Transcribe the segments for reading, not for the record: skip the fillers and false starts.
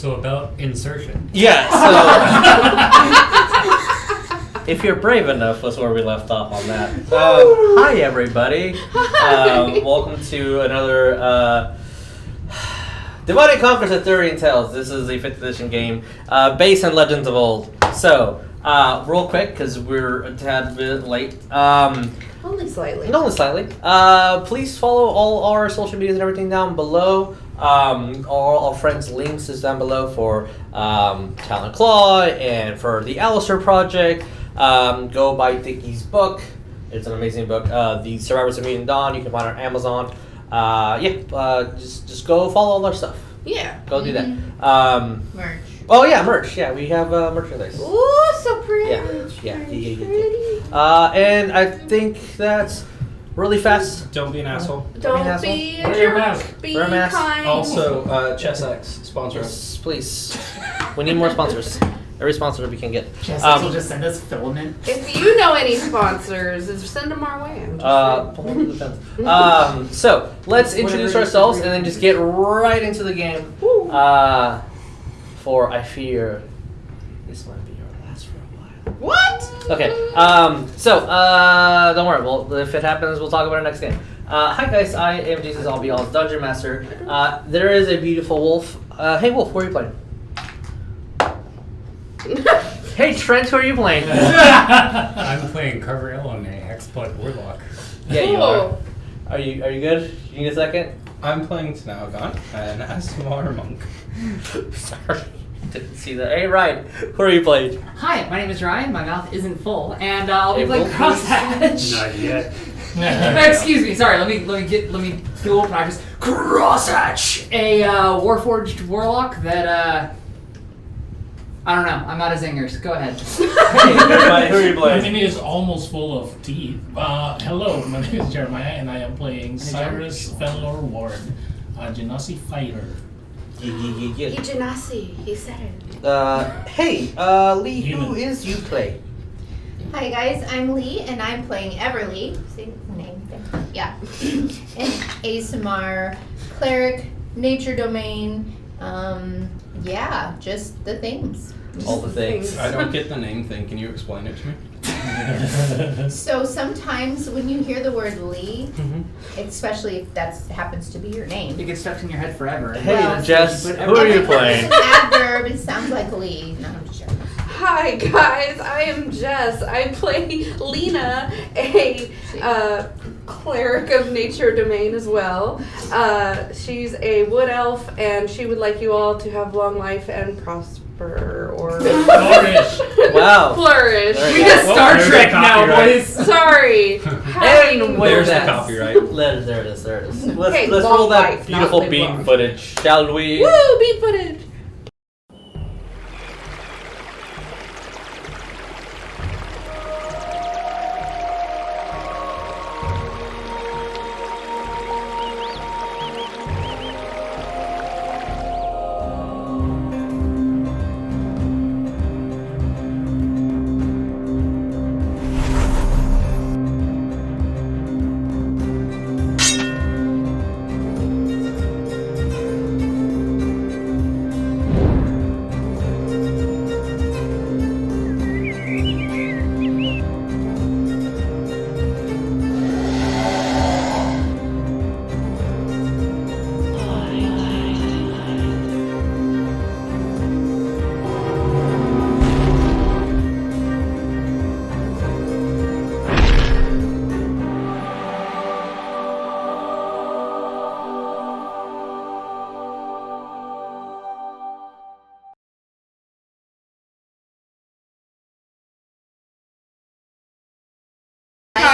So about insertion. Yeah, so if you're brave enough was where we left off on that. Hi everybody. Welcome to another Divide and Conquer's Arthurian Tales. This is a 5th edition game based on Legends of Old. So, real quick, because we're a tad bit late. Only slightly. Only slightly. Please follow all our social medias and everything down below. All our friends' links is down below for Talon Claw and for the Alistair project. Go buy Dickie's book. It's an amazing book. The Survivors of Medan Dawn. You can find it on Amazon. Just go follow all our stuff. Yeah. Go do that. Merch. Oh yeah, merch. Yeah, we have merchandise. Ooh, so pretty. Yeah. And I think that's really fast. Don't be an asshole. Don't be a Wear your mask. jerk. Be Wear a mask. kind. Also, ChessX, sponsor us. Yes, please. We need more sponsors. Every sponsor we can get. Jess will just send us filament. If you know any sponsors, send them our way. So let's introduce ourselves and then just get right into the game. For I fear this might be our last for a while. What? Okay. Don't worry. Well, if it happens, we'll talk about our next game. Hi guys, I am Jesus. I'll be y'all's dungeon master. There is a beautiful wolf. Hey wolf, who are you playing? Hey Trent, who are you playing? I'm playing Carver, Ellum, a Hexblood Warlock. Yeah, you Cool. are. Are you good? You need a second? I'm playing Tenau, Gaunt, an Aasimar monk. Sorry, didn't see that. Hey Ryan, who are you playing? Hi, my name is Ryan. My mouth isn't full, and I'll be Hey, playing Wolf. Crosshatch. Not yet. Excuse me. Sorry. Let me do a little practice. Crosshatch, a Warforged Warlock that I don't know. I'm out of zingers. Go ahead. Ryan, who are you My playing? name is almost full of teeth. Hello, my name is Jeremiah, and I am playing Saerus Fenlor Ward, a Genasi fighter. Yeah. Genasi, he said it. Hey, Lee, who is you play? Hi guys, I'm Lee and I'm playing Everlee. See the name? Yeah. And Aasimar, Cleric, Nature Domain. Yeah, just the things. All the things. I don't get the name thing. Can you explain it to me? So sometimes when you hear the word Lee, especially if that happens to be your name, It gets stuck in your head forever. Hey, Well, Jess, but who are you playing? It's an adverb, it sounds like Lee. No, I'm just joking. Hi guys, I am Jess. I play Lena, a cleric of nature domain as well. She's a wood elf, and she would like you all to have long life and prosper, or Flourish. Wow. flourish. There We you got go. Star there's Trek the now, copyright. boys. Sorry. And with There's the that, copyright. There it is. Let's Okay, roll long that life, not beautiful live beam long. footage, shall we? Woo, beat footage.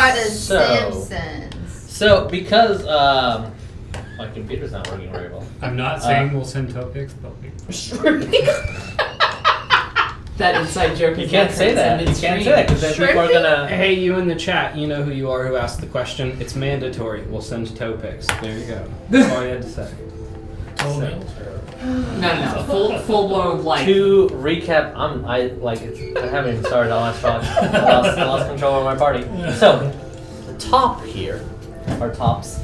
The So- Simpsons. So, because my computer's not working very well. I'm not saying we'll send topics, but we... That inside joke. You is can't not say that. You transcended can't say that because then people are gonna. Hey, you in the chat, you know who you are who asked the question. It's mandatory. We'll send toe pics. There you go. That's all you had to say. Toenails. No. Full blown like. To recap, I haven't even started. I lost control of my party. So, the top here our tops.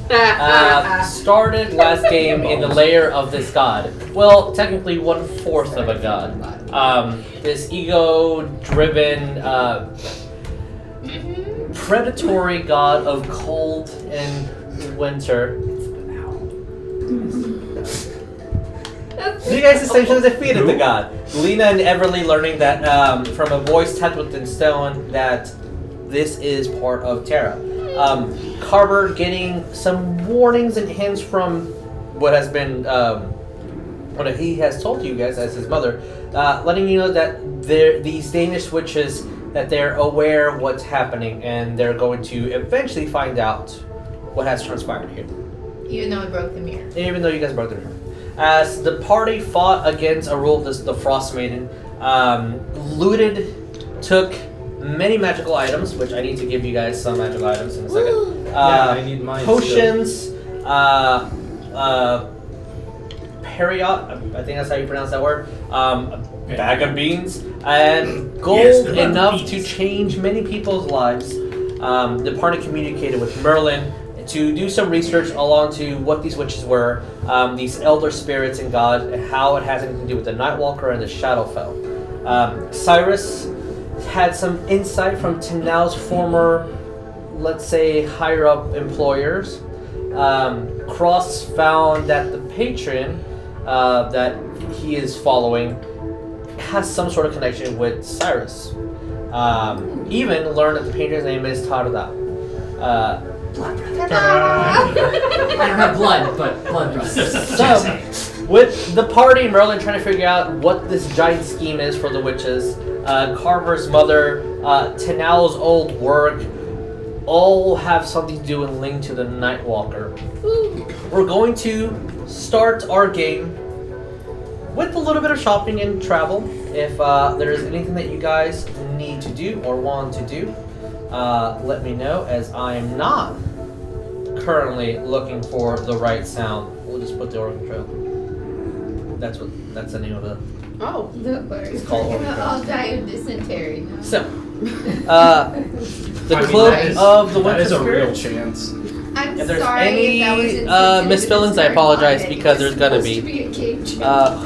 Started last game in the lair of this god. Well, technically 1/4 of a god. This ego-driven, predatory god of cold and winter. You guys essentially defeated the god. Lena and Everlee learning that from a voice tapped within stone that this is part of Terra. Carver getting some warnings and hints from what has been what he has told you guys as his mother, letting you know that these Danish witches, that they're aware of what's happening and they're going to eventually find out what has transpired here. Even though we broke the mirror. Even though you guys broke the mirror. As the party fought against a rule of the Frost Maiden, looted, took many magical items, which I need to give you guys some magical items in a second. I need mine potions, period, I think that's how you pronounce that word. A bag of beans, and gold enough to change many people's lives. The party communicated with Merlin to do some research along to what these witches were, these elder spirits in God, and how it has anything to do with the Nightwalker and the Shadowfell. Saerus had some insight from Tenau's former, let's say, higher up employers. Cross found that the patron that he is following has some sort of connection with Saerus. Even learned that the painter's name is Tarda. I don't have blood, but blood brothers. So, with the party, Merlin trying to figure out what this giant scheme is for the witches, Carver's mother, Tenau's old work, all have something to do and link to the Nightwalker. We're going to start our game with a little bit of shopping and travel. If there is anything that you guys need to do or want to do, let me know, as I am not currently looking for the right sound. We'll just put the organ trail. That's the name of the. Oh, It's called organ trail. I'll die of dysentery now. So, the cloak of the That winter is a real spirit. chance. I'm If there's sorry any if that was insensitive misspellings, to I start apologize on it. because It there's was gonna supposed be. to a game change.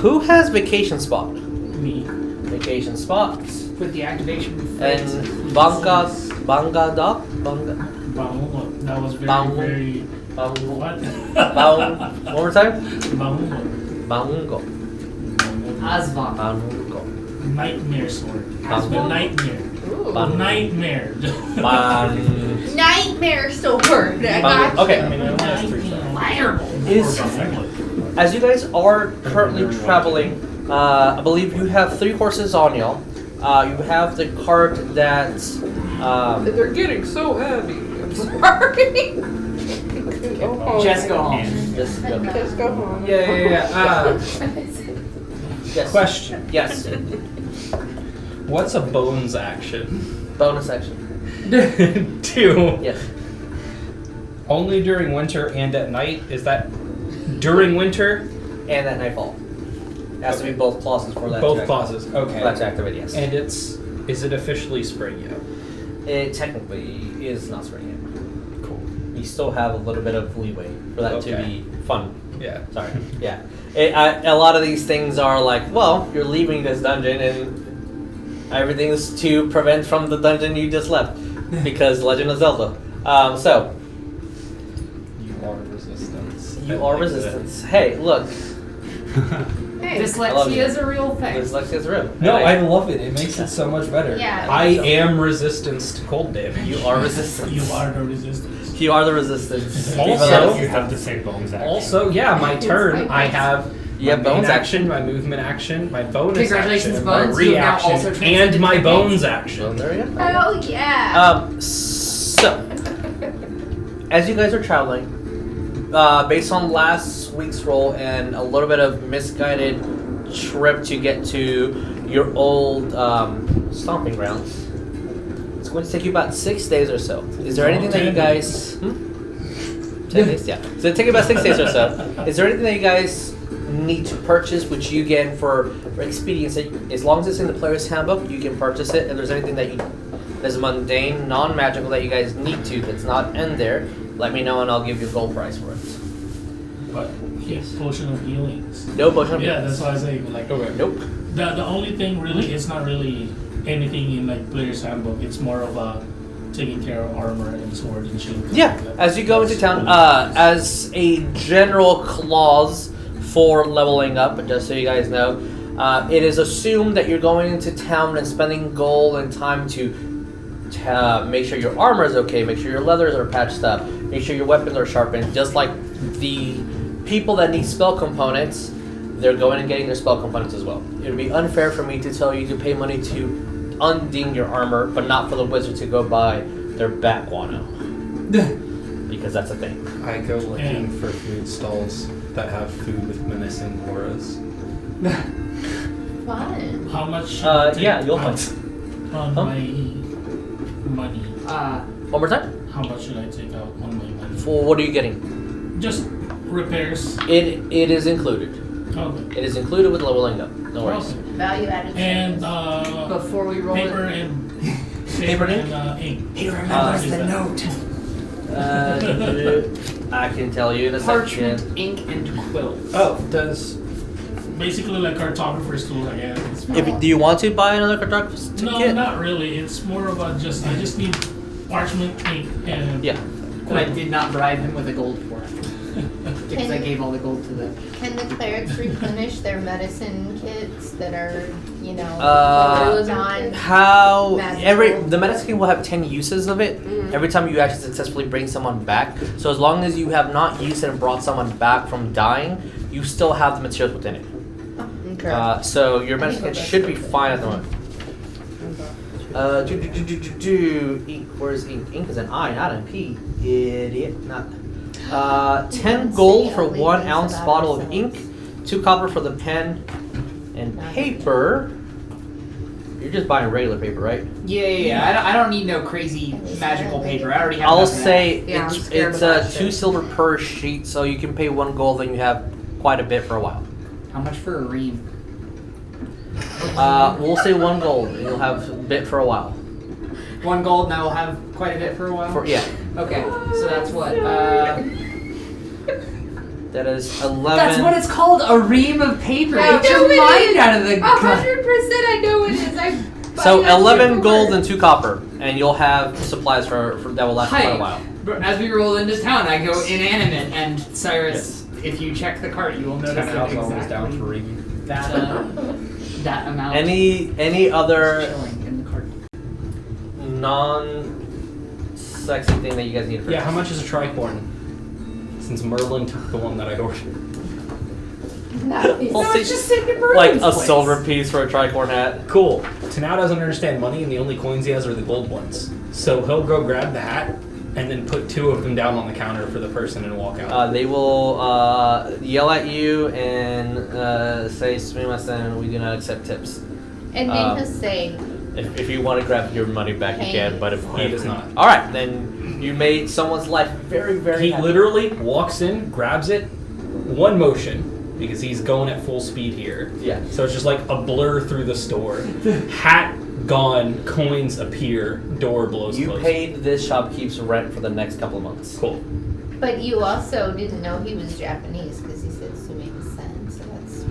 Who has vacation spot? Me. Vacation spots. With the activation And phase. Banga. Bahuma. That was Bahuma. very. Baungo. What? One more time. Bahuma. Baungo. Asvan. Baungo. Nightmare sword. Bahuma. The nightmare. Bahuma. Nightmare. Nightmare sword. I got you. Okay. I mean, I only have 3 shots. Is as you guys are currently traveling, I believe you have 3 horses on y'all. You have the cart that. They're getting so heavy. I'm sorry. Go home. Jess, go home. Just go. Just go home. Yeah. Yes. Question. Yes. What's a bones action? Bonus action. 2. Yes. Only during winter and at night? Is that during winter? And at nightfall. It has to be both clauses for that. Both to clauses. For that to Okay. activate, yes. And is it officially spring yet? It technically is not spring yet. Cool. You still have a little bit of leeway for that to Okay. be fun. Yeah. Sorry. Yeah. A lot of these things are like, well, you're leaving this dungeon and everything's to prevent from the dungeon you just left. Because Legend of Zelda. So, You are resistance. you are resistance. Hey, look. Hey, love Dyslexia you. is a real thing. Dyslexia is real. No, And I love it. It makes it so much better. Yeah. I am resistance to cold damage. You are resistance. You are the resistance. You are the resistance. Also- You have to say bones action. Also, yeah, my turn. I have You have my main bonus action, my movement action, my bonus Congratulations, action, Bones. my You have now also reaction, transcended and my the bones gates. So action. there you go. Oh yeah. So, as you guys are traveling, based on last week's roll and a little bit of misguided trip to get to your old stomping grounds, it's going to take you about 6 days or so. Is there anything that you guys... 10 days? Yeah. So it'll take you about 6 days or so. Is there anything that you guys need to purchase, which you can, for expediency, as long as it's in the player's handbook, you can purchase it. If there's anything that you that's mundane, non-magical that you guys need to, that's not in there, let me know and I'll give you a gold price for it. But yes, potion of healings. No potion of Yeah, healings. that's why I say like. Okay. Nope. The only thing really, it's not really anything in like player's handbook. It's more of a taking care of armor and sword and shield. Yeah, as you go into town, as a general clause for leveling up, just so you guys know, it is assumed that you're going into town and spending gold and time to make sure your armor is okay, make sure your leathers are patched up, make sure your weapons are sharpened. Just like the people that need spell components, they're going and getting their spell components as well. It would be unfair for me to tell you to pay money to unding your armor, but not for the wizard to go buy their bat guano. Because that's a thing. I go looking for food stalls that have food with menacing auras. Fun. How much? should I take Yeah, you'll out find. on my money. One more time. How much should I take out on my money? For what are you getting? Just repairs. It is included. Okay. It is included with leveling up. No worries. Okay. Value added. And Before we roll paper it, and Paper and ink. he remembers is the that? note. I can tell you in a Parchment, second. ink, and quill. Oh, does Basically like cartographer's tools, I guess. Do you want to buy another cartographer's No, kit? not really. It's more about I just need parchment, ink, and Yeah. And I did not bribe him with a gold for it. Because I gave all the gold to the... Can the clerics replenish their medicine kits that are, on? How Magical. the medicine will have 10 uses of it every time you actually successfully bring someone back. So as long as you have not used it and brought someone back from dying, you still have the materials within it. Okay. So your I medicine think kit I'll should go be for fine at the moment. Ink. Where's ink? Ink is an I, not a P. Idiot. Not. 10 gold for 1 ounce bottle of ink, 2 copper for the pen, and paper. You're just buying regular paper, right? Yeah. I don't need no crazy magical paper. I already have I'll enough of that. say Yeah, I'm it's scared of that 2 shit. silver per sheet, so you can pay 1 gold, then you have quite a bit for a while. How much for a ream? We'll say 1 gold, and you'll have a bit for a while. 1 gold, and I will have quite a bit for a while? Yeah, Okay, so that's what? that is 11. That's what it's called, a ream of paper. No, Get your it mind is. out of the 100% I know it is. I buy So that 11 shit gold for and 2 copper, and you'll have supplies for that will last for quite a while. But as we roll into town, I go inanimate, and Saerus, if you check the cart, you will notice that Tenau's always down for exactly reading. that amount. Any other chilling in the cart. non-sexy thing that you guys need to purchase? Yeah, how much is a tricorn? Since Merlin took the one that I ordered. Nice. Well, No, see, it's just sitting in Merlin's like a place. silver piece for a tricorn hat. Cool. Tenau doesn't understand money, and the only coins he has are the gold ones. So he'll go grab the hat, and then put 2 of them down on the counter for the person and walk out. They will yell at you and say, "Sumimasen, we do not accept tips." And then he'll say, If you want to grab your money back, you can. But if He does not. all right, then you made someone's life very, very. He happy. literally walks in, grabs it, 1 motion, because he's going at full speed here. Yeah. So it's just like a blur through the store. Hat gone, coins appear, door blows You closed. paid this shopkeep's rent for the next couple of months. Cool. but you also didn't know he was Japanese because he said Sumimasen, so that's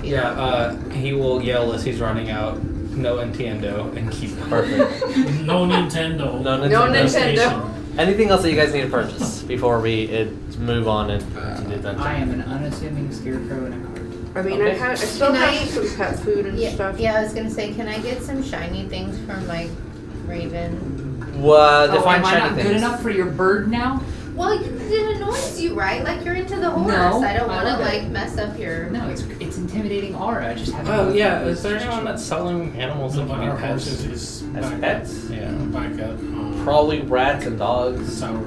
Yeah, he will yell as he's running out, "No entiendo," and keep Perfect. No Nintendo. No No Nintendo. Nintendo. Anything else that you guys need to purchase before we move on and to the adventure? I am an unassuming scarecrow in a cart. I mean, Okay. I still Can have some pet food and stuff. Yeah, I was gonna say, can I get some shiny things from like Raven? Define am I shiny not things. good enough for your bird now? Well, it annoys you, right? Like you're into the horse. No, I don't I want to love it. like mess up your. No, it's intimidating aura. Just having. Oh yeah, is there anyone that's selling animals So that can our be pets? horses is As back pets? Yeah. back at Probably rats and dogs. Sour.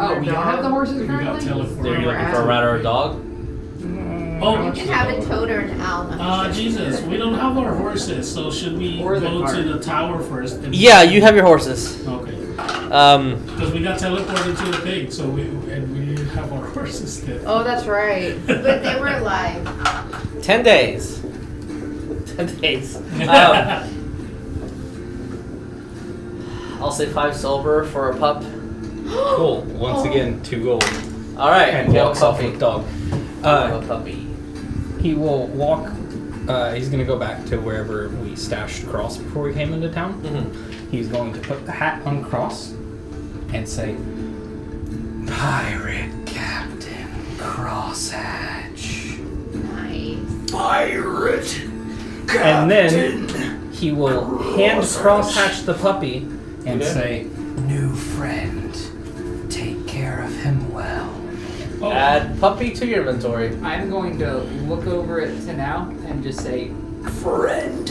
Oh, we don't have the horses We got currently. teleported. Are you looking for a rat or a dog? Oh, You can have a toad or an owl. Jesus, we don't have our horses, so should we Or the go cart. to the tower first? And Yeah, you have your horses. Okay. Because Because we got teleported to the thing, so we didn't have our horses then. Oh, that's right. But they were alive. 10 days. 10 days. I'll say 5 silver for a pup. Cool. Once again, 2 gold. All right. And Kill walks off puppy. with dog. Kill puppy. He will walk. He's going to go back to wherever we stashed Cross before we came into town. Mm-hmm. He's going to put the hat on Cross and say, "Pirate Captain Crosshatch." Nice. Pirate. And then he will hand Crosshatch the puppy and Okay. say, "New friend, take care of him well." Oh, Add puppy to your inventory. I'm going to look over at Tenau and just say, friend.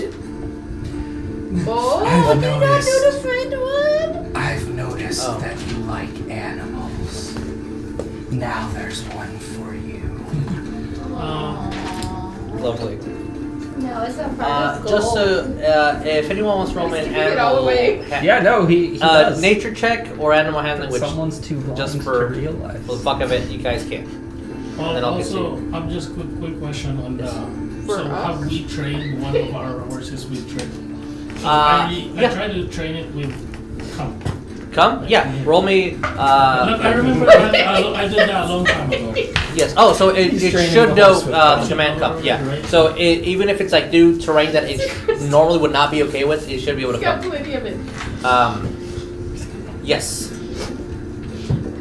Oh, I've did not noticed. know the friend one? I've noticed Oh. that you like animals. Now there's one for you. Aw. Lovely. No, it's a part of Just so, gold. if anyone wants to roll me an Just give it all animal, away. Yeah, no, he does. nature check or animal handling, But which someone's too long just to for realize. the fuck of it, you guys can. well, then I'll also, I'm just quick question on Yes. For so us? have we trained one of our horses with Trent? I Yeah. tried to train it with come. Come? Yeah. Roll me. Look, I remember I did that a long time ago. Yes. Oh, so it He's training should the know horse with the come. command come. Yeah. Right. So even if it's like new terrain that it normally would not be okay with, it should be able to He's got come. plenty of it. Yes.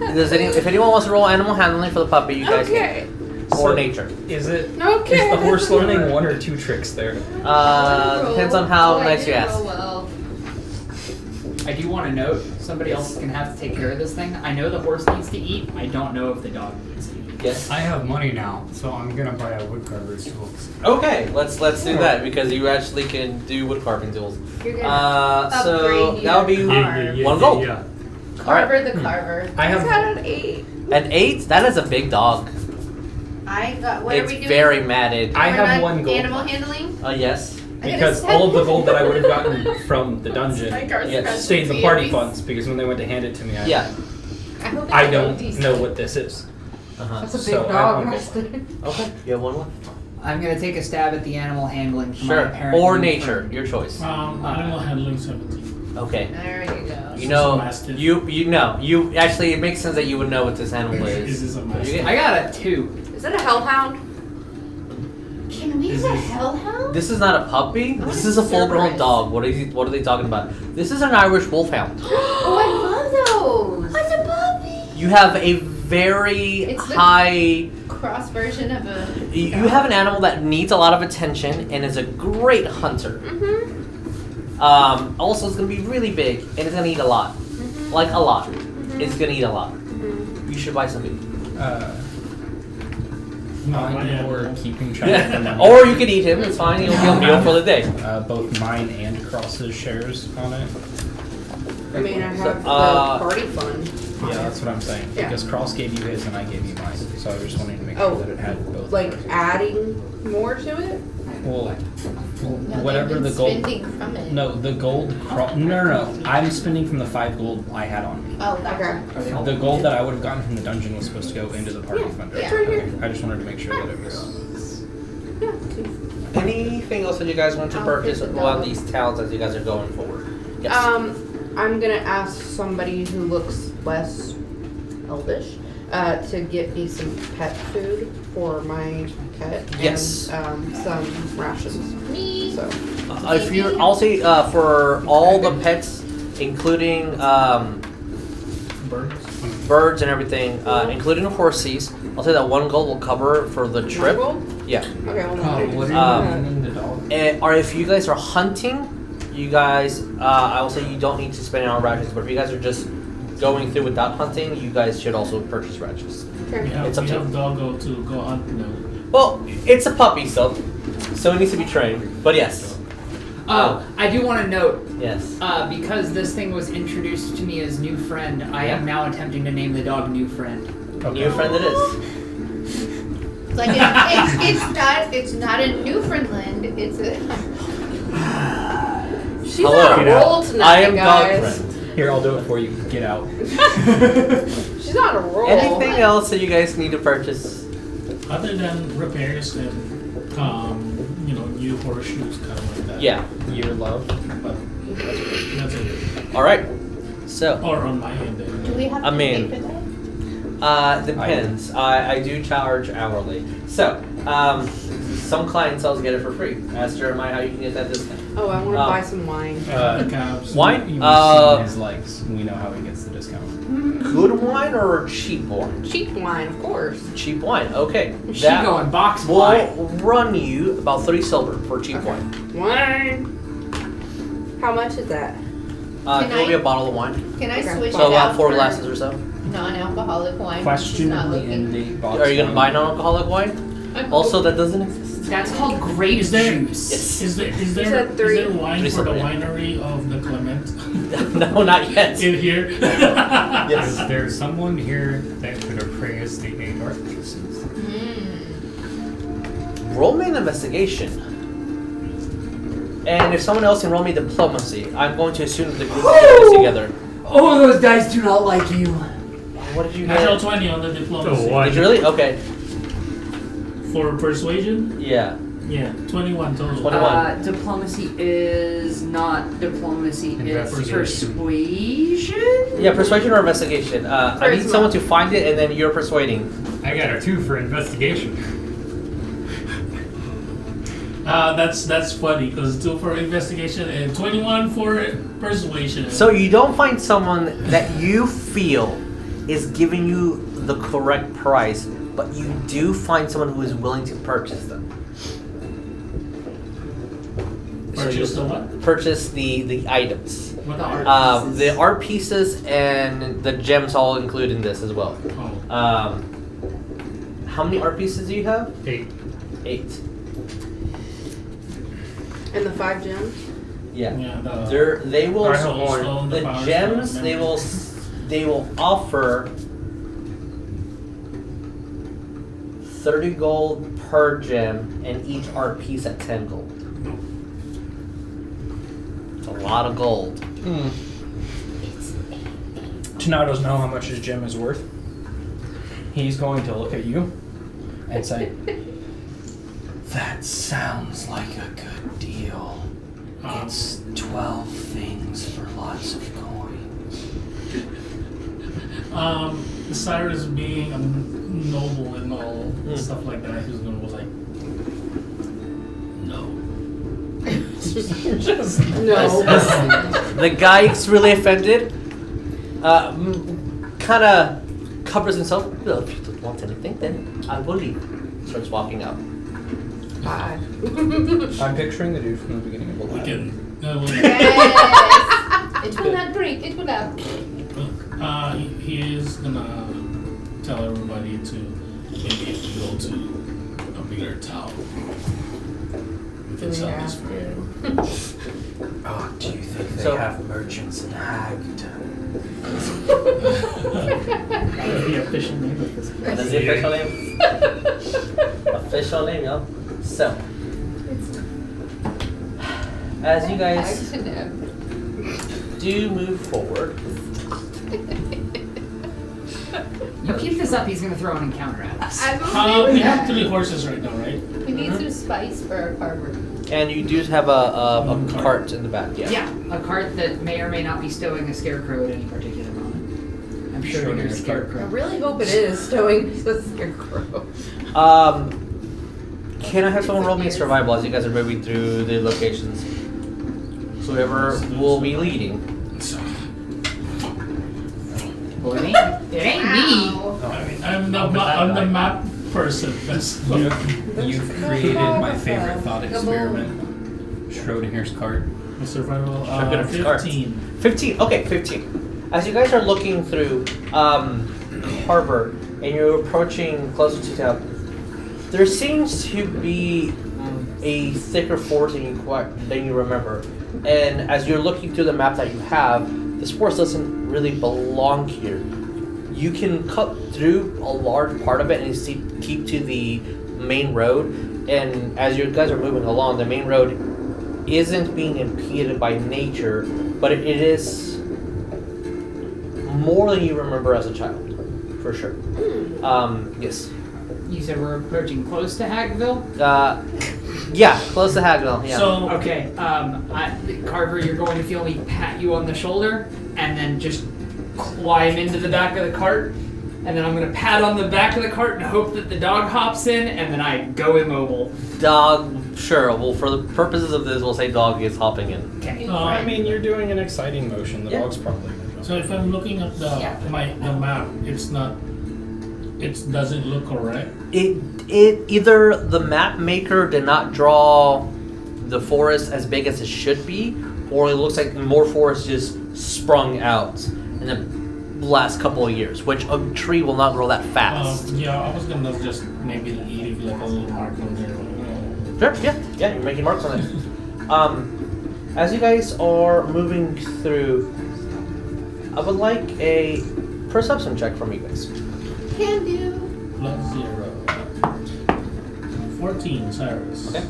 If anyone wants to roll animal handling for the puppy, you guys Okay. can. Or So- nature. Is it? Okay. Is the horse learning 1 or 2 tricks there? Depends on how nice you ask. Well. I do want to note, somebody else can have to take care of this thing. I know the horse needs to eat. I don't know if the dog needs to eat. Yes. I have money now, so I'm gonna buy a woodcarver's tools. Okay, let's do that because you actually can do wood carving tools. You're gonna So upgrade that would be your carve. One gold. Yeah. Carver the Carver. I He's have. got an 8. An 8? That is a big dog. I got. What are It's we doing? very matted. I We're have not 1 gold. Animal handling. Yes. I got a Because all of the gold that I would have gotten from the dungeon Yes. stayed in the party funds. Because when they went to hand it to me, Yeah. I hope it's I a don't decent. know what this is. Uh-huh. That's a big So, I dog. have Rustin. Okay. You have one left. I'm going to take a stab at the animal handling for my Sure. apparent Or new nature, friend. your choice. Animal handling 17. Okay. There you go. You know, This is a mastiff. you know, you actually it makes sense that you would know what this animal This is. is a You mastiff. get- I got a 2. Is it a hellhound? Can we have a hellhound? This is not a puppy. Oh, This is a full-grown Cerberus. dog. What are they talking about? This is an Irish wolfhound. Oh, I love those. What's a puppy? You have a very It's the- high. Cross version of a. You have an animal that needs a lot of attention and is a great hunter. Mm-hmm. Also, it's gonna be really big and it's gonna eat a lot, like a lot. It's gonna eat a lot. You should buy something. Mine yeah. or keeping track of them. Or you can eat him. It's fine. You'll get a meal for the day. Both mine and Cross's shares on it. I mean, I So, have the party fund. Yeah, that's what I'm saying. Yeah. Because Cross gave you his and I gave you mine. So I was just wanting to make Oh, sure that it had both. Like ours. adding more to it? Well, No, whatever they've the been gold. spending from it. No, the gold. No. I'm spending from the 5 gold I had on me. Oh, gotcha. Okay. The gold that I would have gotten from the dungeon was supposed to go into the party fund. yeah. It's right here. Okay, I just wanted to make sure that it was. Yeah. Anything else that you guys want to I'll purchase pick the on dog. these towns as you guys are going forward? Yes. I'm gonna ask somebody who looks less elvish to get me some pet food for my pet. Yes. And some rations. Me. So If you, I'll say for all the pets, including birds and everything, including horses, I'll say that 1 gold will cover for the trip. Marble? Yeah. Okay, hold Oh, on. what Um, are you naming the dog? Or if you guys are hunting, you guys, I will say you don't need to spend it on rations. But if you guys are just going through without hunting, you guys should also purchase rations. We Okay. have, It's up we to have doggo to go hunt now. Well, it's a puppy still, so it needs to be trained. But yes, Oh, I do want to note, yes. because this thing was introduced to me as new friend, I am now attempting to name the dog new friend. New friend it is. Like it's not a Newfoundland. It's a. She's Hello. on a roll tonight, I am guys. dog friend. Here, I'll do it for you. Get out. She's on a roll. Anything else that you guys need to purchase? Other than repairs and, new horseshoes, kind of like that. Yeah. Your love. But that's it. All right. So Or on my end, anyway. we have I to mean- pay for that? Depends. I do charge hourly. So, some clientele get it for free. Ask Jeremiah how you can get that discount. Oh, I want to buy some wine. Cabs. Wine? We've seen his likes. We know how he gets the discount. Good wine or cheap wine? Cheap wine, of course. Cheap wine. Okay. She That going box will wine. run you about 30 silver for cheap Okay. wine. Wine. How much is that? Can It will be I- a bottle of wine. Can I Okay. switch So it about out 4 for glasses or so. non-alcoholic wine? She's not Questionably looking. in date box. Are you going to wine. buy non-alcoholic wine? Also, that doesn't exist. That's called grape Is there- juice. Yes. Is there said three. wine Three for the silver, yeah. winery of the Clement No, not yet. in here? Yes. Is there someone here that could appraise the 8 art pieces? Roll me an investigation. And if someone else can roll me diplomacy, I'm going to assume the group is together. Oh, those dice do not like you. What did you Natural get? 20 on the diplomacy. So what? Did you really? Okay. For persuasion? Yeah. Yeah, 21 total. 21. Diplomacy is not diplomacy. It's Investigation. persuasion. Yeah, persuasion or investigation. I need Charisma. someone to find it, and then you're persuading. I got a 2 for investigation. That's funny because 2 for investigation and 21 for persuasion. So you don't find someone that you feel is giving you the correct price, but you do find someone who is willing to purchase them. Purchase the what? Purchase the items. What are The art pieces and the gems all include in this as well. Oh. How many art pieces do you have? 8. 8. And the 5 gems? Yeah. Yeah, They will Alright, Soulstone, the Power gems. Stone, They will offer 30 gold per gem, and each art piece at 10 gold. It's a lot of gold. Tenau doesn't know how much his gem is worth. He's going to look at you and say, "That sounds like a good deal. It's 12 things for lots of coins." Cyrus being a noble and all stuff like that, he's gonna be like, no. No. The guy's really offended. Kind of covers himself. Well, if you don't want anything, then I will leave. Starts walking out. Bye. I'm picturing the dude from the beginning of the We line. can. Yes. It will not break. It will not. He is gonna tell everybody to maybe go to a bigger town. We can sell this for you. Oh, do you think they So- have merchants in Hagton? The official name of this What is the official name? Official name, y'all. So, as you guys do move forward, You keep this up, he's gonna throw an encounter at us. We have 3 horses right now, right? We need some spice for our Carver. and you do have a cart in the back, yeah. Yeah, a cart that may or may not be stowing a scarecrow at any particular moment. I'm sure Sure, you're a there's I scarecrow. really hope it is stowing the scarecrow. Can I have someone roll me a survival as you guys are moving through the locations? So whoever will be leading. Well, it ain't me. Ow. I'm the map person. That's You've created my favorite thought experiment. Schrodinger's cart. the survival. Schrodinger's cart. 15. 15. Okay, 15. As you guys are looking through Carver and you're approaching closer to town, there seems to be a thicker forest than you remember. And as you're looking through the map that you have, this forest doesn't really belong here. You can cut through a large part of it and keep to the main road. And as you guys are moving along, the main road isn't being impeded by nature, but it is more than you remember as a child, for sure. Yes. You said we're approaching close to Hagville? Yeah, close to Hagville. Yeah. So Okay, Carver, you're going to feel me pat you on the shoulder and then just climb into the back of the cart, and then I'm gonna pat on the back of the cart and hope that the dog hops in, and then I go immobile. Dog, sure. Well, for the purposes of this, we'll say dog is hopping in. Okay. I mean, you're doing an exciting motion. The Yeah. dog's probably gonna jump. So if I'm looking at the map, it's not. It doesn't look correct. It either the map maker did not draw the forest as big as it should be, or it looks like more forest just sprung out in the last couple of years, which a tree will not grow that fast. Yeah, I was gonna just maybe leave like a little mark on there. Sure, yeah, you're making marks on it. As you guys are moving through, I would like a perception check from you guys. Can do. +0. 14, Saerus. Okay.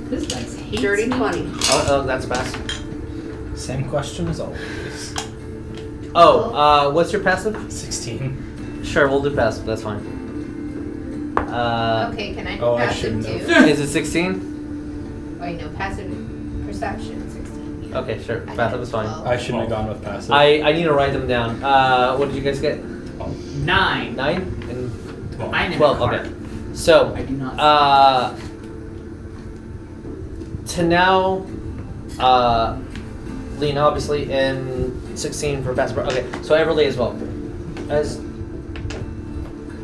This dice hates Dirty me. 20. Oh, that's a pass. Same question as always. Oh, what's your passive? 16. Sure, we'll do passive. That's fine. Okay, can I do oh, I passive shouldn't too? have. Is it 16? Wait, no, passive perception 16. Yeah. Okay, sure. I got Passive is fine. 12. I shouldn't have gone with passive. I need to write them down. What did you guys get? 9. 9 and 9 in 12. the cart. Okay. So, I do not. Tenau, Lena, obviously, and 16 for passive. Okay, so Everlee as well. As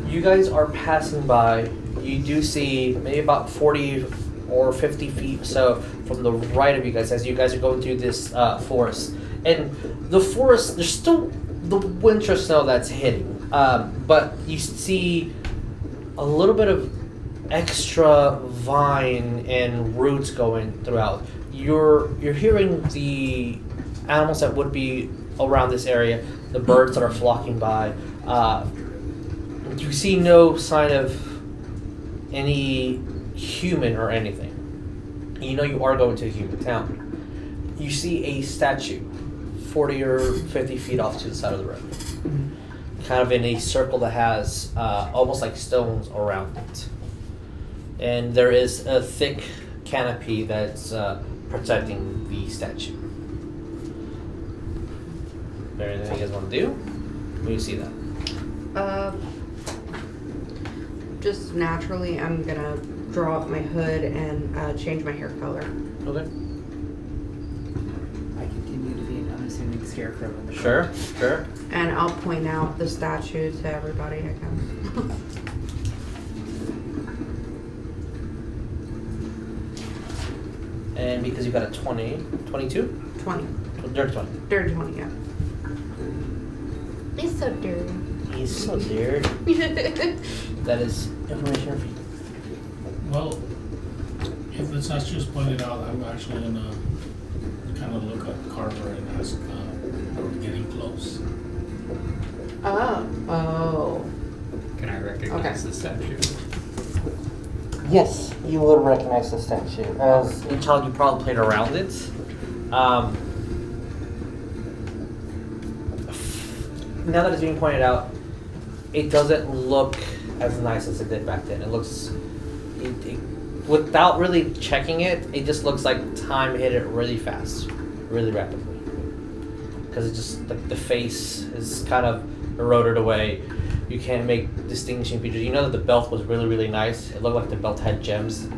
you guys are passing by, you do see maybe about 40 or 50 feet so from the right of you guys as you guys are going through this forest. And the forest, there's still the winter snow that's hitting, but you see a little bit of extra vine and roots going throughout. You're hearing the animals that would be around this area, the birds that are flocking by. You see no sign of any human or anything. You know you are going to a human town. You see a statue 40 or 50 feet off to the side of the road. Kind of in a circle that has almost like stones around it. And there is a thick canopy that's protecting the statue. Is there anything you guys want to do when you see that? Just naturally, I'm gonna draw up my hood and change my hair color. Okay. I continue to be an unassuming scarecrow in the Sure. And I'll point out the statue to everybody, I guess. And because you got a 20, 22? 20. Dirty 20. Dirty 20, yeah. It's so dirty. He's so weird. That is information for you. Well, if the statue's pointed out, I'm actually gonna kind of look at Carver and ask, are we getting close? Oh. Can I recognize Okay. the statue? Yes, you would recognize the statue. As a child, you probably played around it. Now that it's being pointed out, it doesn't look as nice as it did back then. It looks, without really checking it, it just looks like time hit it really fast, really rapidly. Because it just, like, the face is kind of eroded away. You can't make distinguishing features. You know that the belt was really, really nice. It looked like the belt had gems,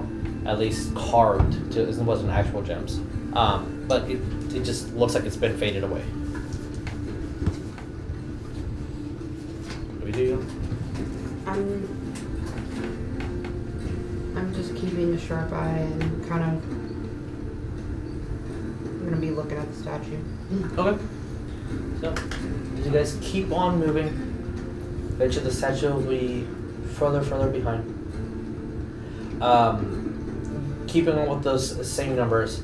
at least carved. It wasn't actual gems. But it just looks like it's been faded away. What do we do? I'm just keeping a sharp eye and kind of. I'm gonna be looking at the statue. Okay. So, as you guys keep on moving, eventually the statue will be further behind. Keeping on with those same numbers,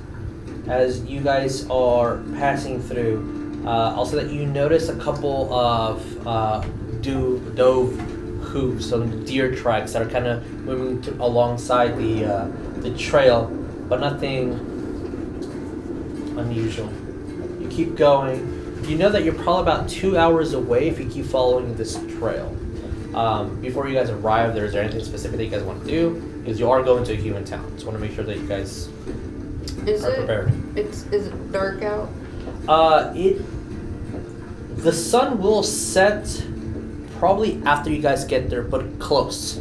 as you guys are passing through, also that you notice a couple of dove hooves, some deer tracks that are kind of moving alongside the trail, but nothing unusual. You keep going. You know that you're probably about 2 hours away if you keep following this trail. Before you guys arrive, is there anything specific that you guys want to do? Because you are going to a human town. Just want to make sure that you guys are prepared. Is it dark out? It The sun will set probably after you guys get there, but close.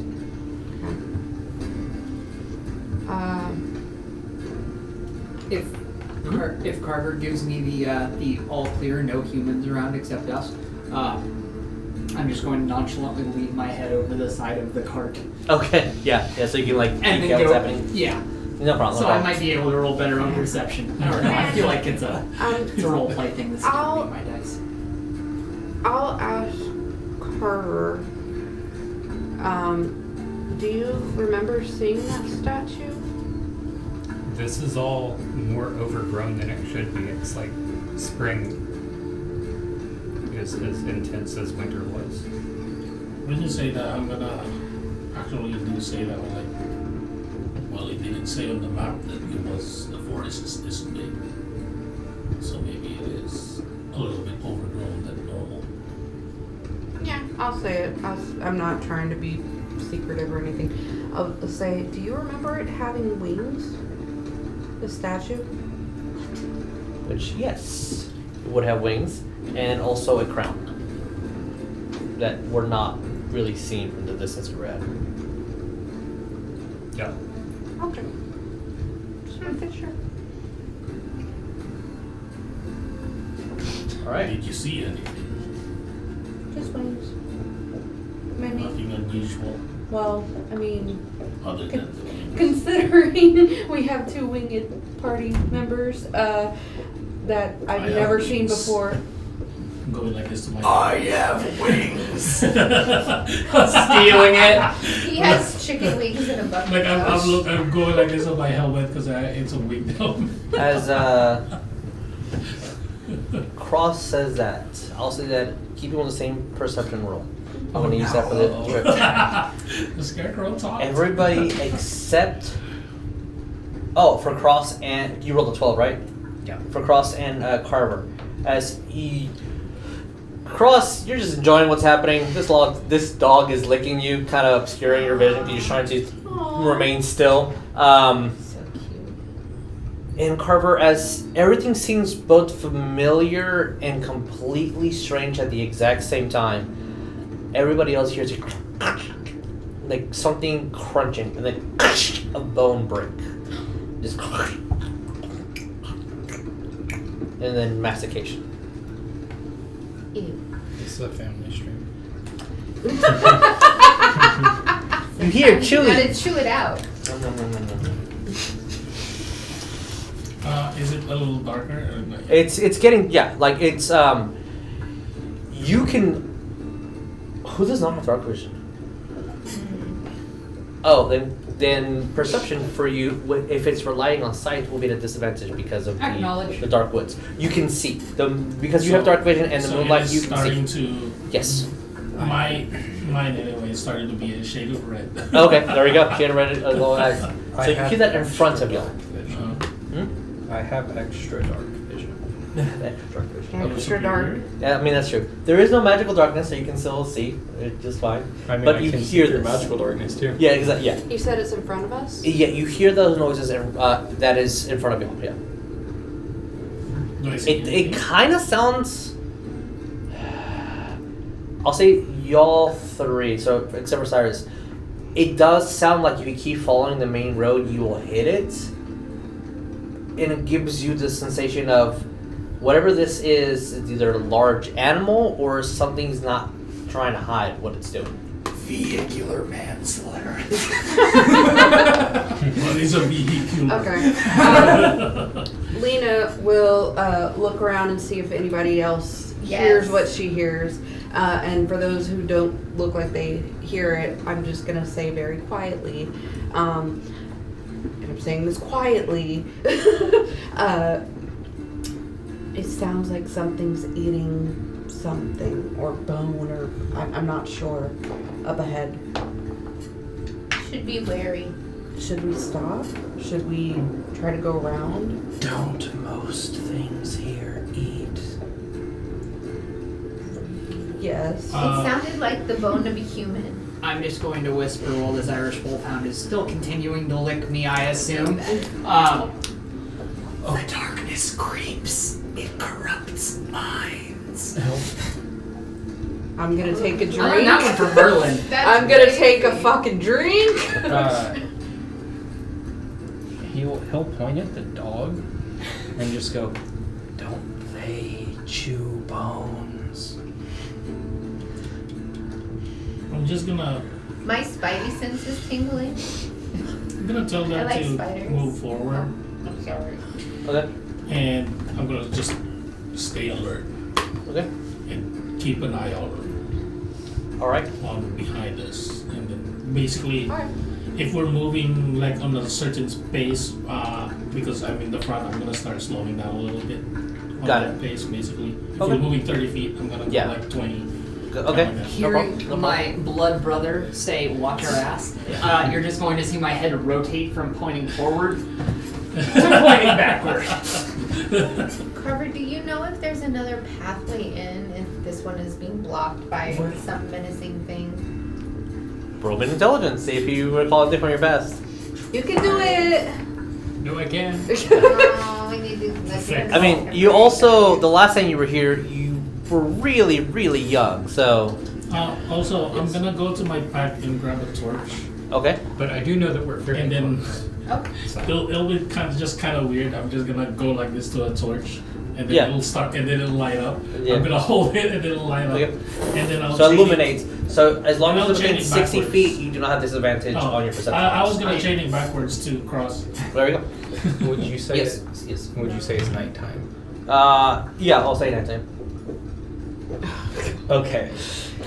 If Carver gives me the all clear, no humans around except us, I'm just going to nonchalantly lean my head over the side of the cart. Okay, yeah, so you can like And peek then out what's go, happening. yeah. No problem. So no I problem. might be able to roll better on perception. I don't know. I feel like it's a role play thing. This is I'll- my dice. I'll ask Carver. Do you remember seeing that statue? This is all more overgrown than it should be. It's like spring is as intense as winter was. When you say that, I'm gonna actually do say that when well, it didn't say on the map that it was the forest is this big, so maybe it is a little bit overgrown than normal. Yeah, I'll say it. I'm not trying to be secretive or anything. I'll say, do you remember it having wings? The statue? Which, yes, it would have wings and also a crown that were not really seen from the distance we were at. Yeah. Okay. Just making sure. All right. Did you see anything? Just wings. Maybe. Nothing unusual Well, I mean, other than the wings. considering we have 2 winged party members that I've I have never seen wings. before. I'm going like this to my have wings. Stealing it. He has chicken wings in a bucket. Like I'm going like this on my helmet because it's a wing helmet. As Cross says that, I'll say that keep you on the same perception roll. I'm going to use that for the trip. The scarecrow talks. Everybody except... Oh, for Cross and... You rolled a 12, right? Yeah. For Cross and Carver. As he... Cross, you're just enjoying what's happening. This dog is licking you, kind of obscuring your vision because you're trying to remain still. So cute. And Carver, as everything seems both familiar and completely strange at the exact same time, everybody else hears like something crunching and then a bone break. Just and then mastication. Ew. This is a family stream. You hear You chewing. gotta chew it out. No. Is it a little darker? Or like, It's getting like it's you can. Who does not have dark vision? Oh, then perception for you, if it's relying on sight, will be at a disadvantage because of Acknowledge. the dark woods. You can see because you have dark vision and the so moonlight. it is You can starting see. to. Yes. Mine anyway is starting to be a shade of red. Okay, there we go. She had read it as well as. I So you have keep that in front of you. dark vision. Hmm? I have extra dark vision. Extra dark vision. Extra dark. Yeah, I mean that's true. There is no magical darkness, so you can still see it just fine. I mean, But I you can hear see through this. magical darkness too. Yeah, exactly. Yeah. You said it's in front of us? Yeah, you hear those noises and that is in front of you. Yeah. Do I see It anything? kind of sounds. I'll say y'all three, so except for Saerus, it does sound like if you keep following the main road, you will hit it, and it gives you the sensation of whatever this is. It's either a large animal or something's not trying to hide what it's doing. Vehicular manslaughter. What is a vehicle? Okay. Lena will look around and see if anybody else hears Yes. what she hears. And for those who don't look like they hear it, I'm just going to say very quietly, and I'm saying this quietly, it sounds like something's eating something, or bone, or I'm not sure, up ahead. Should be wary. Should we stop? Should we try to go around? Don't most things here eat? Yes. It sounded like the bone of a human. I'm just going to whisper while this Irish wolfhound is still continuing to lick me, I assume. The darkness creeps. It corrupts minds. intelligence. I'm gonna take a drink. I learned that one from Merlin. I'm gonna take a fucking drink. He'll point at the dog and just go, "Don't they chew bones?" I'm just gonna. My spidey sense is tingling. I'm gonna tell them I like to spiders. move forward, I'm sorry. Okay. and I'm gonna just stay alert Okay. and keep an eye out All right. on behind us, and then basically, Alright. if we're moving like on a certain pace, because I'm in the front, I'm gonna start slowing down a little bit on Got that pace. Basically, if Okay. we're moving 30 feet, I'm gonna Yeah. go like 20. Okay. Like that. Hearing No my blood brother say, "Watch your ass," you're just going to see my head rotate from pointing forward to pointing backward. Carver, do you know if there's another pathway in if this one is being blocked by some menacing thing? Roll in intelligence. See if you recall anything from your best. You can do it. Do it again. Oh, we need to. I mean, you also the last time you were here, you were really, really young. So Also, I'm gonna go to my pack and grab a torch, okay. But I do know that we're very and then Okay. So, it'll be kind of weird. I'm just gonna go like this to a torch, and then Yeah. it'll start, and then it'll light up. Yeah. I'm gonna hold it, and then it'll light up, Okay. and then I'll. So chain it. illuminates. So as long And as I'll it's within chain it 60 backwards. feet, you do not have disadvantage Oh, on your perception. I was gonna chain it backwards to cross. There we go. Would you say? Yes. Yes. Would you say it's nighttime? Yeah, I'll say that time. Okay.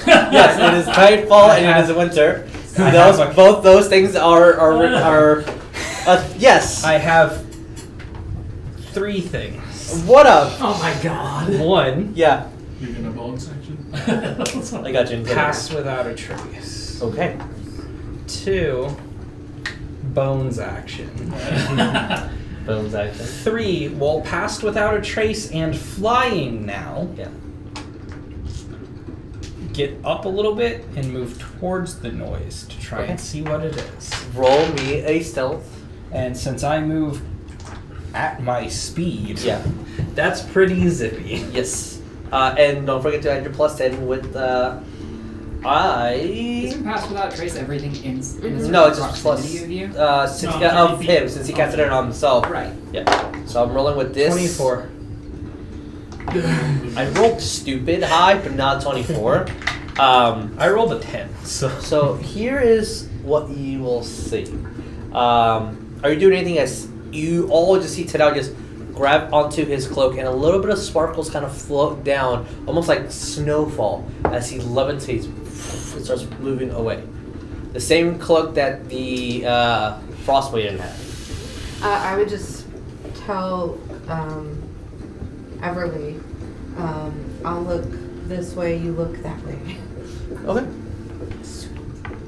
Yes, it is nightfall and it is winter. I have a- Both those things are yes. I have 3 things. What up? Oh my god. 1, Yeah, You're gonna bone section. I got you. pass without a trace. Okay. 2, bones action. Bones action. 3, while passed without a trace and flying now, Yeah. get up a little bit and move towards the noise to try Okay. and see what it is. Roll me a stealth. And since I move at my speed, Yeah. that's pretty zippy. Yes. And don't forget to add your +10 with Doesn't pass without trace everything in his No, it's just proximity plus of you? since No, of 30 him feet. since he casted it on himself. Right. Yeah. So I'm rolling with this. 24. I rolled stupid high, but not 24. I rolled a 10, so So here is what you will see. Are you doing anything as you all just see Tenau just grab onto his cloak and a little bit of sparkles kind of float down, almost like snowfall, as he levitates and starts moving away. The same cloak that the Frostmaiden had. I would just tell Everlee, I'll look this way, you look that way. Okay.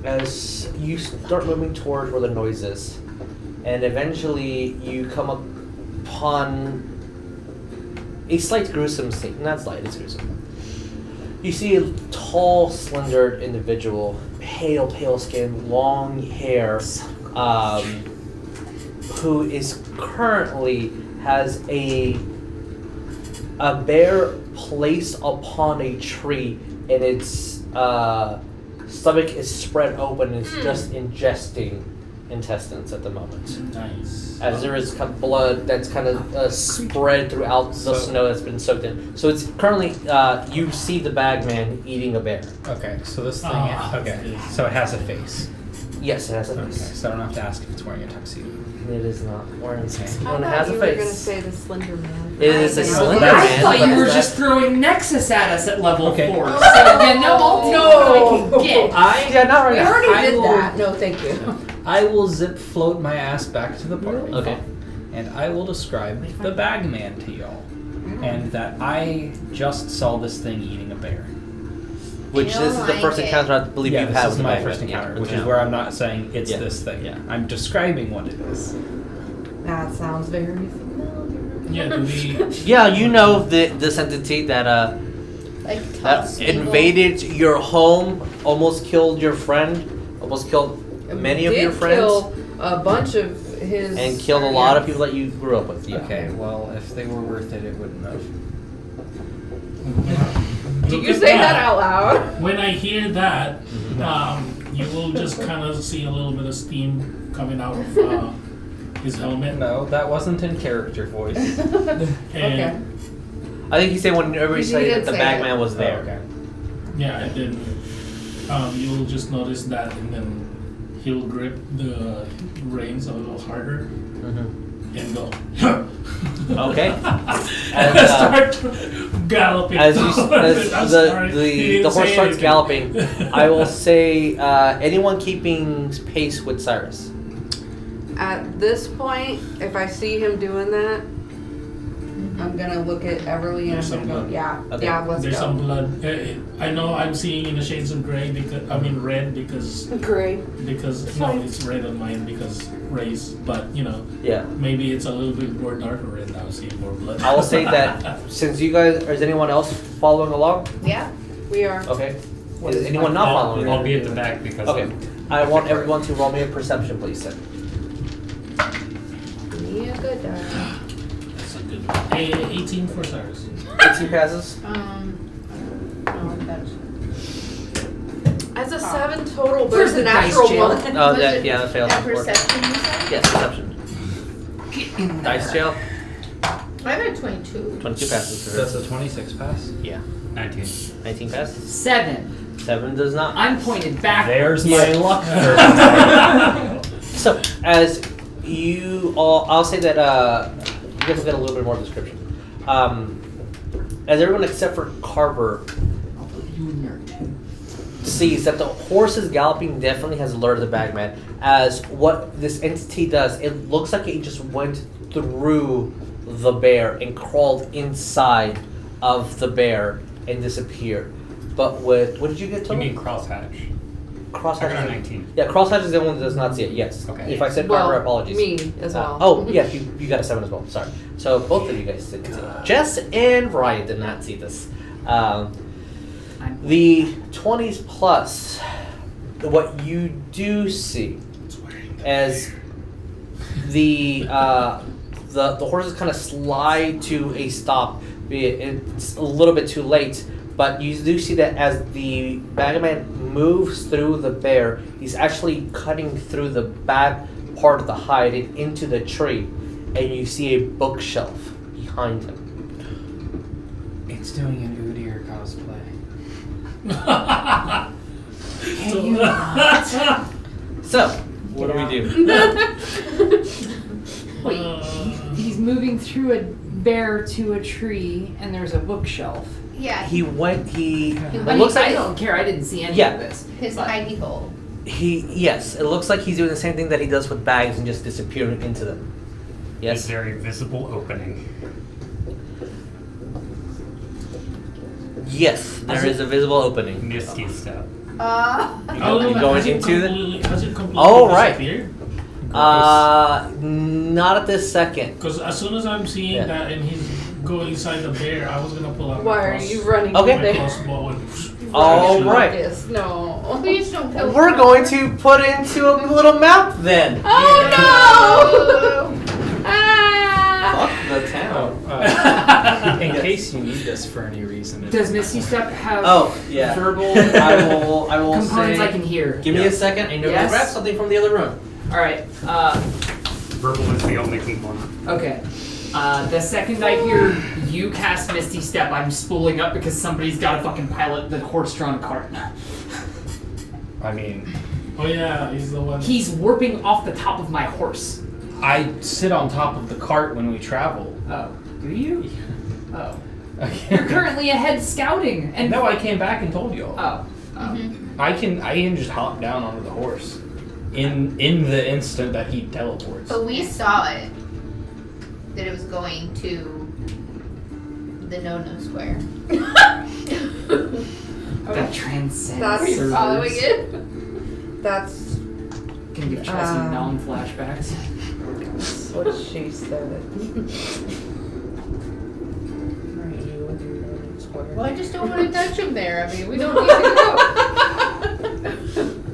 As you start moving towards where the noise is, and eventually you come upon a slight gruesome scene. Not slight, it's gruesome. You see a tall, slender individual, pale skin, long hair, who is currently has a bear placed upon a tree, and its stomach is spread open and it's just ingesting intestines at the moment. Nice. As there is kind of blood that's kind of spread throughout the snow that's been soaked in. So it's currently, you see the bagman eating a bear. okay. So this thing, Ah, okay. So it has a face. Yes, it has a Okay. face. So I don't have to ask if it's wearing a tuxedo. It is not wearing Okay. When it has a you were gonna face. say the Slender Man. It is a I know. slender I man. thought you but were that- just throwing Nexus at us at level Okay. 4. So, yeah, no, I can get. Yeah, not right We now. already I did will- that. No, thank you. I will zip float my ass back to the party. Okay. And I will describe the bagman to y'all. And that I just saw this thing eating a bear. Which You this is don't the first like it. encounter I believe Yeah, you've this had is with the my bagman. first encounter, Yeah, which with is Tenau. where I'm not saying it's Yeah. this thing. Yeah. I'm describing what it is. That sounds very familiar. Yeah, do we? Yeah, you know this entity that Like that toss invaded your home, almost killed your friend, almost killed many of Did your friends, kill a bunch of his and killed a lot of people that you grew up with. Yeah. Okay, well, if they were worth it, it wouldn't have. Do look you at say that out loud? When I hear that, you will just kind of see a little bit of steam coming out of his helmet. No, that wasn't in character voice. Okay. I think he said whenever he He said did that the say bagman it. was there. Okay. Yeah, and then you'll just notice that, and then he'll grip the reins a little harder Mhm. and go. Okay. And As, start galloping. As, you, I'm as sorry, the he didn't horse say starts anything. galloping, I will say anyone keeping pace with Saerus. At this point, if I see him doing that, I'm gonna look at Everlee and There's I'm gonna some go, blood. yeah, Okay. yeah, let's There's go. some blood. I know I'm seeing in the shades of gray because red because Great. no, it's red on mine because race. But Yeah. maybe it's a little bit more darker red now. Seeing more blood. I will say that since you guys, is anyone else following along? Yeah. We are. Okay. Is anyone not following I'll along? be at the back because Okay. I want everyone to roll me a perception, please, then. Yeah, good. That's a good one. 18 for Saerus. 18 passes. No, that's. As a 7 total, Where's there's a the dice natural jail? one. Oh, Was that, it yeah, that fails. That perception you said? Yes, perception. Get in Dice jail. I got 22. 22 passes. Does a 26 pass? Yeah. 19. 19 passes. 7. 7 does not. I'm pointed back. There's my luck for tonight. So, as you all, I'll say that you guys will get a little bit more description. As everyone except for Carver You nerd. sees that the horse is galloping definitely has alerted the bagman. As what this entity does, it looks like it just went through the bear and crawled inside of the bear and disappeared. But with, what did you get You total? mean crosshatch? I Crosshatch. got a 19. Yeah, Crosshatch is the one that does not see it, yes. Okay. If I said Well, Carver, apologies. me as well. Oh, yes, you got a 7 as well. Sorry. So both of you guys didn't see it. Jess and Ryan did not see this. The 20s plus, what you do see as the horses kind of slide to a stop. Be it it's a little bit too late, but you do see that as the bagman moves through the bear, he's actually cutting through the back part of the hide and into the tree, and you see a bookshelf behind him. It's doing an Udyr cosplay. So, what do we do? He's moving through a bear to a tree, and there's a bookshelf. Yeah. He went. It I looks I like don't care. I didn't see any Yeah. of this. His But- hidey hole. Yes, it looks like he's doing the same thing that he does with bags and just disappearing into them. Is Yes. there a visible opening? Yes, there is a visible opening. Misty step. You going into the? Has it completely Oh, right. disappeared? Not at this second. Because as soon as I'm seeing Yeah. that and he's going inside the bear, I was gonna pull out Why my are you running Okay. my there? crossbow and All right. Marcus, no. Please don't kill We're me. going to put into a little map then. Oh no! Ah! Fuck the town. In case you need this for any reason. Does Misty Step have Oh yeah. verbal I will components say. I can hear? Give me a second. I know Yes. grab something from the other room. All right. Verbal is the only component. Okay. The second I hear you cast Misty Step, I'm spooling up because somebody's got to fucking pilot the horse-drawn cart. I mean, Oh yeah, he's the one. He's warping off the top of my horse. I sit on top of the cart when we travel. Oh, do you? Oh. You're currently ahead scouting, and No, I came back and told you all. Oh. I can just hop down onto the horse in the instant that he teleports. But we saw it. That it was going to the no-no square. That transcends. That's Are you servers. following it? That's Can give Chelsea non-flashbacks. what she said. Well, I just don't want to touch him there. I mean, we don't need to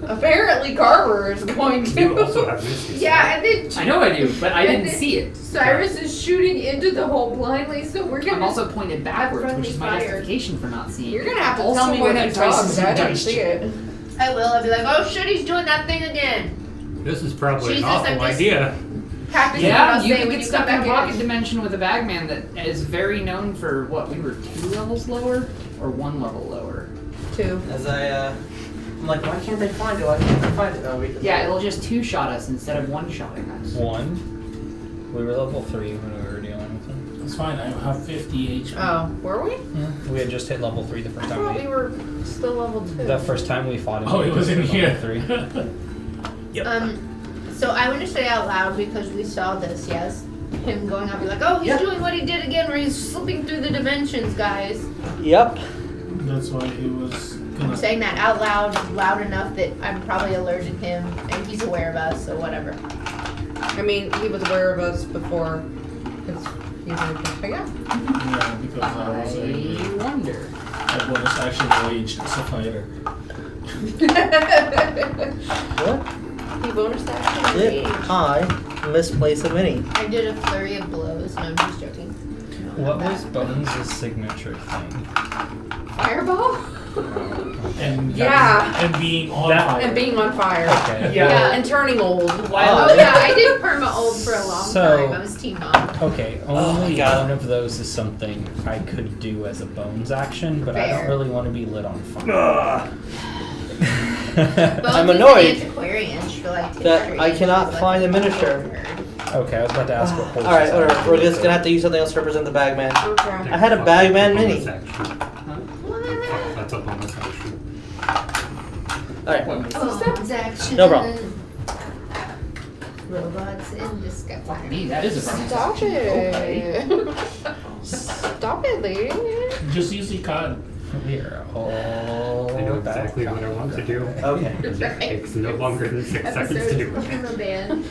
go. Apparently Carver is going You also to. have Misty. Yeah, and then I know I do, but I didn't And see it. Cyrus is shooting into the hole blindly, so we're gonna. I'm also pointed backwards, friendly which is my fire. justification for not seeing You're it. gonna have to Also, tell me why what that you saw, dice is 'cause I didn't diced. see it. I will. I'll be like, oh shit, he's doing that thing again. This is probably Jesus, an awful I'm just- idea. Practicing what Yeah, I'll you say could when get you stuck come in a back pocket dimension with a bagman that is very known for what we were 2 levels lower or 1 level lower. 2. As I'm like, why can't they find it? Why can't they find it? Oh, because Yeah, it'll just 2-shot us instead of 1-shotting us. 1. We were level 3 when we were dealing with them. It's fine, I have 50 HP. Oh, were we? We had just hit level 3 the I first thought we time were still level 2. The first time we fought him. Oh, it was in level here. 3. Yep. So I want to say out loud because we saw this, yes. Him going out, be like, oh, he's Yeah. doing what he did again, where he's slipping through the dimensions, guys. Yep. That's why he was I'm gonna. saying that out loud, loud enough that I'm probably alerted him, and he's aware of us, so whatever. I mean, he was aware of us before. Because he's like, oh, yeah. Yeah, because I was a wonder. bonus action rage as a fighter. What? He bonus action. Did I misplace a mini? I did a flurry of blows, no, I'm just joking. No, What not was that. Bones' signature thing? Fireball? And Yeah. and being on That- fire. And being on fire. Okay. Yeah. And turning old. Oh yeah, I did perma old for a long So- time. I was team mom. Okay, Oh my only God. one of those is something I could do as a Bones action, but I don't Fair. really want to be lit on fire. Bones I'm is annoyed an antiquarian. She liked that history. I cannot She's like find a an miniature. old nerd. Okay, I was about to ask what horses. Alright, I whatever. would We're do, just but- gonna have to use something else to represent the bagman. Okay. I had a Bagman mini. That's a bonus action. Alright. Bones action. No problem. Robots in disguise. Fuck me, that is a bonus Stop action. Okay. it. Stop it, lady. Just use the card. We're all I know back exactly what I on want to track. do. Okay. It takes no longer than 6 seconds to do it. Perma ban.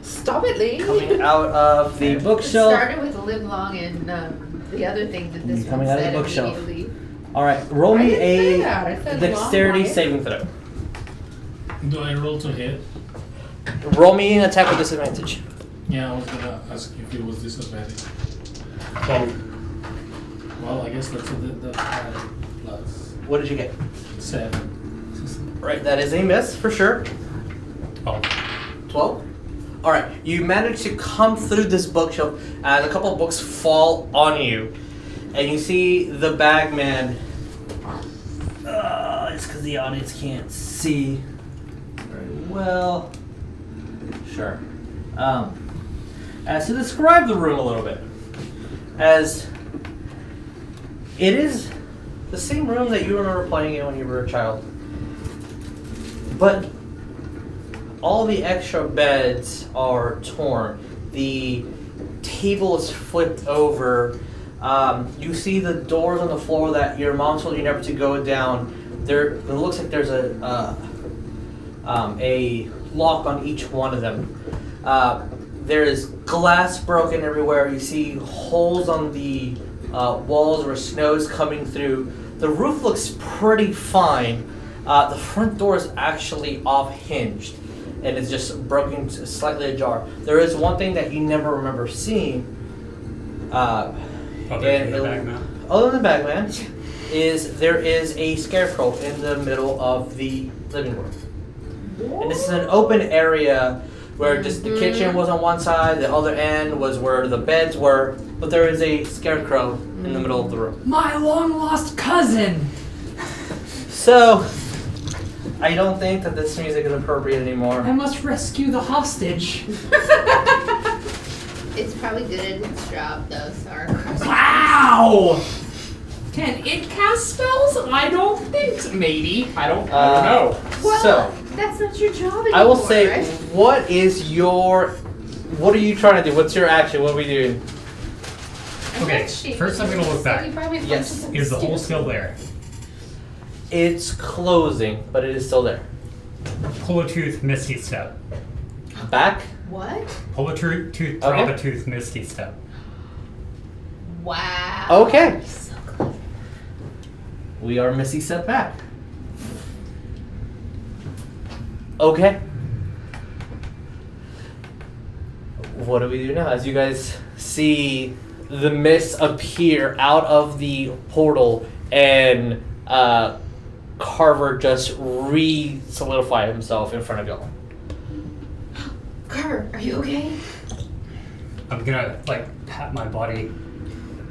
Stop it, lady. Coming out of the It bookshelf. started with live long and the other thing that this Coming one out of said the bookshelf. immediately. Alright, roll I me didn't say a that. I said dexterity long life. saving throw. Do I roll to hit? Roll me an attack with disadvantage. Yeah, I was gonna ask if it was disadvantage. Well, I guess that's the 5 plus What did you get? 7. Right, that is a miss for sure. 12. 12? Alright, you manage to come through this bookshelf and a couple of books fall on you. And you see the bagman. It's because the audience can't see very well. Sure. As to describe the room a little bit. As it is the same room that you remember playing in when you were a child. But all the extra beds are torn. The table is flipped over. You see the doors on the floor that your mom told you never to go down. It looks like there's a lock on each one of them. There is glass broken everywhere. You see holes on the walls where snow's coming through. The roof looks pretty fine. The front door is actually off-hinged and it's just broken, slightly ajar. There is one thing that you never remember seeing. Other than the bagman. Other than the bagman, there is a scarecrow in the middle of the living room. And this is an open area where just the kitchen was on one side, the other end was where the beds were, but there is a scarecrow in the middle of the room. My long lost cousin! So, I don't think that this music is appropriate anymore. I must rescue the hostage. It's probably good at its job though, sorry. Wow! Can it cast spells? I don't think so. Maybe. I don't know. Well, So, that's not your job anymore, I will say, right? what are you trying to do? What's your action? What are we doing? Okay, first I'm gonna look back. Yes. Is the hole still there? It's closing, but it is still there. Pull a tooth, Misty Step. Back? What? Pull a tooth, Okay. drop a tooth, Misty Step. Wow. Okay. So clever. We are Missy set back. Okay. What do we do now? As you guys see the mist appear out of the portal and Carver just re-solidify himself in front of y'all. Carver, are you okay? I'm gonna pat my body.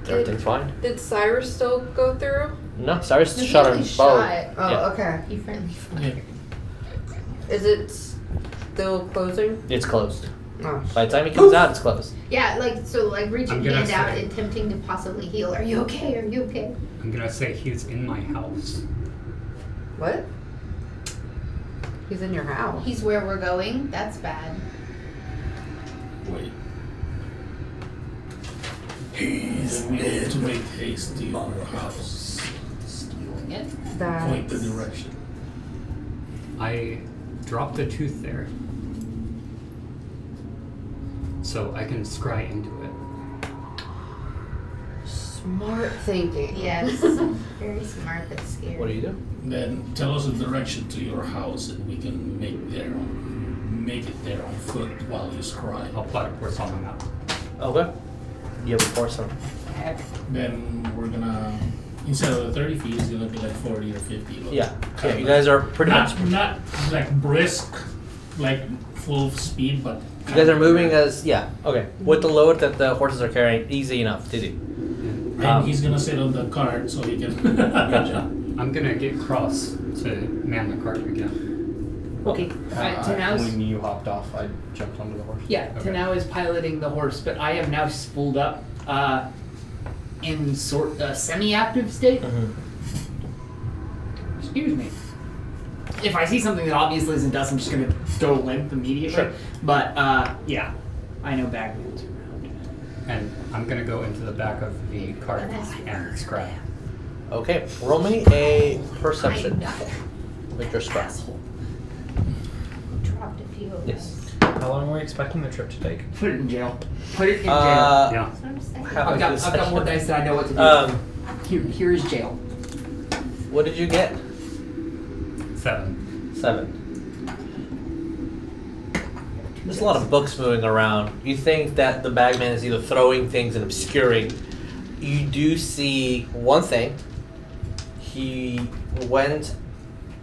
Everything's fine. Did Cyrus still go through? No, Saerus He shot really him. shot. Oh, Yeah. okay. He friendly fire. Yeah. Is it still closing? It's closed. Oh. By the time he comes out, it's closed. Yeah, reaching I'm gonna hand out say- and attempting to possibly heal. Are you okay? Are you okay? I'm gonna say he's in my house. What? He's in your house. He's where we're going. That's bad. Wait. Then we need to make haste to your house. Stealing it. Point the That's direction. I dropped a tooth there. So I can scry into it. smart thinking. Yes. Very smart, but scary. What do you do? Then tell us the direction to your house and we can make it there on foot while you scry. I'll plot a course on the map. Okay. You have a force on. Then we're gonna, instead of the 30 feet, it's gonna be like 40 or 50. But Yeah. kind Yeah, you of guys are pretty much. not like brisk, like full speed, but You guys are moving as okay with the load that the horses are carrying, easy enough to do. And he's gonna sit on the cart so he can. Gotcha. I'm gonna get Cross to man the cart again. Okay. Tenau's. When you hopped off, I jumped onto the horse. Yeah, Okay. Tenau is piloting the horse, but I am now spooled up in semi-active state. Excuse me. If I see something that obviously isn't dust, I'm just gonna go limp immediately. Sure. But yeah, I know bagman's around. And I'm gonna go into the back of the cart and scry. Okay, roll me a perception with your scratch. Dropped a few of Yes. How long are we expecting the trip to take? Put it in jail. Put it in jail. Yeah. That's what I'm saying. Have I've a got good more session. dice than I know what to do. Here is jail. What did you get? 7. 7. There's a lot of books moving around. You think that the bagman is either throwing things and obscuring. You do see one thing. He went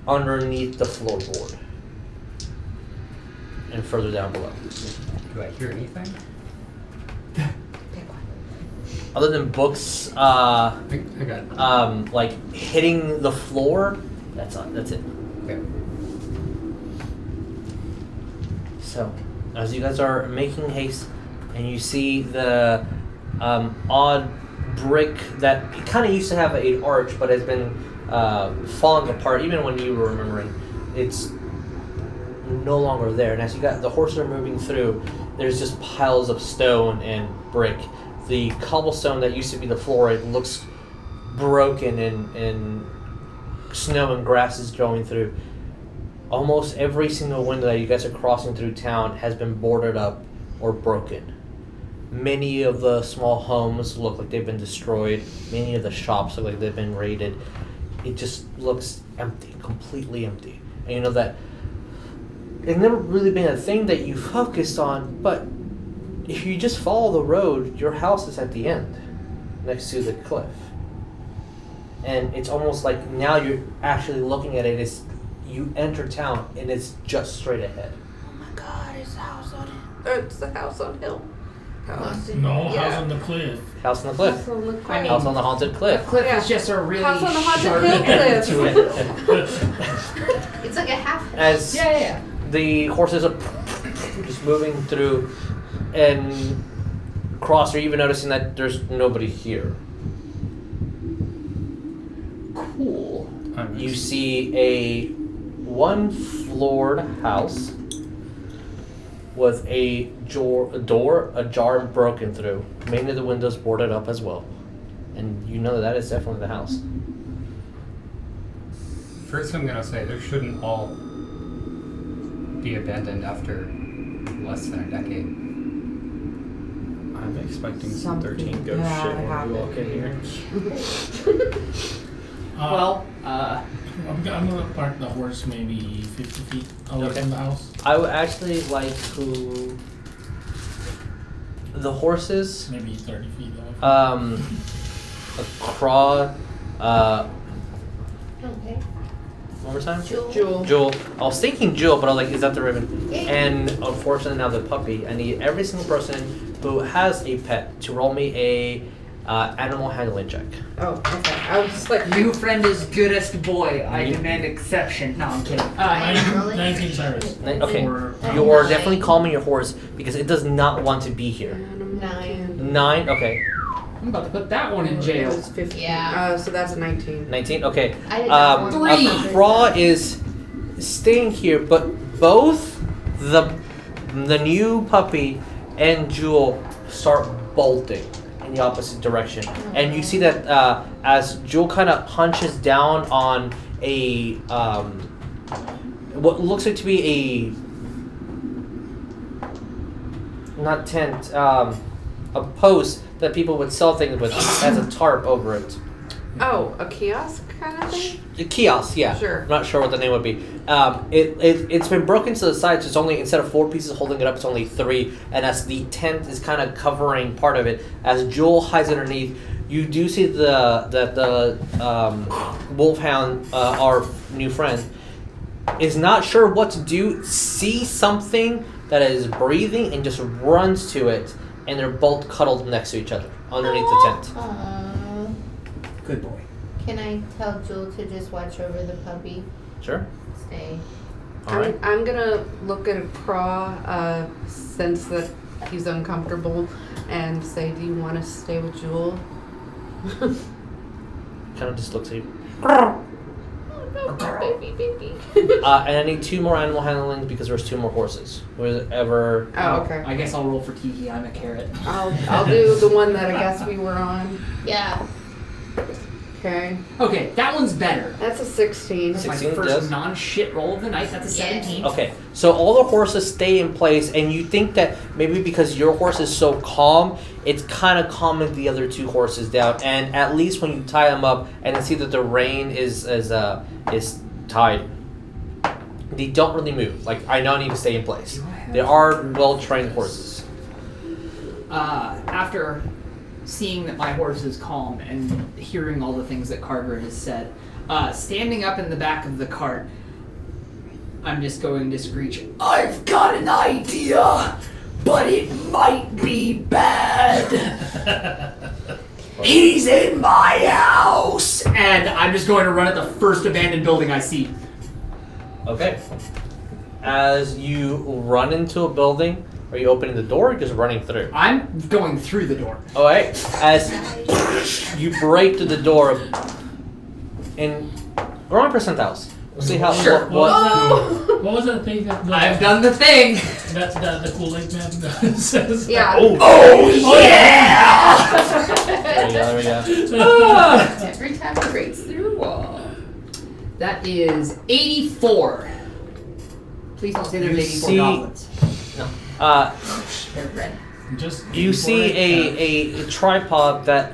underneath the floorboard and further down below. Do I hear anything? Other than books, I got like hitting the floor, that's it. okay. So, as you guys are making haste, and you see the odd brick that kind of used to have an arch, but has been falling apart. Even when you were remembering, it's no longer there. And as you got the horses are moving through, there's just piles of stone and brick. The cobblestone that used to be the floor, it looks broken, and snow and grass is going through. Almost every single window that you guys are crossing through town has been boarded up or broken. Many of the small homes look like they've been destroyed. Many of the shops look like they've been raided. It just looks empty, completely empty. And you know that it's never really been a thing that you focused on, but if you just follow the road, your house is at the end, next to the cliff. And it's almost like now you're actually looking at it as you enter town, and it's just straight ahead. Oh my God! It's the house on it's the house on hill. House. No, Yeah. house on the cliff. House on the cliff. House on the cliff. I mean- House on the haunted The cliff. cliff Yeah. is just a really House on the haunted sharp hill end cliff. to it. It's like a half. As Yeah. the horses are just moving through, and Cross, are even noticing that there's nobody here. Cool. You see a one-floored house with a door ajar and broken through. Many of the windows boarded up as well. And you know that is definitely the house. First, I'm gonna say there shouldn't all be abandoned after less than a decade. I'm expecting some Something 13 ghost bad shit when we walk in here. Well, I'm gonna park the horse maybe 50 feet away Okay. from the house. I would actually like to. The horses. Maybe 30 feet away. A craw. Okay. One more time. Jewel. Jewel. I was thinking Jewel, but I was like, is that the Riven? Yeah. And unfortunately, now the puppy. I need every single person who has a pet to roll me a animal handling check. Oh, okay. I was like, New friend is goodest boy. I demand exception. No, I'm kidding. Really? 19 Saerus. Okay. Or- You are 9. definitely calming your horse because it does not want to be here. 9. 9. Okay. I'm about to put that one in jail. It was 15. Yeah. So that's a 19. 19. Okay. I did not want Three. to- A craw is staying here, but both the new puppy and Jewel start bolting in the opposite direction, and you see that as Jewel kind of hunches down on a what looks like to be a not tent, a post that people would sell things with has a tarp over it. Oh, a kiosk kind of thing? A kiosk, yeah. Sure. I'm not sure what the name would be. It's been broken to the sides. It's only, instead of 4 pieces holding it up, it's only 3. And as the tent is kind of covering part of it, as Joel hides underneath, you do see that the wolfhound, our new friend, is not sure what to do. See something that is breathing and just runs to it, and they're both cuddled next to each other underneath the tent. Aww. Good boy. Can I tell Jewel to just watch over the puppy? Sure. Stay. All right. I'm gonna look at a craw, sense that he's uncomfortable, and say, "Do you want to stay with Jewel?" Kind of just looks at you. Oh, baby. And I need 2 more animal handling because there's 2 more horses. Whatever. Oh, okay. I guess I'll roll for Tiki. I'm a carrot. I'll do the one that I guess we were on. Yeah. Okay, Okay, that one's better. that's a 16. That's my 16 first does? non-shit roll of the night. That's a Yeah. 17. Okay, so all the horses stay in place, and you think that maybe because your horse is so calm, it's kind of calming the other 2 horses down. And at least when you tie them up and see that the rein is tied, they don't really move. Like, I now need to stay in place. They are well-trained horses. After seeing that my horse is calm and hearing all the things that Carver has said, standing up in the back of the cart, I'm just going to screech, "I've got an idea, but it might be bad. He's in my house!" And I'm just going to run at the first abandoned building I see. Okay. As you run into a building, are you opening the door or just running through? I'm going through the door. Alright, as you break through the door, and roll my percentiles. We'll see how Sure. What was that thing that I've done the thing! That's the Kool-Aid man says? Yeah. Oh, yeah! there we go. Every time it breaks through a wall. That is 84. Please don't say there's You 84 see- goblins. They're red. Just You see a tripod that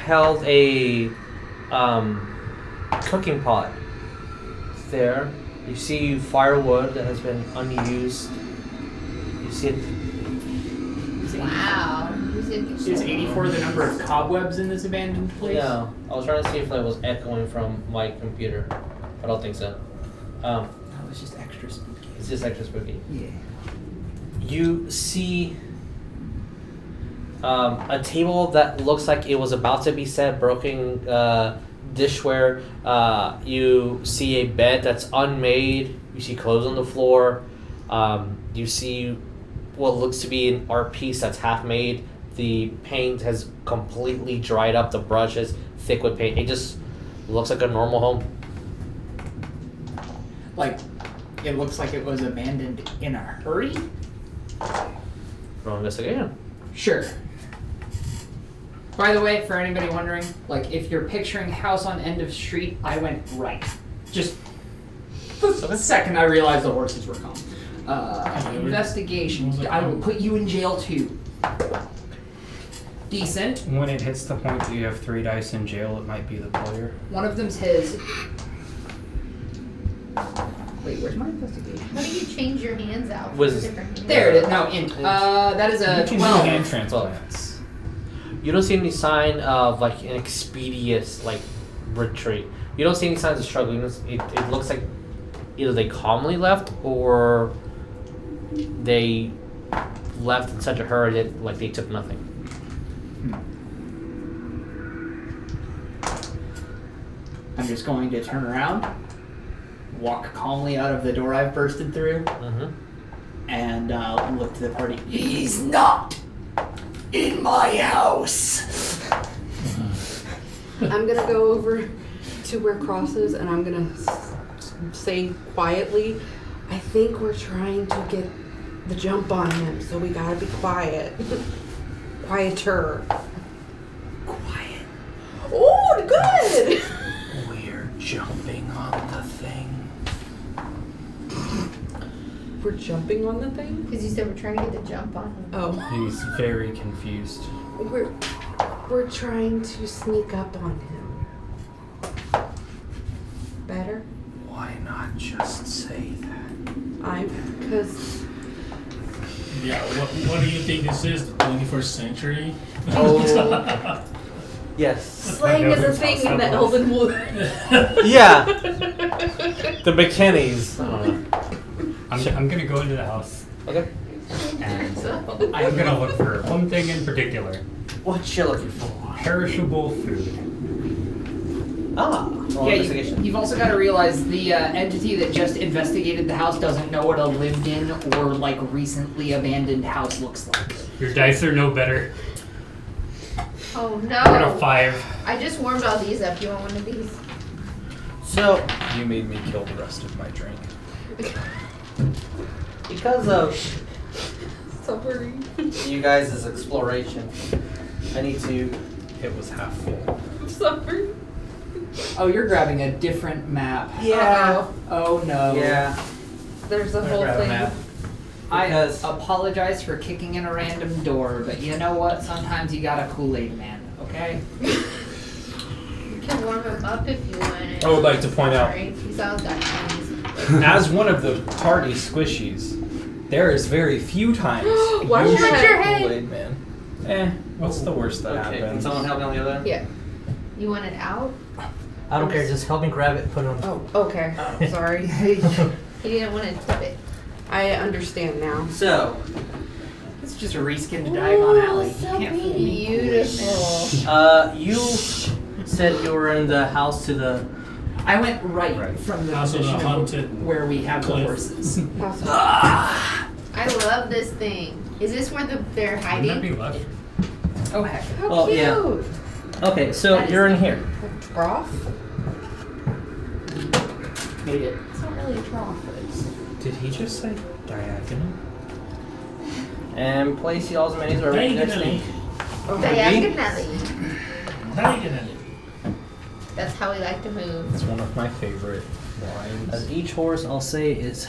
held a cooking pot. It's there. You see firewood that has been unused. You see it. Wow. Music is Is 84 the number of cobwebs in this abandoned place? No, I was trying to see if that was echoing from my computer. I don't think so. No, it's just extra spooky. It's just extra spooky. Yeah. You see a table that looks like it was about to be set, broken dishware. You see a bed that's unmade. You see clothes on the floor. You see what looks to be an art piece that's half made. The paint has completely dried up. The brush is thick with paint. It just looks like a normal home. Like, it looks like it was abandoned in a hurry? Roll investigation. Sure. By the way, for anybody wondering, like, if you're picturing house on end of street, I went right. Just the second I realized the horses were gone. Investigation. I will put you in jail too. Decent. When it hits the point that you have 3 dice in jail, it might be the player. One of them's his. Wait, where's my investigation? How do you change your hands out? for Was- different hands? There it is. No, that is You a can do 12. hand transplants. You don't see any sign of like an expeditious like retreat. You don't see any signs of struggle. It looks like either they calmly left or they left in such a hurry that like they took nothing. I'm just going to turn around, walk calmly out of the door I've bursted through, and look to the party. He's not in my house. I'm gonna go over to where Cross is, and I'm gonna say quietly, I think we're trying to get the jump on him, so we gotta be quiet. Quieter. Quiet. Oh, good! We're jumping on the thing. We're jumping on the thing? Because you said we're trying to get the jump on him. Oh. He's very confused. We're trying to sneak up on him. Better? Why not just say that? Because Yeah, what do you think this is? The 21st century? Oh. Yes. slang is a thing in the Elven Wood. Yeah. The McKennies. I'm gonna go into the house Okay. and I'm gonna look for one thing in particular: What you looking for? perishable food. Roll Yeah, investigation. you've also got to realize the entity that just investigated the house doesn't know what a lived-in or like recently abandoned house looks like. Your dice are no better. Oh I got a no! 5. I just warmed all these up. You want one of these? So, You made me kill the rest of my drink. because of Sorry. you guys' exploration, I need to. It was half full. I'm sorry. Oh, you're grabbing a different map. Yeah. Oh no. Yeah. There's a I'm whole gonna grab a thing. map. I Because- apologize for kicking in a random door, but you know what? Sometimes you got a Kool-Aid man, okay? You can warm him up if you want it. I would like to point out- Sorry, he's all got hands. As one of the party squishies, there is very few times Watch you your should head. Kool-Aid man. What's the worst that Okay, can happens? someone help me on the other end? Yeah. You want it out? I don't care, just help me grab it and put it on. Oh, okay. Sorry. He didn't want to tip it. I understand now. So, It's just a reskinned Diagon Alley. You so can't fool me. beautiful. you said you were in the house to the. I went right, Right. from the Also the position of haunted where we have the cliff. horses. I love this thing. Is this where they're Wouldn't hiding? that be left? Oh heck. How Well, cute. yeah. Okay, so That is you're in here. A trough? Made it. It's not really a trough, but it's... Did he just say diagonal? And place y'all's minis wherever you guys Diagonally. think. Diagonally. Diagonally. That's how we like to move. It's one of my favorite lines. As each horse I'll say is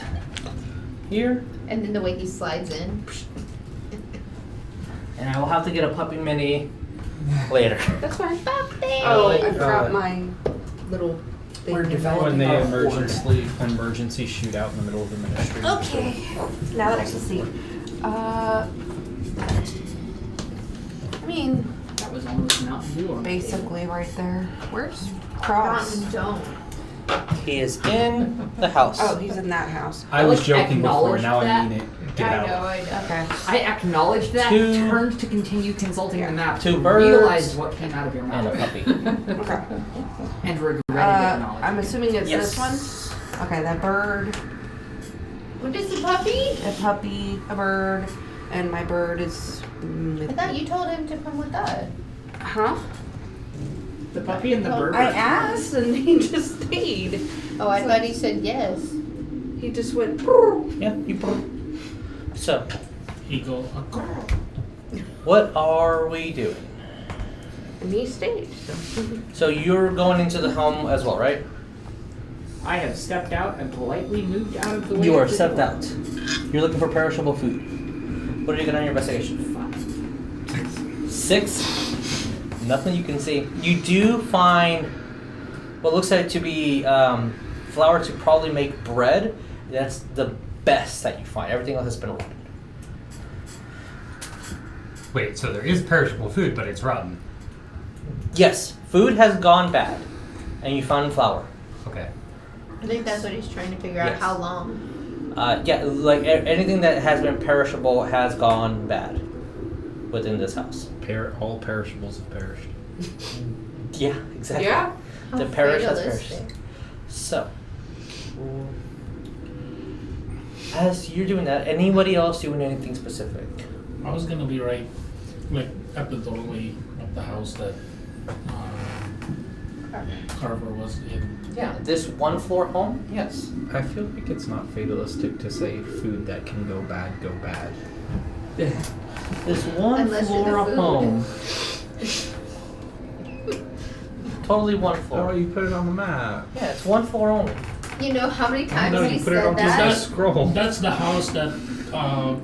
here, And then the way he slides in. and I will have to get a puppy mini later. That's fine. Puppy! Oh, I like forgot that. my little thing. We're developing When they our emergency shoot out in the middle of the ministry. Okay. Now that I can see. I mean, That was almost Mountain Dew on the table. basically right there. Where's Cross? Don't. He is in the house. Oh, he's in that house. I was like, joking before, acknowledge now I that. mean it. Get I out. know. Okay. I acknowledged that, Two- turned to continue consulting the map, two to birds realized what came out of your and a mouth. puppy. Okay. And regretted acknowledging. I'm assuming it's Yes. this one? Okay, that bird, What is the puppy? a puppy, a bird, and my bird is. I thought you told him to come with us. Huh? The puppy and the bird. I asked and he just stayed. Oh, I thought he said yes. He just went. Yeah, you So, Eagle. what are we doing? And he stayed. So you're going into the home as well, right? I have stepped out and politely moved out of the way. You are of the stepped door. out. You're looking for perishable food. What are you getting on your investigation? 6. Nothing you can see. You do find what looks like to be flour to probably make bread. That's the best that you find. Everything else has been rotten. Wait, so there is perishable food, but it's rotten. Yes, food has gone bad, and you found flour. Okay. I think that's what he's trying to figure out. Yes. How long? Yeah, like anything that has been perishable has gone bad within this house. All perishables have perished. Yeah, exactly. Yeah. The How parish has fatalistic. perished. So, as you're doing that, anybody else doing anything specific? I was gonna be right, like at the doorway of the house that Carver was in. Yeah, this one floor home. Yes. I feel like it's not fatalistic to say food that can go bad. This one Unless you're the floor food. home. Totally one floor. Oh, you put it on the map. Yeah, it's one floor only. You know how many times No, he you put it said on that? this scroll. That's the house that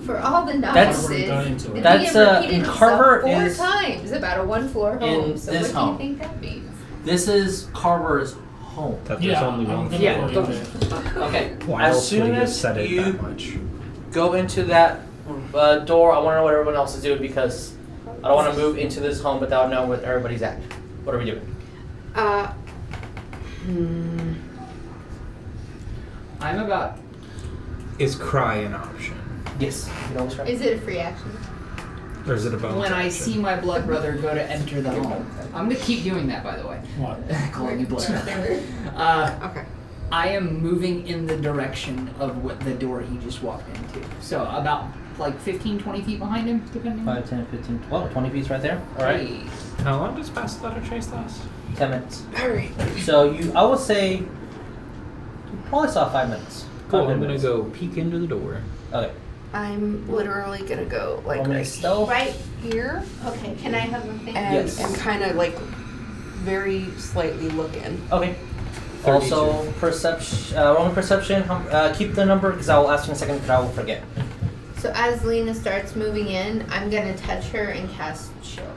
For all the That's- novices. Carver got into it. and That's, he repeated Carver himself 4 is times about a 1-floor home. in So this what home. do you think that means? This is Carver's home. That there's Yeah, only I'm one. gonna Yeah, go go- in there. Okay. Why as else would soon he have as said it you that much? go into that door, I want to know what everyone else is doing because I don't want to move into this home without knowing what everybody's at. What are we doing? I'm about. Is cry an option? Yes. You know what's right? Is it a free action? Or is it a bonus When I action? see my blood brother go to enter the home, I'm gonna keep doing that, by the way. What? Calling you blood brother. Okay. I am moving in the direction of what the door he just walked into. So about like 15, 20 feet behind him, depending. 5, 10, 15, 12, 20 feet's right there. All right. Hey. How long does Pass Letter Chase last? 10 minutes. Alright. So I would say, you probably saw 5 minutes. Cool, 5 I'm gonna minutes. go peek into the door. Okay. I'm literally gonna go like Want me to right stealth? Right. here Okay, can I have a thing? and, Yes. and kind of like very slightly look in. Okay. 32. Also, perception. Roman perception. Keep the number because I will ask you in a second because I will forget. So as Lena starts moving in, I'm gonna touch her and cast shield.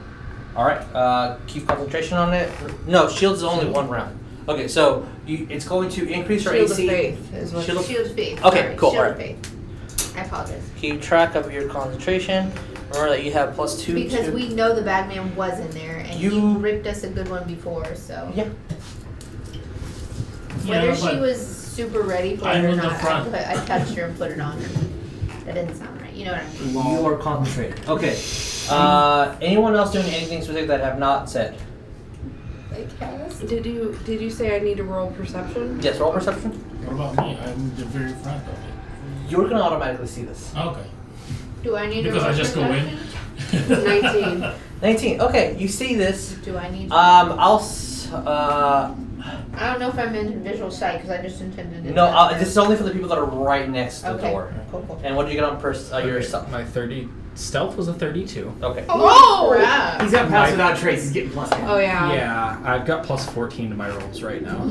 All right. Keep concentration on it. No, shields is only 1 round. Okay, so it's going to increase your Shield of AC. faith is what. Shield of- Shield of faith. Okay, sorry, cool, Shield of alright. faith. I apologize. Keep track of your concentration. Remember that you have +2. Because to... we know the bagman was in there and he You- ripped us a good one before, so. Yeah. Whether Yeah, she but was super ready for I'm it or in the not, front. I touched her and put it on her. That didn't sound right. You know what I mean? You are concentrated. Okay. Anyone else doing anything specific that I have not said? I guess. Did you say I need to roll perception? Yes. Roll perception. What about me? I'm the very front of it. You're gonna automatically see this. Okay. Do I need to Because roll I just go in. perception? 19. 19. Okay. You see this. Do I need to? I don't know if I'm in visual sight because I just intended it. No. This is only for the people that are right next to the Okay. door. Cool. And what did you get on your Okay, stuff? My stealth was a 32. Okay. Oh, crap. He's got pass My- without trace. He's getting plus 10 Oh yeah. Yeah, I've got +14 to my rolls right now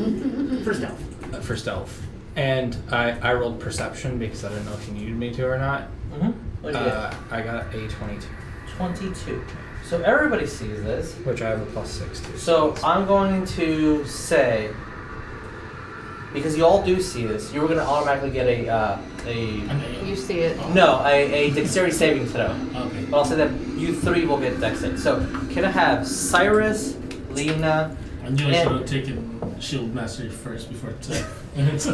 for stealth. for stealth. And I rolled perception because I didn't know if you needed me to or not. Mm-hmm. What did you I got a 22, get? 22. So everybody sees this. which I have a +6 to. So I'm going to say, because you all do see this, you were going to automatically get a You see it. a dexterity saving throw. Okay. But I'll say that you 3 will get dex save. So can I have Saerus, Lena, I knew I And- should have taken Shield Mastery first before tech. and Dex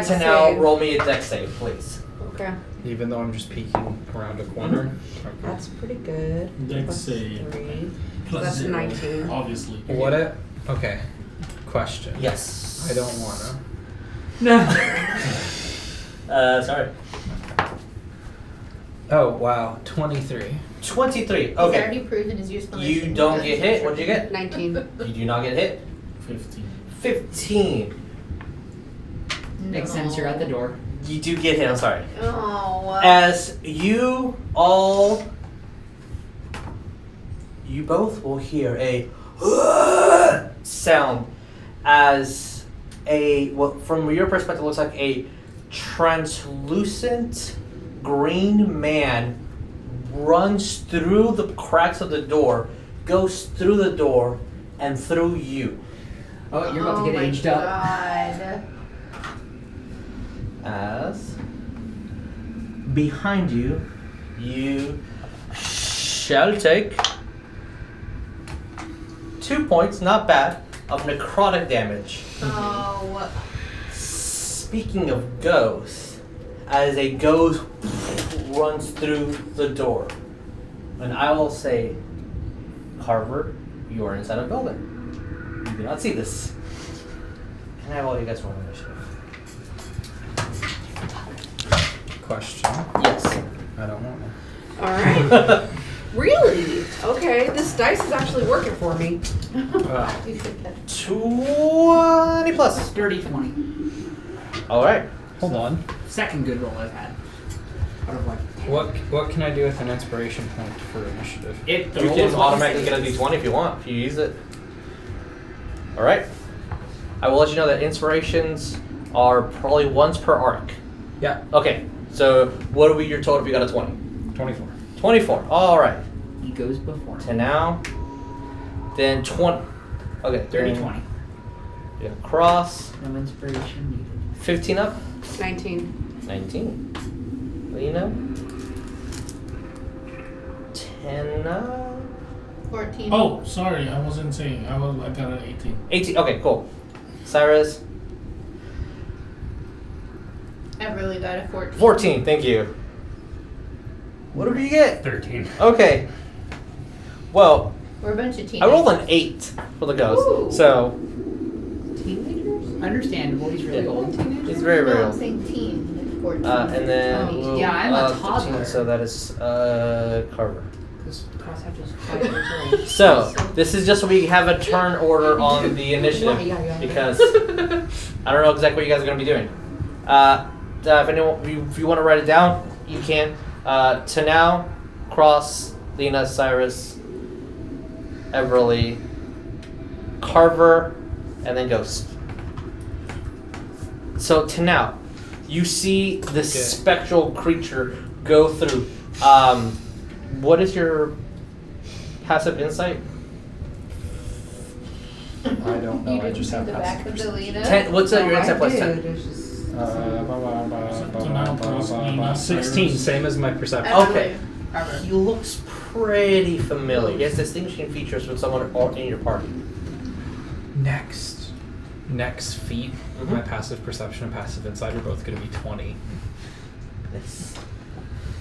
Tenau save. roll me a dex save, please. Okay. Even though I'm just peeking around a corner. Okay. That's pretty good. Dex Plus save. 3. Plus That's 0, 19. obviously. What it? Okay. Question. Yes. I don't wanna. No. Sorry. Oh wow, 23. 23. He's Okay. already proven his usefulness. You don't get hit. What'd you get? 19. You do not get hit. 15. 15. Makes sense. You're at the door. You do get hit. I'm sorry. Oh. As you both will hear a sound as from your perspective looks like a translucent green man runs through the cracks of the door, goes through the door, and through you. Oh, you're about to get aged up. God. As behind you, you shall take 2 points, not bad, of necrotic damage. Oh. Speaking of ghosts, as a ghost runs through the door, and I will say, Carver, you are inside a building. You do not see this. Can I have all you guys roll initiative? Question. Yes. I don't want one. Alright. Really? Okay, this dice is actually working for me. You should have. 20 plus. Dirty 20. Alright. Hold on. Second good roll I've had. Out of like 10. What can I do with an inspiration point for initiative? It You rolls can with automatically the get a d20 if you want, if you use it. Alright. I will let you know that inspirations are probably once per arc. Yeah. Okay, so what would be your total if you got a 20? 24. 24. Alright. He goes before. Tenau. Then 20. Okay, Dirty then 20. Yeah, cross. No inspiration needed. 15 up. 19. 19. Lena. 10. 14. Oh, sorry, I wasn't saying. I got an 18. 18. Okay, cool. Cyrus. Everlee got a 14. 14. Thank you. What did you get? 13. Okay. Well, We're a bunch of teenagers. I rolled an 8 for the ghost. Ooh. So, Teenagers? Understandable, he's really Yeah. old. it's very, very No, I'm old. saying teen. Like 14. And then. Oh, we'll- yeah, I'm a 15, toddler. so that is Carver. This Crosshatch is 5 years old. So, this is just so we have a turn order on the initiative. Yeah. Because I don't know exactly what you guys are going to be doing. If you want to write it down, you can. Tenau, Cross, Lena, Cyrus, Everlee, Carver, and then Ghost. So Tenau, you see this spectral creature go through. What is your passive insight? I don't know. You I didn't just see have the back of the Lena. What's your insight plus 10? 16, same as my perception. Okay. He looks pretty familiar. He has distinguishing features from someone in your party. Next feat, Mhm. my passive perception and passive insight are both going to be 20. Nice.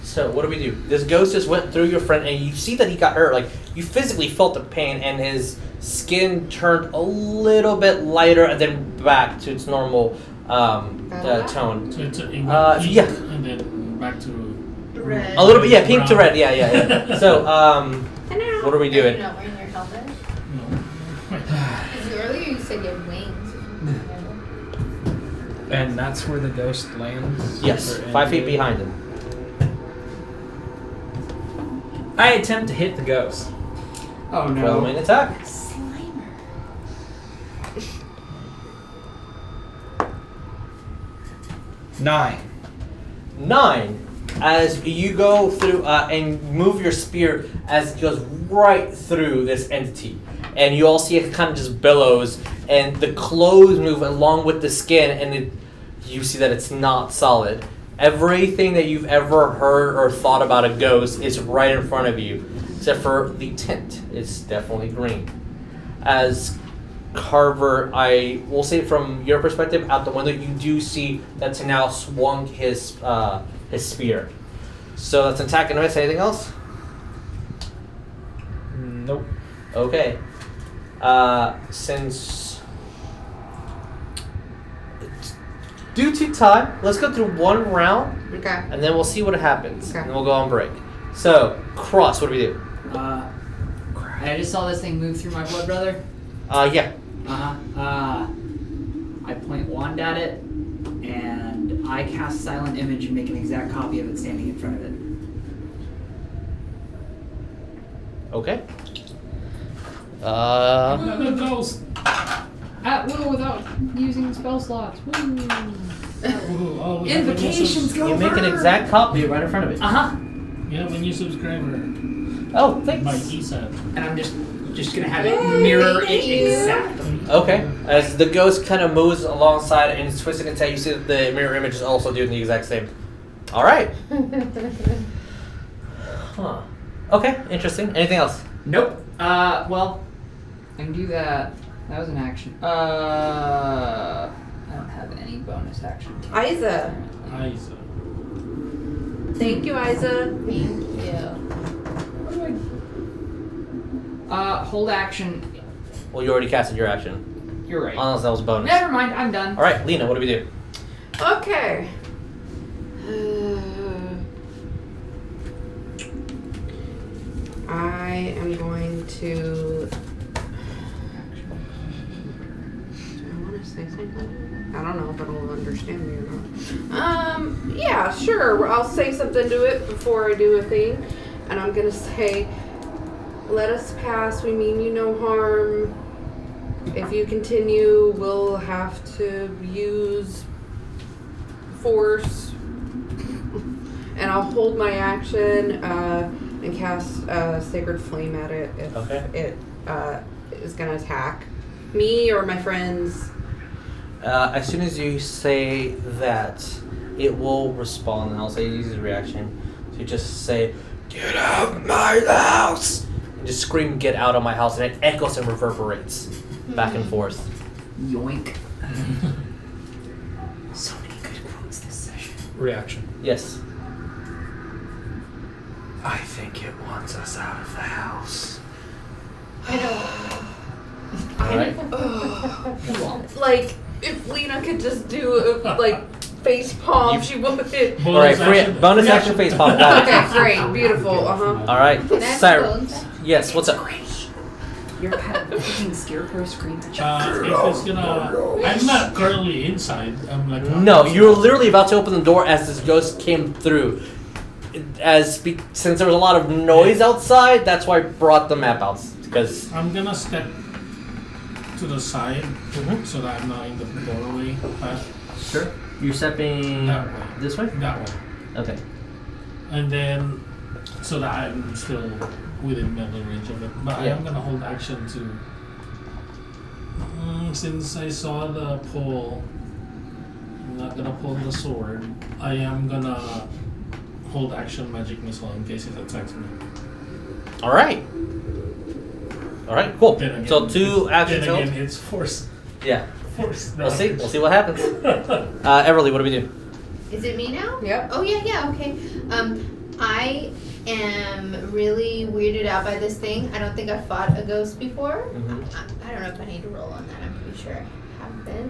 So what do we do? This ghost just went through your friend, and you see that he got hurt. Like, you physically felt the pain, and his skin turned a little bit lighter, and then back to its normal tone. So it went pink yeah. and then back to Red. A little bit, yeah, pink to Brown. red, yeah. So, what are we Are you doing? not wearing your helmet? No. Because earlier you said you have wings. And that's where the ghost lands? Yes, Or 5 feet ended? behind him. I attempt to hit the ghost. Oh no. Roll main attack. Slimer. 9. 9. As you go through and move your spear as it goes right through this entity. And you all see it kind of just billows, and the clothes move along with the skin, and you see that it's not solid. Everything that you've ever heard or thought about a ghost is right in front of you, except for the tint. It's definitely green. As Carver, I will say from your perspective, out the window, you do see that Tenau swung his spear. So that's an attack and a miss. Anything else? Nope. Okay. Since due to time, let's go through one round, Okay. and then we'll see what happens, Okay. and then we'll go on break. So, Cross, what do we do? I just saw this thing move through my blood brother. Yeah. I point wand at it, and I cast Silent Image and make an exact copy of it standing in front of it. Okay. Another ghost. At will without using spell slots. Woo! Oh, we have a new Invocations go You make an first. exact copy right in front of it. You have a new subscriber. Oh, thanks. By Esan. And I'm just gonna have it mirror it exactly. Okay. As the ghost kind of moves alongside and is twisting its head, you see that the mirror image is also doing the exact same. All right. Huh. Okay, interesting. Anything else? Nope. Well, I can do that. That was an action. I don't have any bonus action. Isa. Isa. Thank you, Isa. Thank you. Hold action. Well, you already casted your action. You're right. Unless that was a bonus. Never mind. I'm done. All right, Lena, what do we do? Okay. I am going to. Do I want to say something? I don't know if it'll understand me or not. Yeah, sure. I'll say something to it before I do a thing. And I'm going to say, let us pass. We mean you no harm. If you continue, we'll have to use force. And I'll hold my action and cast Sacred Flame at it if it is going to attack me or my friends. As soon as you say that, it will respond, and I'll say use his reaction. So you just say, "Get out of my house!" And just scream, "Get out of my house!" And it echoes and reverberates back and forth. Yoink. So many good quotes this session. Reaction. Yes. I think it wants us out of the house. I don't. All right. Like, if Lena could just do face palm, she would. All right. Bonus action face palm. Got it. Okay, great, beautiful. All right. Can I have Saerus. bones? Yes. What's up? Your pet freaking scarecrow screams at you. If it's gonna, I'm not currently inside. I'm like. No, you were literally about to open the door as this ghost came through. Since there was a lot of noise outside, that's why I brought the map out. Because I'm gonna step to the side so that I'm not in the doorway. Sure. You're stepping That way. this way? That way. Okay. And then, so that I'm still within melee range of it. But I am gonna hold action to. Since I saw the pole, I'm not gonna pull the sword. I am gonna hold action magic missile in case it attacks me. All right. All right. Cool. Then again, So 2 actions. Then again, it's force. Yeah. Force. We'll see. We'll see what happens. Everlee, what do we do? Is it me now? Yep. Oh yeah, okay. I am really weirded out by this thing. I don't think I've fought a ghost before. I don't know if I need to roll on that. I'm pretty sure I have been.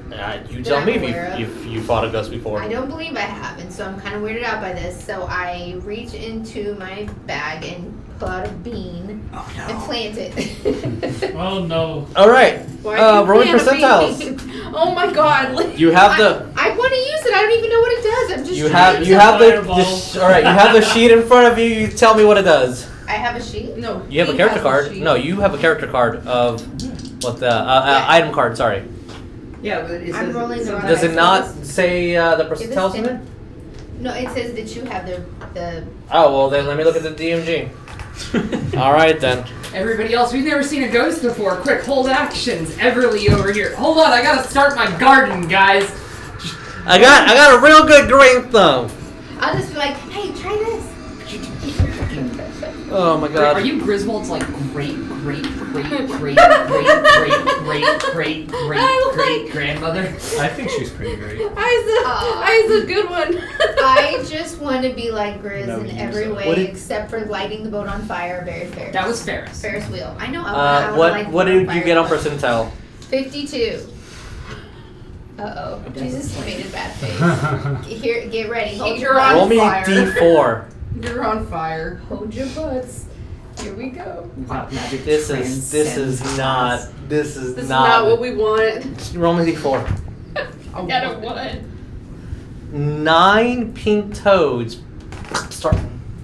You That tell I'm me aware of. if you fought a ghost before. I don't believe I haven't, so I'm kind of weirded out by this. So I reach into my bag and pull out a bean and plant it. Oh no. All right. Why do you Rolling plant a percentiles. bean? Oh my god. You have the. I want to use it. I don't even know what it does. I'm just. You trying have to- you have the Fireball. all right. You have the sheet in front of you. You tell me what it does. I have a sheet. No. You have a he character has card. sheet. No, you have a character card of what the item card. Sorry. Yeah, but it I'm says rolling the wrong Does it dice. not say the Give this percentiles to in me. it? No, it says that you have the. Oh well, then let me look at the DMG. All right then. Everybody else, we've never seen a ghost before. Quick, hold actions. Everlee over here. Hold on, I gotta start my garden, guys. I got a real good green thumb. I'll just be like, hey, try this. Oh my Are god. you Griswold's like great grandmother? I think she's pretty great. I's a good one. I just want to be like Grizz No, in you every said- way What did- except for lighting the boat on fire. Very fair. That was Ferris. Ferris wheel. I know. I wanna light the What boat did on you fire. get on percentile? 52. Uh oh. Jesus made a bad face. Here, get ready. Oh, Get you're your on Roll me fire. D4. You're on fire. Hold your butts. Here we go. Wow, magic This is transcends not. class. This is This is not. not what we want. Roll me D4. I got a one. 9 pink toads start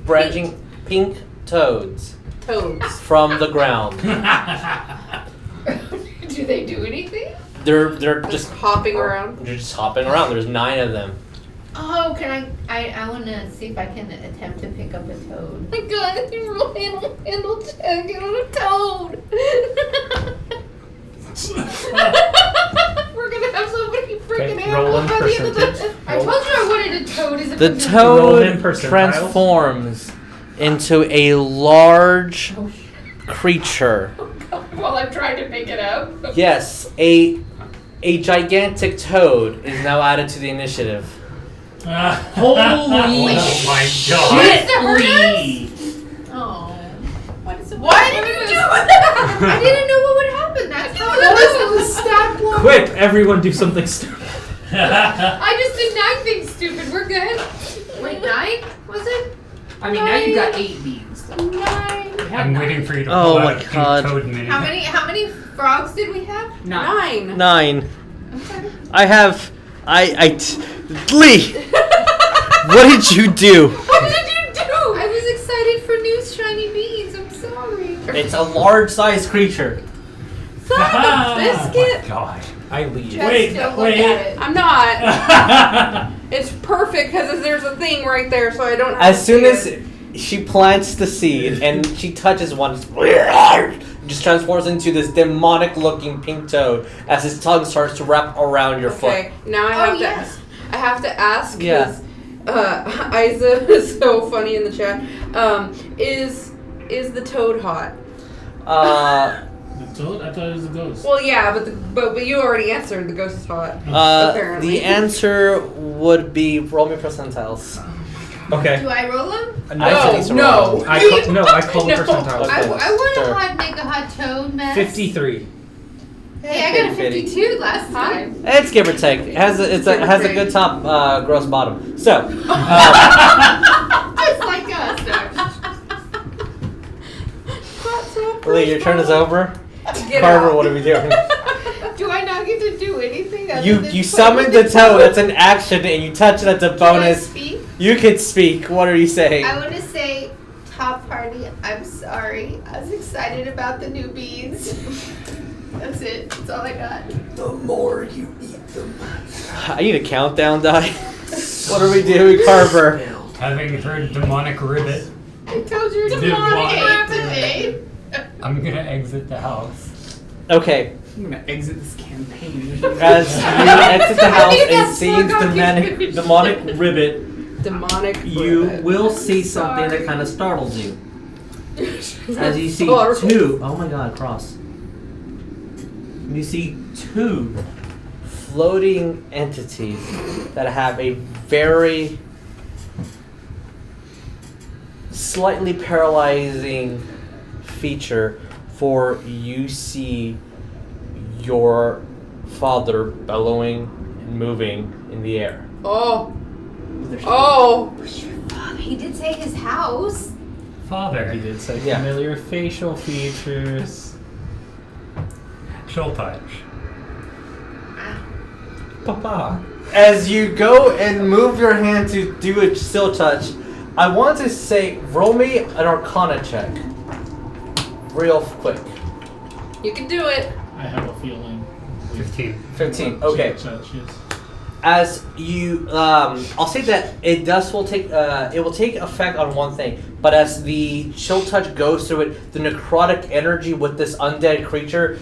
branching pink toads Toads. from the ground. Do they do anything? They're Just just hopping around. they're just hopping around. There's 9 of them. Oh, can I want to see if I can attempt to pick up a toad. My god, you roll handle check on a toad. We're gonna have so many freaking Okay, roll animals in by the end of percentage. this. I told you I wanted wanted a toad as a The percentage. Roll toad in percentiles. transforms into a large creature. While I'm trying to pick it up. Yes, a gigantic toad is now added to the initiative. Holy Oh my god. shit! Oh. Why did you do that? I didn't know what would happen. That's how That was the stat block. Quick, everyone do something stupid. I just did 9 things stupid. We're good. Wait, 9? Was it? I mean, now you've got 8 beans. 9. I'm waiting for you to Oh pull my out a pink God. toad mini. How many frogs did we have? 9. 9. Okay. I have. Lee! What did you do? What did you do? I was excited for new shiny beans. I'm sorry. It's a large sized creature. Son of a biscuit. God. I leave. Just Wait, don't look wait. at it. I'm not. It's perfect because there's a thing right there, so I don't have As to soon see as it. she plants the seed and she touches one, just transforms into this demonic looking pink toad as his tongue starts to wrap around your Okay, now I have Oh, yes. I have to ask Yeah. because Isa is so funny in the chat. Is the toad hot? foot. The toad? I thought it was a ghost. Well, yeah, but you already answered. The ghost is hot. Apparently. The answer would be roll me percentiles. Okay. Do I roll them? Actually, needs to no. roll. I call the No. percentiles. Okay. I want sure. to make a hot toad mess. 53. Hey, I got a Fitty. 52 last Huh? time. It's give or take. It has a good top, gross bottom. So, Just like us. Lee, your turn is over. Get Carver, out. what are we doing? Do I not get to do anything other You than you play summoned with the toad. That's an action, and you touch it. That's a Can I bonus. speak? You can speak. What are you saying? I want to say, top party, I'm sorry. I was excited about the new beans. That's it. That's all I got. The more you eat them. I need a countdown die. What are we doing, Carver? Having heard demonic ribbit, I told you Did demonic what? today. I'm gonna exit the house. Okay, I'm gonna exit this campaign. as you exit the house think and that's see forgotten. demonic ribbit, Demonic. you ribbit. will see something that kind of startles you. As you see Startles. two, oh my god, cross. You see two floating entities that have a very slightly paralyzing feature, for you see your father bellowing and moving in the air. Oh. Oh. He did say his house. Father, He did say Yeah. familiar facial features. chill touch. Papa. As you go and move your hand to do a still touch, I want to say, roll me an Arcana check. Real quick. You can do it. I have a feeling. 15. 15, okay. Yes. As you, I'll say that it will take effect on one thing, but as the chill touch goes through it, the necrotic energy with this undead creature,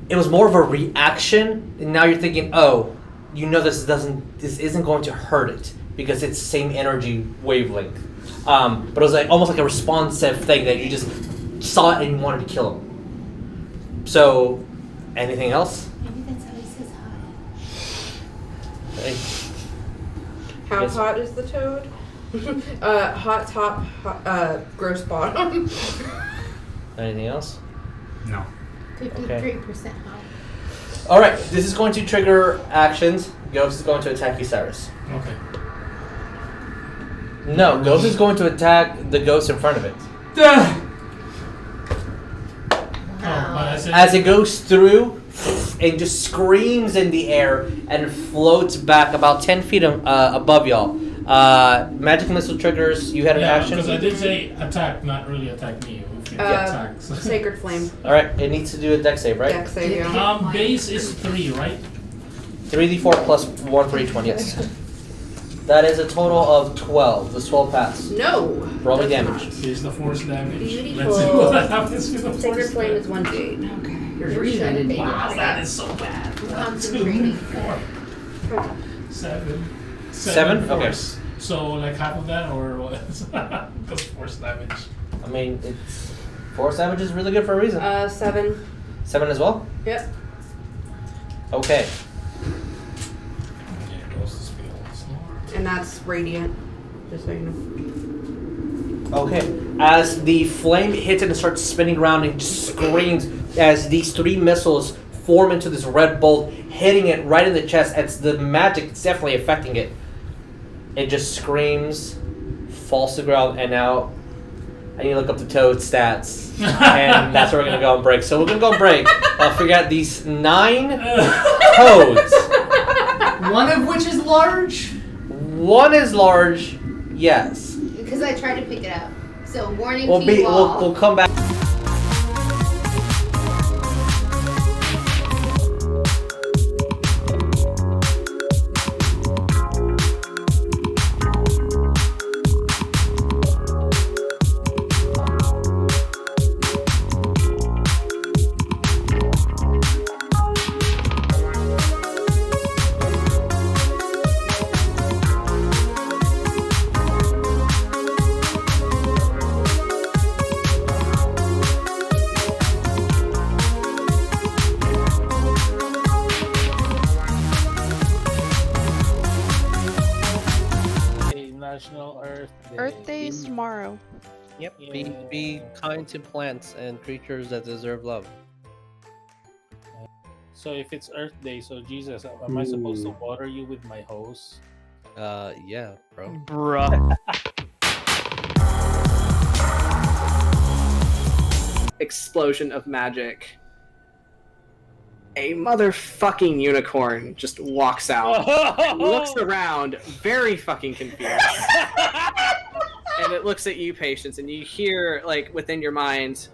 it was more of a reaction, and now you're thinking, oh, you know this isn't going to hurt it, because it's same energy wavelength. But it was like almost like a responsive thing that you just saw it and you wanted to kill him. So, anything else? Maybe that's how he says hi. Hey. How Yes. hot is the toad? Hot top, gross bottom. Anything else? No. 53% hot. All right, this is going to trigger actions. Ghost is going to attack you, Saerus. Okay. No, Ghost is going to attack the ghost in front of it. Oh, but I said, As it goes through and just screams in the air and floats back about 10 feet above y'all. Magic missile triggers. You had an action. because I did say attack, not really attack me. If it attacks. Sacred flame. All right, it needs to do a dex save, right? Dex save, yeah. Base is 3, right? 3d4 plus 1 for each one. Yes. That is a total of 12. Does 12 pass? No. Roll me that's damage. not. Here's the force damage. Beautiful. Let's see what happens with the Sacred force flame damage. is 1d8. Okay. There's a reason I didn't do Wow, that. that is so bad. 1, 2, Concentrating. 4, 7, 7? Okay. Force. So like half of that, or what? Because force damage. I mean, it's force damage is really good for a reason. 7. 7 as well. Yep. Okay. Yeah, goes to spells. And that's radiant. Just so you know. Okay. As the flame hits it and starts spinning around and just screams as these 3 missiles form into this red bolt, hitting it right in the chest. It's the magic. It's definitely affecting it. It just screams, falls to the ground, and now I need to look up the Toad stats. And that's where we're going to go on break. So we're going to go on break. I'll figure out these 9 Toads. One of which is large. One is large, yes. Because I tried to pick it up. So warning to you We'll all. come back. National Earth Day is tomorrow. Yep. Yeah. Be kind to plants and creatures that deserve love. So if it's Earth Day, so Jesus, am I supposed to water you with my hose? Yeah, bro. Bruh. Explosion of magic. A motherfucking unicorn just walks out, looks around, very fucking confused. And it looks at you, Patience, and you hear, like, within your mind,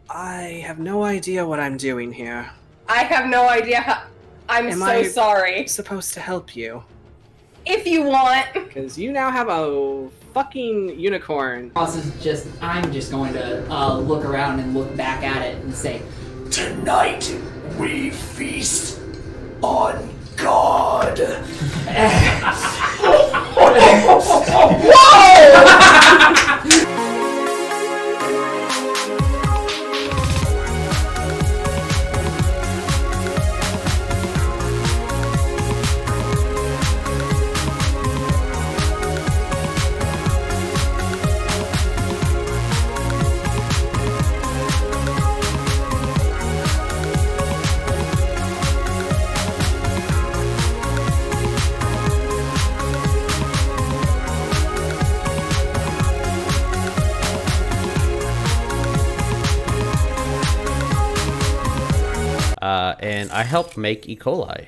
I have no idea what I'm doing here. I have no idea how. I'm Am so I- sorry. Supposed to help you. If you want. Because you now have a fucking unicorn. I'm just going to look around and look back at it and say, Tonight we feast on God. And I helped make E. coli.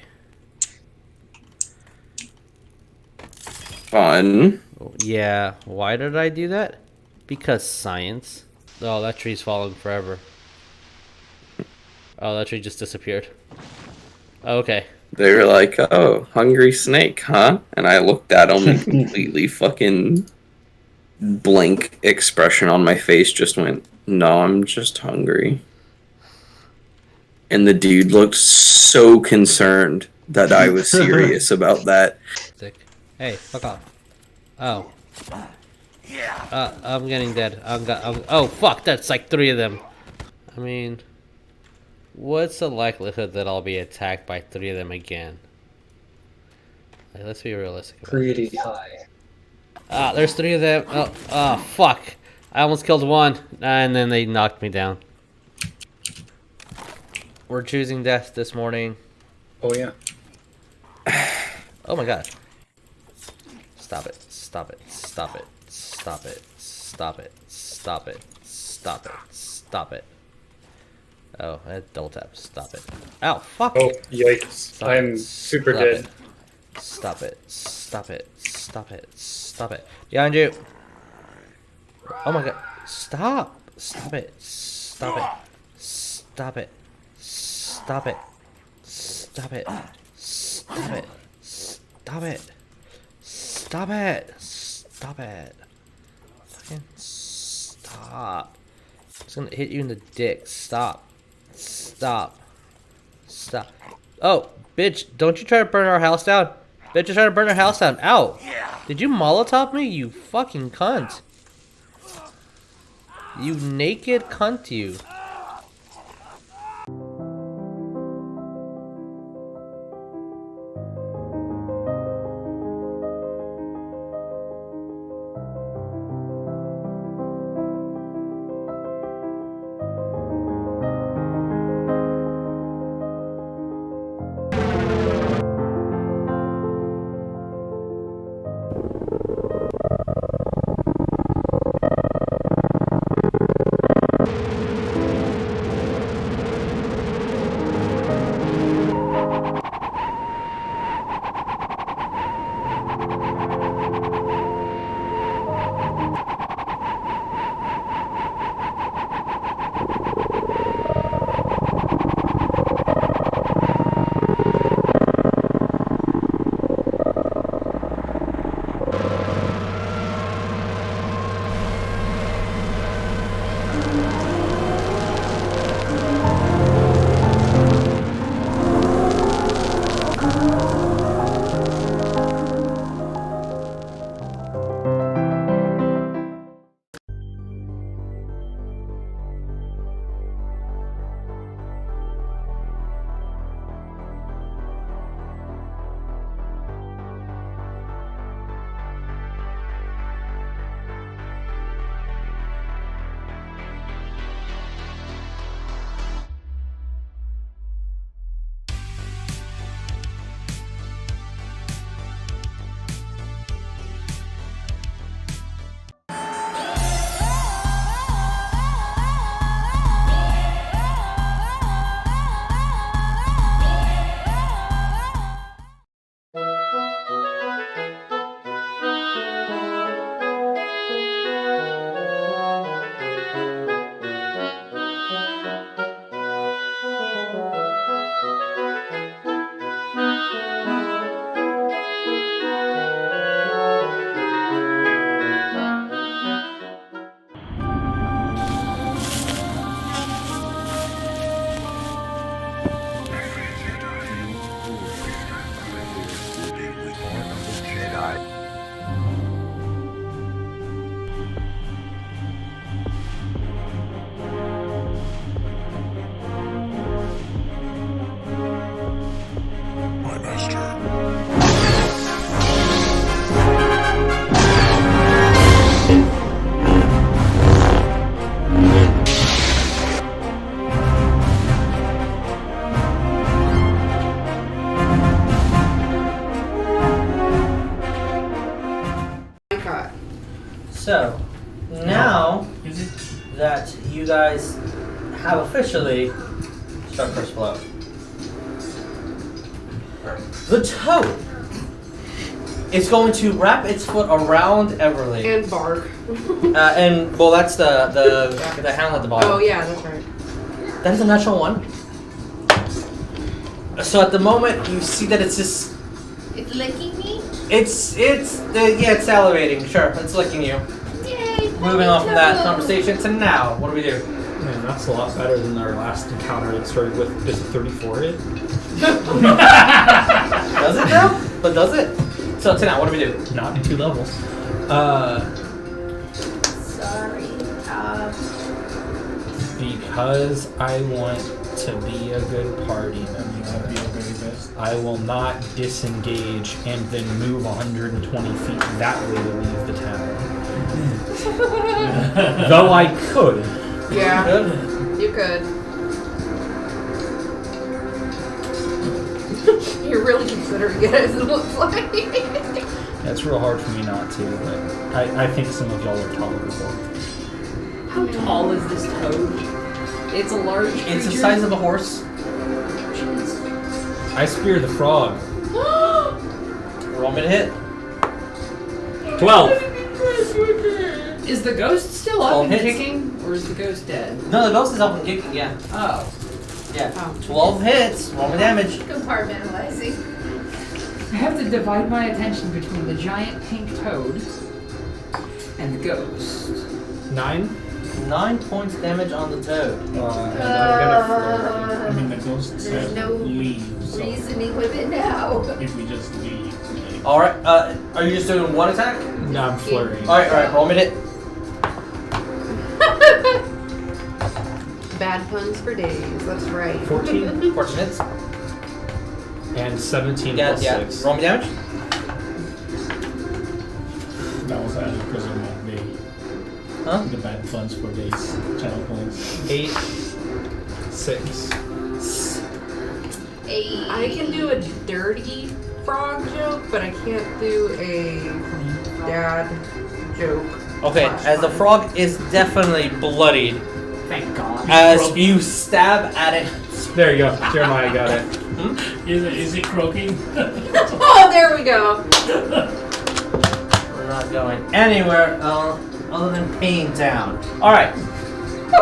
Fun. Yeah, why did I do that? Because science. Oh, that tree's fallen forever. Oh, that tree just disappeared. Okay. They were like, oh, hungry snake, huh? And I looked at them and completely fucking blank expression on my face just went, no, I'm just hungry. And the dude looked so concerned that I was serious about that. Hey, fuck off. Oh. I'm getting dead. Oh, fuck, that's like 3 of them. I mean, what's the likelihood that I'll be attacked by 3 of them again? Like, let's be realistic about Pretty this. high. There's 3 of them. Oh, fuck. I almost killed 1, and then they knocked me down. We're choosing death this morning. Oh, yeah. Oh my god. Stop it. Stop it. Stop it. Stop it. Stop it. Stop it. Stop it. Stop it. Oh, I had double tap. Stop it. Ow, fuck. Oh, yikes. Stop I'm it. super Stop dead. it. Stop it. Stop it. Stop it. Stop it. Behind you. Oh my god. Stop. Stop it. Stop it. Stop it. Stop it. Stop it. Stop it. Stop it. Stop it. Stop it. Fucking stop. I'm just gonna hit you in the dick. Stop. Stop. Stop. Oh, bitch, don't you try to burn our house down. Bet you're trying to burn our house down. Ow. Did you Molotov me, you fucking cunt? You naked cunt, you. So, now that you guys have officially struck first blow, the toad is going to wrap its foot around Everlee. And bark. And, well, that's the hound at the bottom. Oh, yeah, that's right. That is a natural one. So at the moment, you see that it's just... It's licking me? It's salivating. Sure, it's licking you. Yay! Moving on from that conversation to now, what do we do? Man, that's a lot better than our last encounter that started with just a 34 hit. Does it now? But does it? So to now, what do we do? Not in 2 levels. Sorry. Because I want to be a good party member, I will not disengage and then move 120 feet that way to leave the town. Though I could. Yeah, you could. You're really considering it, as it looks like. That's real hard for me not to, but I think some of y'all are tolerable. How tall is this toad? It's a large creature. It's the size of a horse. I spear the frog. Roll me to hit. 12. Is the ghost still up 12 and hits. kicking, or is the ghost dead? No, the ghost is up and kicking, yeah. Oh. Yeah. 12 hits. Roll me damage. Compartmentalizing. I have to divide my attention between the giant pink toad and the ghost. 9? 9 points damage on the toad. I mean, the ghost There's said no leave. So reasoning with it now. if we just leave, Alright, are you just doing one attack? No, I'm flurrying. Alright, roll me it. Bad puns for days. That's right. 14 14 hits. and 17 Yeah, plus yeah. 6. Roll me damage. That was actually because of my day. Huh? The bad funds for days. Channel points. 8, 6. I can do a dirty frog joke, but I can't do a dad joke. Okay, as the frog is definitely bloodied, Thank God. as you stab at it. There you go. Jeremiah got it. Is it croaking? Oh, there we go. We're not going anywhere other than Pain Town. Alright.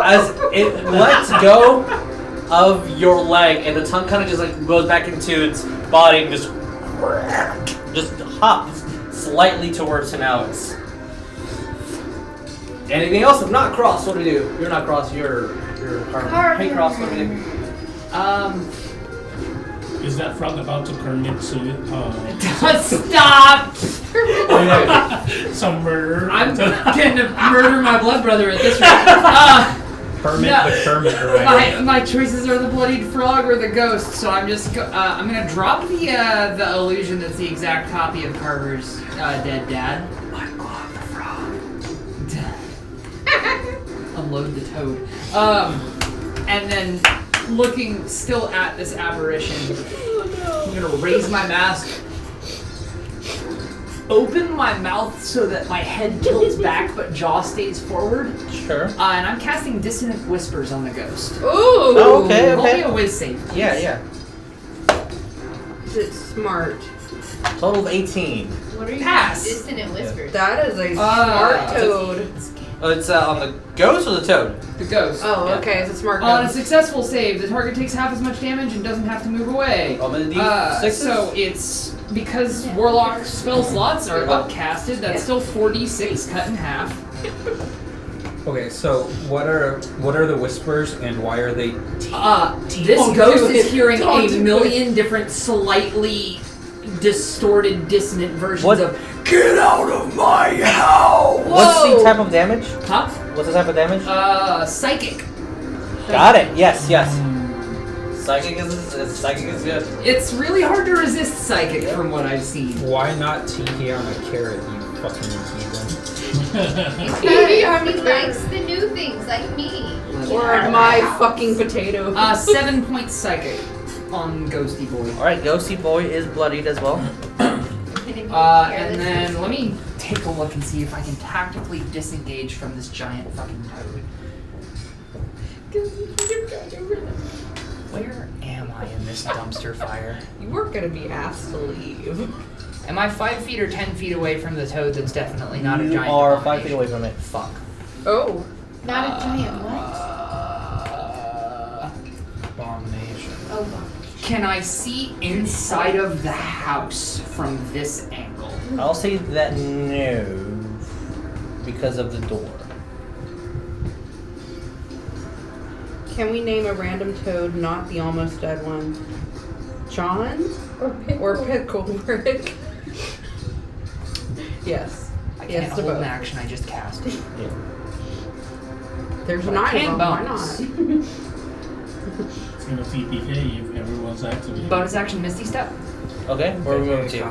As it lets go of your leg and the tongue kind of just like goes back into its body and just hops slightly towards Tenau. Anything else? If not Cross, what do we do? You're not Cross, you're Carver. Hey Cross, what do we do? Is that frog about to commit Stop! some murder? I'm gonna murder my blood brother at this rate. Kermit No. the Kermit right. My choices are the bloodied frog or the ghost, so I'm just I'm gonna drop the illusion that's the exact copy of Carver's dead dad. Let go of the frog. Unload the toad. And then looking still at this apparition, I'm gonna raise my mask, open my mouth so that my head tilts back but jaw stays forward. Sure. And I'm casting Dissonant Whispers on the ghost. Ooh. Oh, okay. Roll me a whiz save. Please. Yeah. It's smart. Total of 18. What are you Pass. Dissonant whispers? That is a smart toad. Oh, it's on the ghost or the toad? The ghost. Oh, Yeah. okay. It's a smart On a ghost. successful save, the target takes half as much damage and doesn't have to move away. Oh, but the D6? So it's because Warlock spell slots are upcasted. That's still 4d6 cut in half. Okay, so what are the whispers and why are they? This ghost is hearing a million different, slightly distorted, dissonant versions of Get out of my house! What's the type of damage? Huh? What's the type of damage? Psychic. Got it. Yes. Psychic is good. It's really hard to resist psychic from what I've seen. Why not tiki on a carrot, you fucking heathen? He likes the new things like me. Or my fucking potato. 7 points psychic on Ghosty Boy. Alright, Ghosty Boy is bloodied as well. And then let me take a look and see if I can tactically disengage from this giant fucking toad. Where am I in this dumpster fire? You weren't gonna be asked to leave. Am I 5 feet or 10 feet away from the toad that's definitely not a You giant are abomination? 5 feet away from it. Fuck. Oh. Not a giant what? Abomination. Oh, Can I see inside of the house from this angle? I'll say that no, because of the door. Can we name a random toad, not the almost dead one? John? Or Picklebrick? Yes. I can't Yes to hold an both. action I just cast. Yeah. There's But I 9 of can them, why bonus. not? It's gonna TPK if everyone's activated. Bonus action Misty Step. Okay, where are we moving to?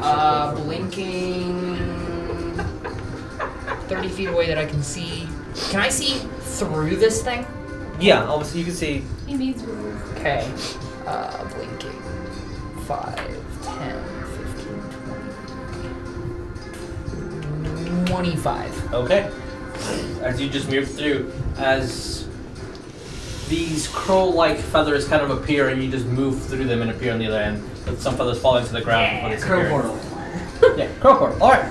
Blinking 30 feet away that I can see. Can I see through this thing? Yeah, obviously you can see. he needs rules. Okay. Blinking. 5, 10, 15, 20, 25. Okay. As you just move through, as these crow-like feathers kind of appear, and you just move through them and appear on the other end. With some feathers falling to the ground before they Crow disappear. portal. Yeah, crow portal. All right.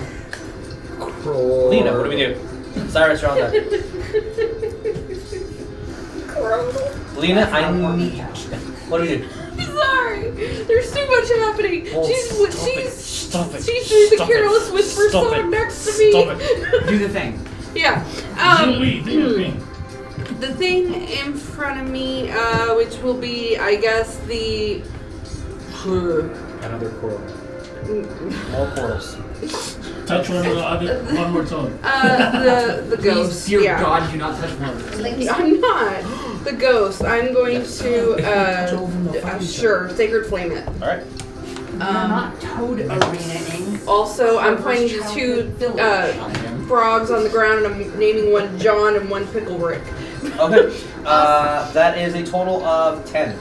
Crow. Lena, what do we do? Cyrus, you're on that. Lena, I need. What do we do? Sorry, there's too much happening. Oh, She's stop it. she's doing the Stop Careless it. Whisper Stop song it. next to me. Stop it. Do the thing. Yeah. Julie, do your thing. The thing in front of me, which will be, I guess, the Another coral. More portals. Touch one more toad. The ghost. Dear yeah. God, do not touch one. I'm not. The ghost. I'm going to, sure, Sacred Flame it. Alright. You're not Toad Arena-ing. Also, I'm pointing to two frogs on the ground, and I'm naming one John and one Pickle Rick. Okay. That is a total of 10.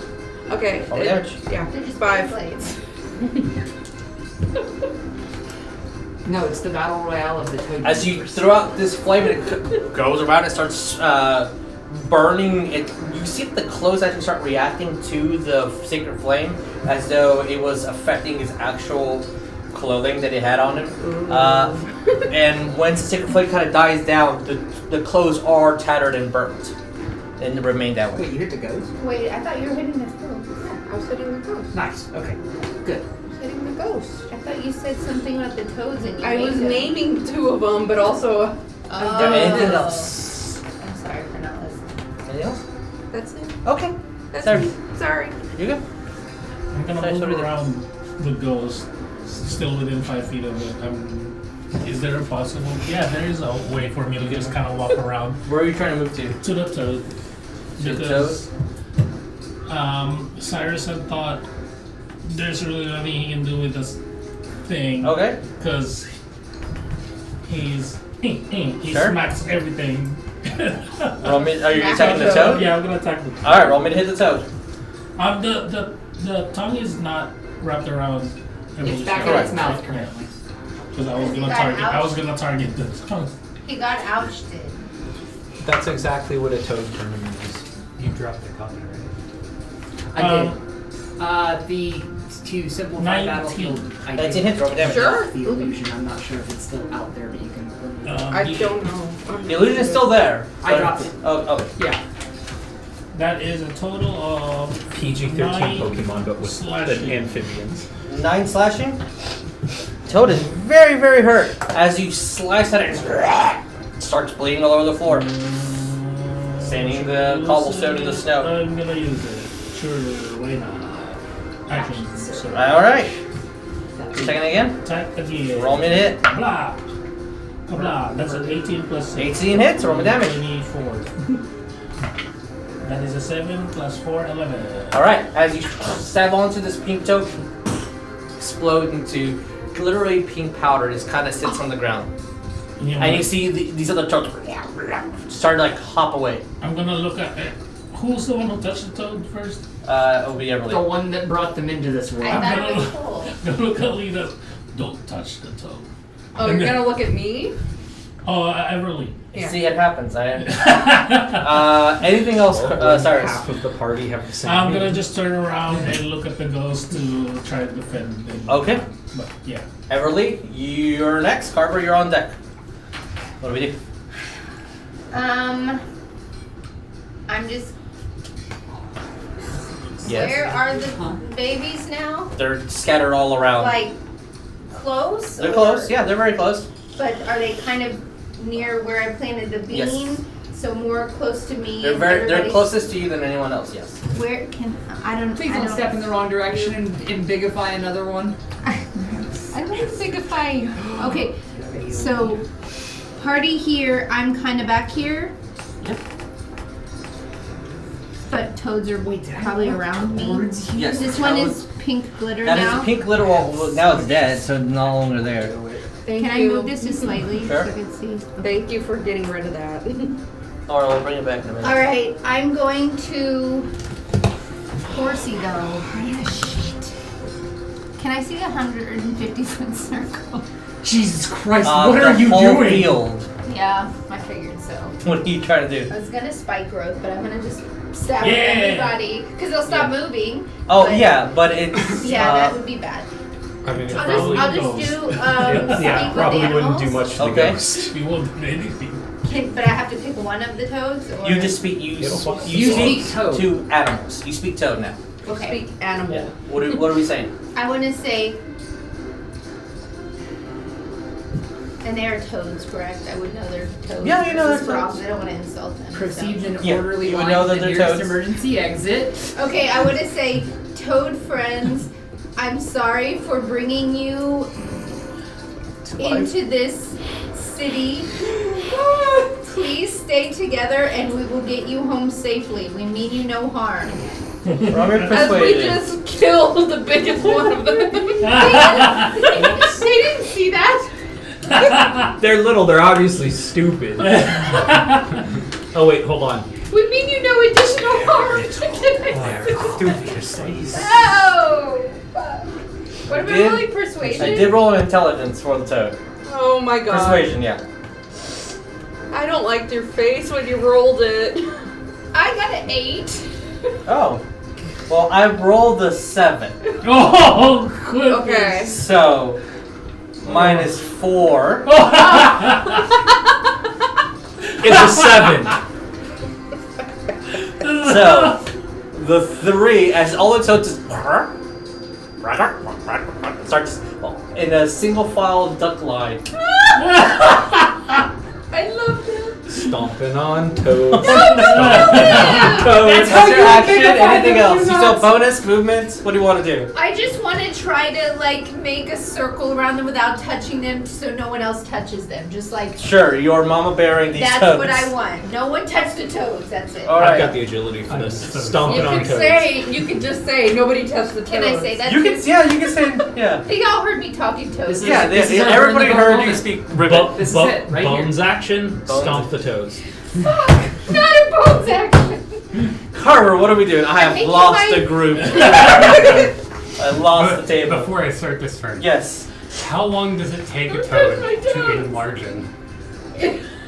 Okay. Roll damage. Yeah, They're just 5. blades. No, it's the battle royale of the Toad. As you throw out this flame, it goes around. It starts burning. You see that the clothes actually start reacting to the sacred flame, as though it was affecting his actual clothing that he had on him. And once the sacred flame kind of dies down, the clothes are tattered and burnt, and remain that way. Wait, you hit the ghost? Wait, I thought you were hitting the toad. Yeah, I was hitting the ghost. Nice. Okay. Good. Hitting the ghost. I thought you said something about the toads and you I was named them. naming 2 of them, but also Anything else? I'm sorry for not listening. Anything else? that's it. Okay. That's Sorry. me. Sorry. You good? I'm gonna Sorry, move sorry. around the ghost, still within 5 feet of it. Is there a possible? Yeah, there is a way for me to just kind of walk around Where are you trying to move to? to the toad. To the Because Saerus had thought there's really nothing he can do with this thing. Okay. Because he Sure. smacks everything. Roll me. Are you attacking the toad? Yeah, I'm gonna attack the toad. All right. Roll me to hit the toad. The tongue is not wrapped around. It's back in Correct. its mouth currently. Because I was He gonna got target. I out. was gonna target the tongue. He got ousted. That's exactly what a toad tournament is. You dropped the copy, right? I did. To simplify 19. Battlefield, I 19 did hits, roll me damage. Sure. the illusion. I'm not sure if it's still out there, but you can. I don't know. The illusion is still there. I but- dropped it. Oh, okay. Yeah. That is a total of PG-13 9 Pokemon, but with slashing. amphibians. 9 slashing. Toad is very, very hurt. As you slice at it, it starts bleeding all over the floor. Staining the cobblestone in the snow. I'm gonna use it. Sure, why not? Action. So Alright. Second again. attack again. Roll me to hit. Blah. Blah. That's an 18 plus 18 hits, roll me damage. 24. That is a 7 plus 4, 11. Alright, as you stab onto this pink toad, explode into literally pink powder. Just kind of sits on the ground. And you see these other toads start to like hop away. I'm gonna look at it. Who's the one who touched the toad first? It'll be The Everlee. one that brought them into this world. I thought it was cool. Gonna look at Lena. Don't touch the toad. Oh, you're gonna look at me? Oh, Everlee. Yeah. See, it happens. Anything else, Cyrus? Half of the party have the same I'm gonna name. just turn around and look at the ghost to try to defend him. Okay. But yeah. Everlee, you're next. Carver, you're on deck. What do we do? I'm just. Yes. Where are the babies now? They're scattered all around. Like close? They're or- close. Yeah, they're very close. But are they kind of near where I planted the bean? Yes. So more close to me. They're and they're everybody- closest to you than anyone else. Yes. Where can I don't? Please I don't don't step in the wrong direction and bigify another one. I don't think if I. Okay, so party here. I'm kind of back here. Yep. But toads are probably around me. Yes. This one is pink glitter That now. is a pink glitter wall. Well, now it's dead, so it's no longer there. Thank Can you. I move this just slightly Sure. so I can see? Thank you for getting rid of that. Alright, we'll bring it back in a minute. All right, I'm going to horsey though. Shit. Can I see the 150-foot circle? Jesus Christ, what what the are you whole doing? Field. Yeah, I figured so. What are you trying to do? I was gonna spike growth, but I'm gonna just stab Yeah. everybody because they'll stop moving. Oh but- yeah, but it's Yeah, that would be bad. I mean, it I'll probably just goes. do yeah, speak probably with wouldn't do animals. much to the Okay. ghost. We won't do anything. But I have to pick one of the toads, or You just speak. It'll fly. You speak speak toad. to animals. You speak toad now. okay. Speak animal. Yeah. What are we saying? I want to say, and they are toads, correct? I would know they're toads. Yeah, you know versus they're frogs. toads. I don't want to insult them. Proceed so. in Yeah, orderly you would line know to that the they're nearest toads. emergency exit. Okay, I want to say, toad friends. I I'm sorry for bringing you into this city. Please stay together and we will get you home safely. We mean you no harm. Robert As we persuaded. just killed the biggest one of them. They didn't see that. They're little. They're obviously stupid. Oh wait, hold on. We mean you no additional harm. No. What about did- really persuasion? I did roll an intelligence for the toad. Oh my god. Persuasion, yeah. I don't like your face when you rolled it. I got an 8. Oh. Well, I rolled a 7. Oh, goodness. Okay. So, minus 4. It's a 7. So, the 3, as all the toads just starts in a single file duck line. I love that. Stomping on toes. That's how your you action. identify Anything them, else? do You still not. bonus movements? What do you want to do? I just want to try to make a circle around them without touching them so no one else touches them. Just like Sure, you're mama bearing these that's toads. what I want. No one touch the toads. That's it. All I've right. got the agility for this. You Stomping on could toes. you could just say nobody touched the toes. Can I say that? You can, yeah, you can say, yeah. They all heard me talking toads. This is- Yeah, this is our everybody Riven heard you moment. speak Riven. This is it, right here. Bones action, Bones. stomp the toes. Not a bones action. Carver, what are we doing? I have making lost my- the group. I lost the table. Before I start this turn, Yes. how long does it take a Don't touch my toad to toes. enlargen?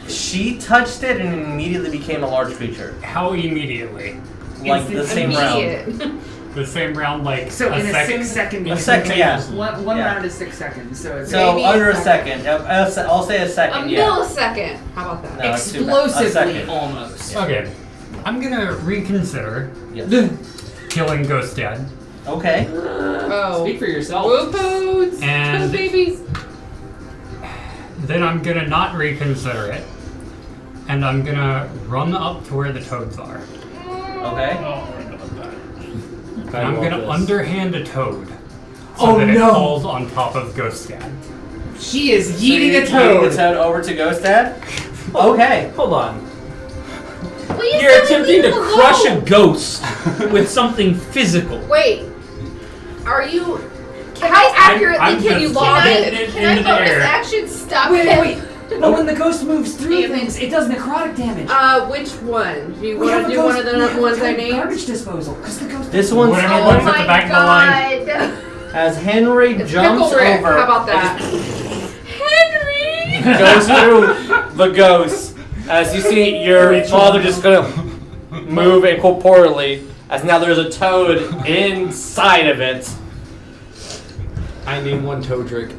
She touched it and immediately became a large creature. How immediately? Like the same round. Immediate. The same round, like So a in a second? 6 second. A second, yeah. One Yeah. round is 6 seconds, so it's So Maybe under a a second. Yep, I'll say a A second, yeah. millisecond. How about that? No, it's too bad. A explosively second. almost. Okay, I'm gonna reconsider Yes. killing Ghost Dad, Okay. Oh. Speak for yourself. Whoopos. And- babies. then I'm gonna not reconsider it, and I'm gonna run up to where the toads are. Okay. And I'm gonna underhand a toad so Oh, that it no. falls on top of Ghost Dad. She is So yeeting you're a toad. yeeting a toad over to Ghost Dad? Okay. Hold on. Will you You're still attempting to leave them crush a alone? ghost with something physical. Wait. Are you? How accurately I'm can you just log lobbing it? it Can I into the bonus air. action stop Wait, him? wait. But when the ghost moves through things, it does necrotic damage. Which one? Do you We want have to a do one ghost- of we the have ones a I named? Garbage disposal, because the ghost. This one's Whatever Oh one's my at the back of the line. god. as Henry It's jumps Pickle Rick. over. How about that? Henry! Goes through the ghost. As you see your father just gonna move incorporeally, as now there's a toad inside of it. I name one Toadrick.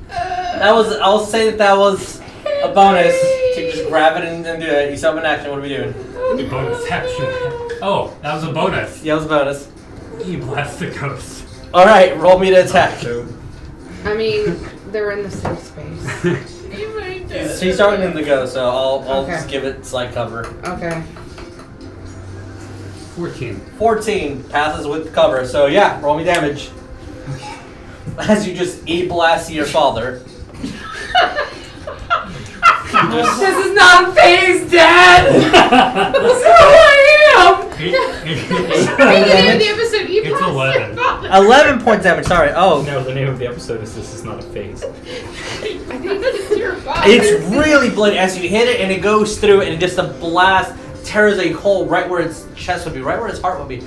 That was, I'll say that was a bonus to just grab it and do it. You still have an action, what are we doing? Bonus action. Oh, that was a bonus. Yeah, it was a bonus. You blast the ghost. Alright, roll me to attack. I mean, they're in the safe space. She's starting in the go, so I'll Okay. just give it slight cover. Okay. 14. 14 passes with cover, so yeah, roll me damage. As you just blast your father. This is not a phase, Dad! This is who I am! Beginning of the episode, you It's passed 11. your father. 11 points damage, sorry. Oh, No, the name of the episode is This Is Not a Phase. I think it's your father. it's really bloody as you hit it and it goes through and just a blast tears a hole right where its chest would be, right where its heart would be. It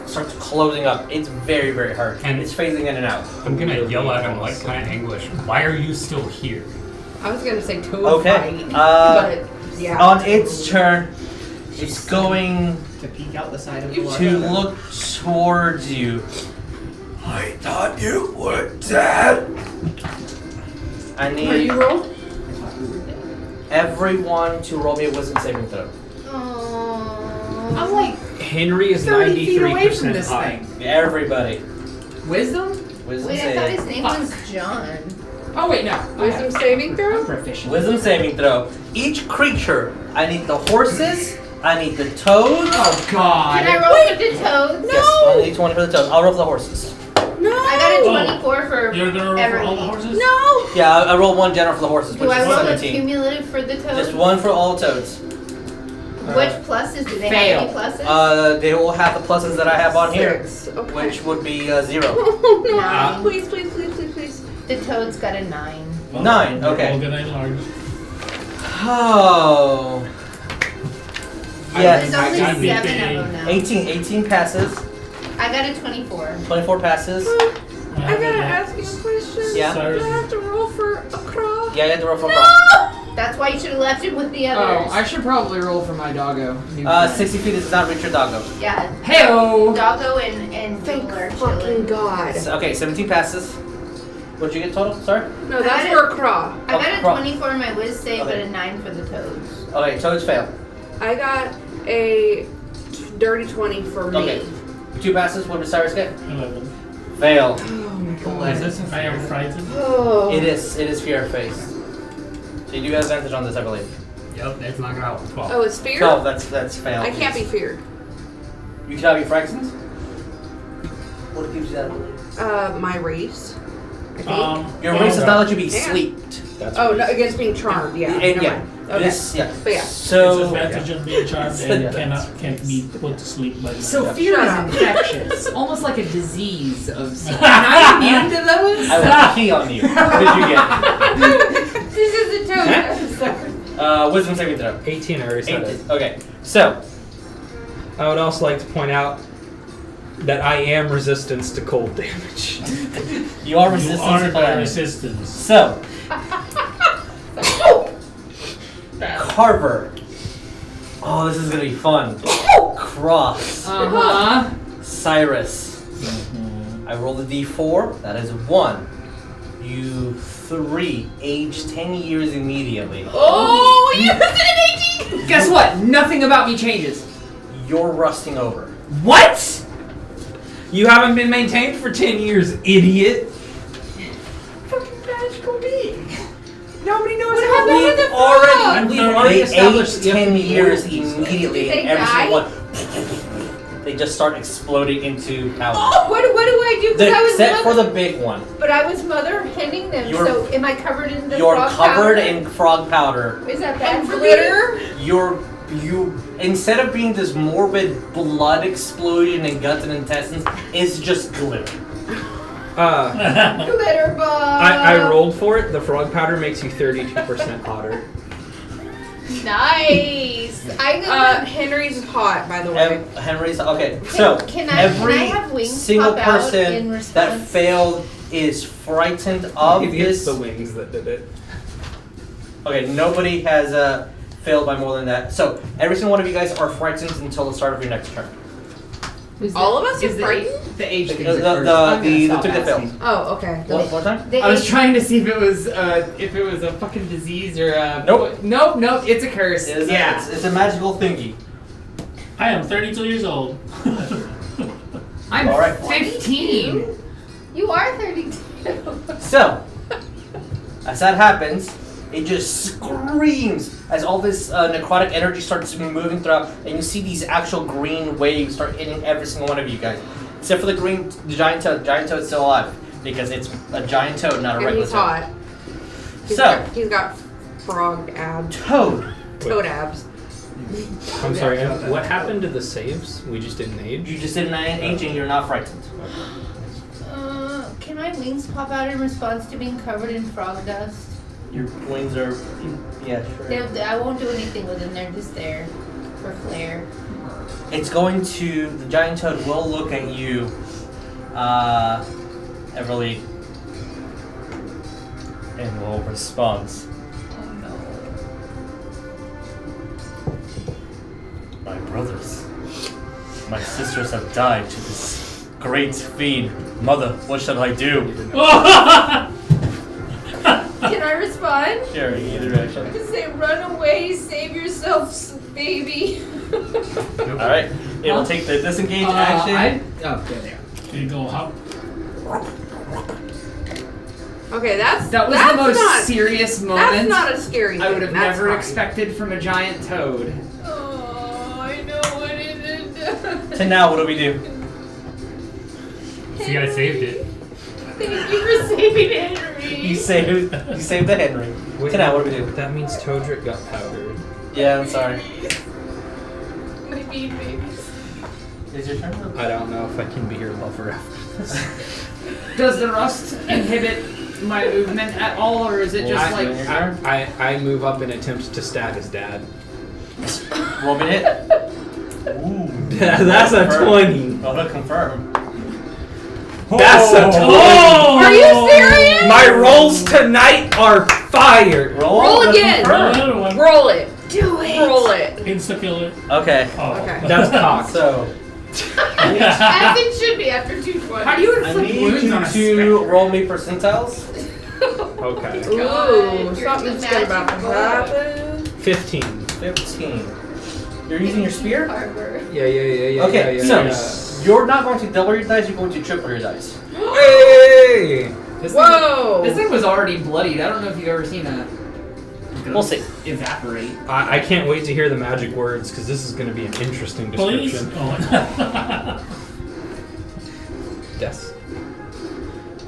starts closing up. It's very, very hard. And- it's phasing in and out. I'm gonna yell at him like kind of English. Why are you still here? I was gonna say toad Okay, fight, but yeah. On its turn, it's going To peek out the side of the to look towards you. I thought you were dead. I Are need you roll? everyone to roll me a wisdom saving throw. I'm like Henry is 30 feet away from 93% this high. thing. Everybody. Wisdom? Wisdom Wait, I thought saving. his name was John. Oh wait, no. Wisdom saving throw? I'm proficient. Wisdom saving throw. Each creature, I need the horses, I need the toads. Oh God. Can I roll for the toads? Yes, I'll need each one for the toads. I'll roll for the horses. No. I got a 24 for You're gonna roll for all the Everlee. horses? No. Yeah, I rolled one general for the horses, Do which I is roll a 17. cumulative for the toads? Just one for all toads. Which pluses? Do they Fail. have any pluses? They will have the pluses that I have on here, 6. Okay. which would be 0. Oh, no. Nine. Please, please, please, please, please. The toad's got a 9. Well, 9, they're okay. all gonna enlarge. Oh. There's Yes. only I got 7 of them now. 18 passes. I got a 24. 24 passes. I gotta ask you a question. Yeah. Do I have to roll for a crow? Yeah, you have to roll for That's why you should have left it with the others. Oh, I should probably roll for my doggo. 60 feet does not reach your doggo. Yeah. Hey-o! Doggo and Thank Beagle are fucking chilling. God. Okay, 17 passes. What'd you get total? Sorry? No, that's I got for a craw. I got a Crow. 24 in my whiz save, but Okay. a 9 for the toads. Okay, toads fail. I got a dirty 20 for me. Okay. 2 passes. What did Saerus get? 11. Fail. Oh my Is God. this a I am fear? frightened. Oh. It is fear-faced. So you do have advantage on this, I believe. Yep, it's not out. 12. Oh, it's fear? 12, that's failed. I can't be feared. You cannot be frightened? What gives you that ability? My race. I think. Your race does not let you be Yeah. sleeped. Oh, no, against being charmed, yeah. And Never yeah. mind. Okay. This, yeah. But yeah. It's So, advantage of being charmed and Yeah. can't be put to sleep by So night. fear Shut is up. infectious, almost like a disease of. Am I immune to those? I will key on you. What did you get? This is a toad episode. Wisdom saving throw. 18, I already said it. 18. Okay, so I would also like to point out that I am resistance to cold damage. you are You resistant are to the fire. resistance. So, Carver. Oh, this is gonna be fun. Cross. Uh-huh. Saerus. I rolled a d4. That is 1. You 3. Age 10 years immediately. Oh, you said 18! Guess what? Nothing about me changes. You're rusting over. What? You haven't been maintained for 10 years, idiot. Fucking magical being. Nobody knows What how happened to the We've I'm already They established age you have 10 to be years able to- immediately, Did they and every die? single one. They just start exploding into powder. What do I do? Because I was Except for mother, the big one. but I was mother hending them. You're- So am I covered in the You're frog covered powder? in frog powder. Is that bad And for glitter? me? You instead of being this morbid blood explosion and guts and intestines, it's just glitter. Glitter ball. I rolled for it. The frog powder makes you 32% hotter. Nice. I got. Henry's hot, by the way. Henry's okay. So Can I every have wings single pop out in person response? that failed is frightened of Maybe it's this. the wings that did it. Okay, nobody has failed by more than that. So every single one of you guys are frightened until the start of your next turn. All of us is are the, frightened? the age The things at first. I'm gonna the stop two that asking. failed. Oh, okay. One more time. The I was age- trying to see if it was a fucking disease or a Nope. Nope, it's a curse. It's, yeah. it's a magical thingy. I am 32 years old. I'm All right. 15. You are 32. So, as that happens, it just screams as all this necrotic energy starts moving throughout, and you see these actual green waves start hitting every single one of you guys. Except for the giant toad. Giant toad's still alive because it's a giant toad, not a And regular he's toad. hot. He's got frog abs. Toad. Toad abs. I'm sorry, what happened to the saves? We just didn't age? You just didn't age and you're not frightened. Can my wings pop out in response to being covered in frog dust? Your wings are, yeah, sure. I won't do anything with them. They're just there for flair. It's going to, the giant toad will look at you, Everlee, and will respond. My brothers, my sisters have died to this great fiend. Mother, what shall I do? Can I respond? Sure, either direction. Just say, run away, save yourself, baby. Alright, it will take the disengage action. Oh, good there. Can you go hop? Okay, that was That was the most serious moment That's not a scary thing. I would have That's never fine. expected from a giant toad. Oh, I know what it is. To now, what do we do? See, I saved it. Thank you for saving Henry. You saved the Henry. Tenau, what do we do? That means Todrick got powdered. Yeah, I'm sorry. My bean babies. Is your turn? I don't know if I can be your lover after this. Does the rust inhibit my movement at all, or is it just I move up and attempt to stab his dad. Roll me hit. Ooh. That's a 20. I'll confirm. That's a 20. Are you serious? My rolls tonight are fire. Roll again. Roll it. Do it. Roll it. Insta kill it. Okay. Oh. Okay. That's cocked. So As it should be after 220. How do you I inflict need wounds you on a to spectre? roll me percentiles. Okay. Ooh, You're something's the good about to magic happen. 15. 15. You're using your spear? Carver. Yeah. Okay, yeah. so you're not going to double your dice, you're going to triple your dice. Hey! Whoa! This thing was already bloodied. I don't know if you've ever seen a We'll see. evaporate. I can't wait to hear the magic words because this is going to be an interesting Please. description. Oh. Yes.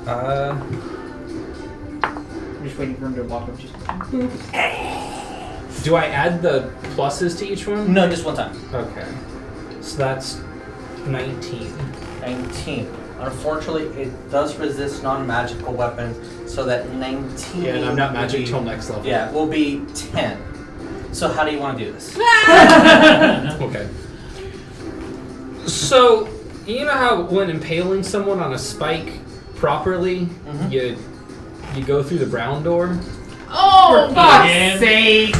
I'm just waiting for him to walk up. Just Do I add the pluses to each one? No, just one time. Okay. So that's 19. 19. Unfortunately, it does resist non-magical weapons, so that 19. Yeah, and I'm not magic will be- till next level. Yeah, will be 10. So how do you want to do this? Okay. So, you know how when impaling someone on a spike properly, you go through the brown door? oh, For fuck's again. sake!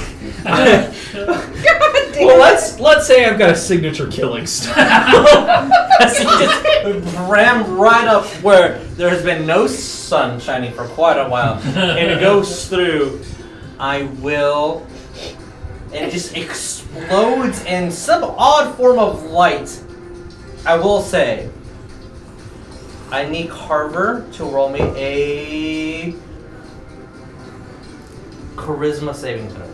Well, let's say I've got a signature killing style. So you just ram right up where there has been no sun shining for quite a while, and it goes through. I will, and it just explodes in some odd form of light. I will say, I need Carver to roll me a charisma saving throw.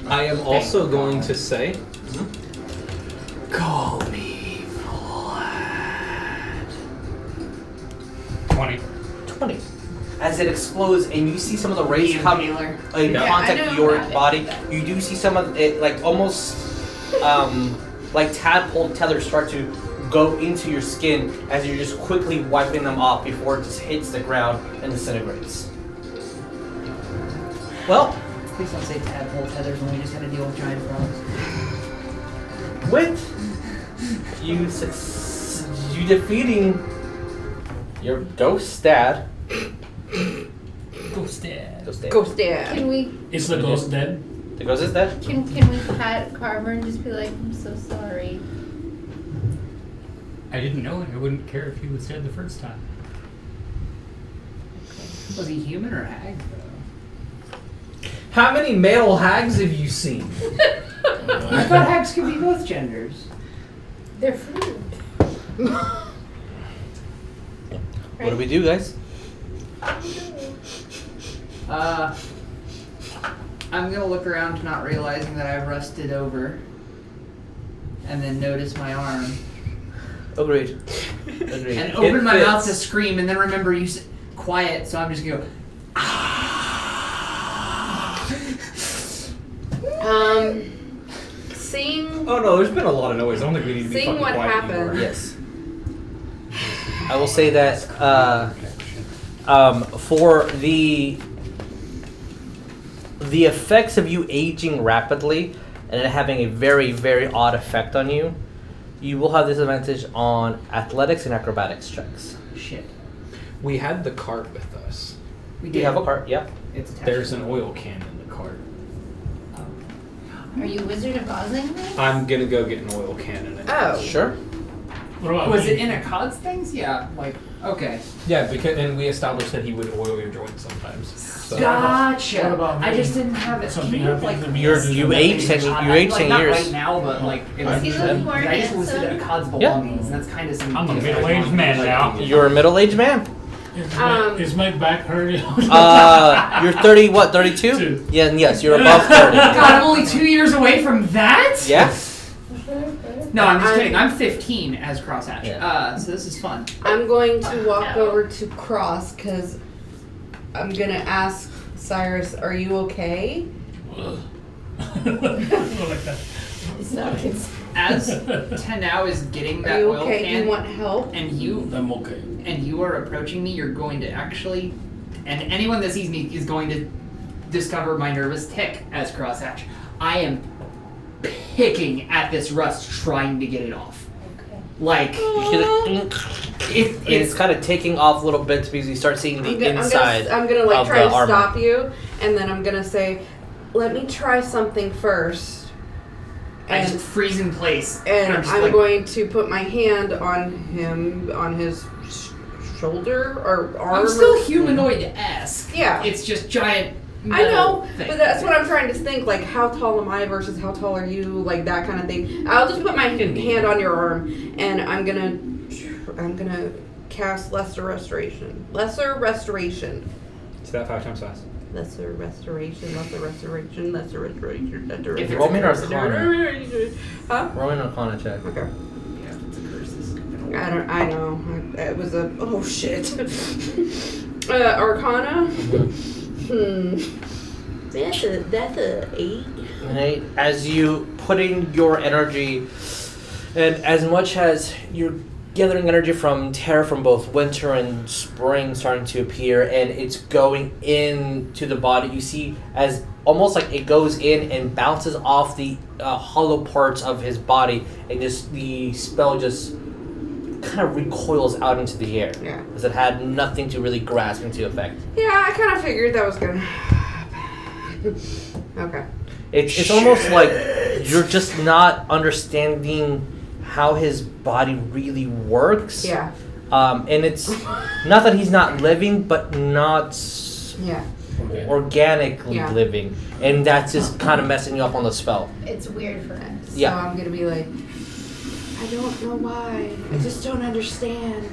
I am also going to say, call me Vlad. 20. 20. As it explodes and you see some of the rays Ian come Wheeler. in Yeah, contact I know with your about it. body, you do see some of it, like almost like tadpole tethers start to go into your skin as you're just quickly wiping them off before it just hits the ground and disintegrates. Well, Please don't say tadpole tethers when we just had to deal with giant frogs. with you defeating your ghost dad. Ghost dad. Ghost dad. Can we Is the ghost dead? The ghost is dead? can we pat Carver and just be like, I'm so sorry. I didn't know it. I wouldn't care if he was dead the first time. Was he human or hag, though? How many male hags have you seen? I thought hags could be both genders. They're food. What do we do, guys? I'm gonna look around, not realizing that I've rusted over, and then notice my arm, Agreed. Agreed. and open It my mouth to fits. scream, and then remember you said quiet, so I'm just gonna go. Seeing Oh no, there's been a lot of noise. I don't think we need to be Seeing fucking what quiet happened. anymore. Yes. I will say that for the effects of you aging rapidly and it having a very, very odd effect on you, you will have disadvantage on athletics and acrobatics checks. Shit. We had the cart with us. We Do did. you have a cart? Yep. It's attached. There's an oil can in the cart. Are you Wizard of Ozing me? I'm gonna go get an oil can in it. oh Sure. What about Was me? it in a COD's things? Yeah. Like, okay. Yeah, because and we established that he would oil your joints sometimes. So. Gotcha. What about me? I just didn't have it. Something Can you, happened like, to me. You aged 10 not years. right now, but like Does he look more I just listed handsome? a COD's belongings, and that's kind of some. I'm a middle-aged man now. You're a middle-aged man. Is my back hurting? You're 30, what, 32? Two. Yeah, and yes, you're above 30. God, I'm only 2 years away from that. Yeah? No, I'm just kidding. I'm 15 as Crosshatch. Yeah. So this is fun. I'm going to walk over to Cross because I'm gonna ask Saerus, "Are you okay?" As Tenau is getting that Are you oil okay? can, Do you want help? and you I'm okay. and you are approaching me, you're going to actually, and anyone that sees me is going to discover my nervous tick as Crosshatch. I am picking at this rust, trying to get it off. Okay. Like it's kind of taking off little bits because you start seeing the inside. I'm gonna like of try the to armor. stop you, and then I'm gonna say, "Let me try something first." I just freeze in place. And I'm just I'm like, going to put my hand on him, on his shoulder or arm. I'm still humanoid-esque. Yeah. It's just giant. I know, thing. but that's what I'm trying to think. Like, how tall am I versus how tall are you? Like that kind of thing. I'll just put my hand on your arm, and I'm gonna cast Lesser Restoration. Lesser Restoration. Say that 5 times fast. Lesser Restoration. Lesser Restoration. Lesser Restoration. Lesser If it's Roll me an Restoration. Huh? Roll me an Arcana check. Okay. Yeah, if it's a curse, this is gonna I know. It was a oh shit. Arcana. That's a 8. Right? As you put in your energy, and as much as you're gathering energy from terror from both winter and spring starting to appear, and it's going into the body, you see as almost like it goes in and bounces off the hollow parts of his body, and just the spell just kind of recoils out into the air. Yeah. Because it had nothing to really grasp into effect. Yeah, I kind of figured that was gonna happen. Okay. It's almost like you're just not understanding how his body really works. Yeah. And it's not that he's not living, but not Yeah. organically Yeah. living. And that's just kind of messing you up on the spell. It's weird for us. So Yeah. I'm gonna be like, I don't know why. I just don't understand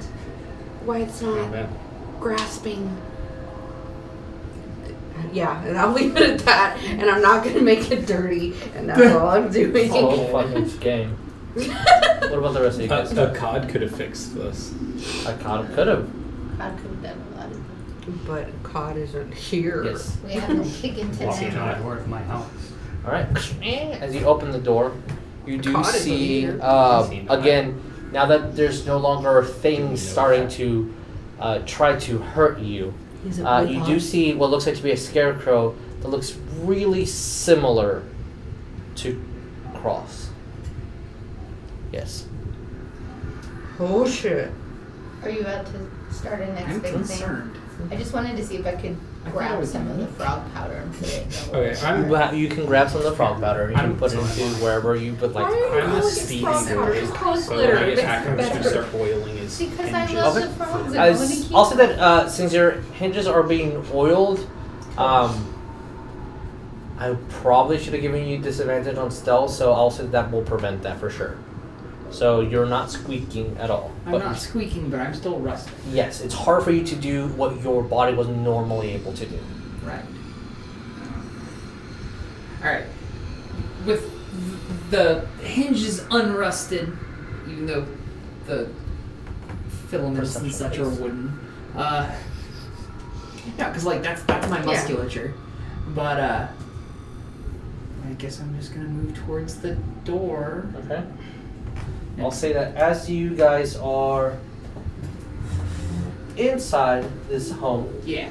why it's not grasping. Yeah, and I'll leave it at that. And I'm not gonna make it dirty. And that's all I'm doing. It's a whole fucking game. What about the rest of you guys? A COD could have fixed this. I kind of could have. God could have done a lot of things. But COD isn't here. Yes. We have no kick into Walking that. out the door of my house. All right. As you open the door, you do God is see here. again. Now that there's no longer things starting to try to hurt you, Is it you do see what looks like to be a scarecrow that looks really similar to Cross. Yes. Oh shit. Are you about to start a next I'm big concerned. thing? I just wanted to see if I could I thought it grab was some of the me. frog powder and put it in the Okay, I'm You can grab some of the frog powder. You can I'm- put it into wherever you would like. I'm a speed frog powder. guru, Just call it so when glitter. I attack, I'm just gonna Better. start boiling his Because I hinges. love Okay. the frogs. I want to keep I'll say them. that since your hinges are being oiled, I probably should have given you disadvantage on stealth, so I'll say that will prevent that for sure. So you're not squeaking at all. I'm not squeaking, but I'm still rusting. Yes, it's hard for you to do what your body was normally able to do. Right. Alright. With the hinges unrusted, even though the filaments and such are wooden. Yeah, because like that's my musculature. But I guess I'm just gonna move towards the door. Okay. I'll say that as you guys are inside this home, Yeah.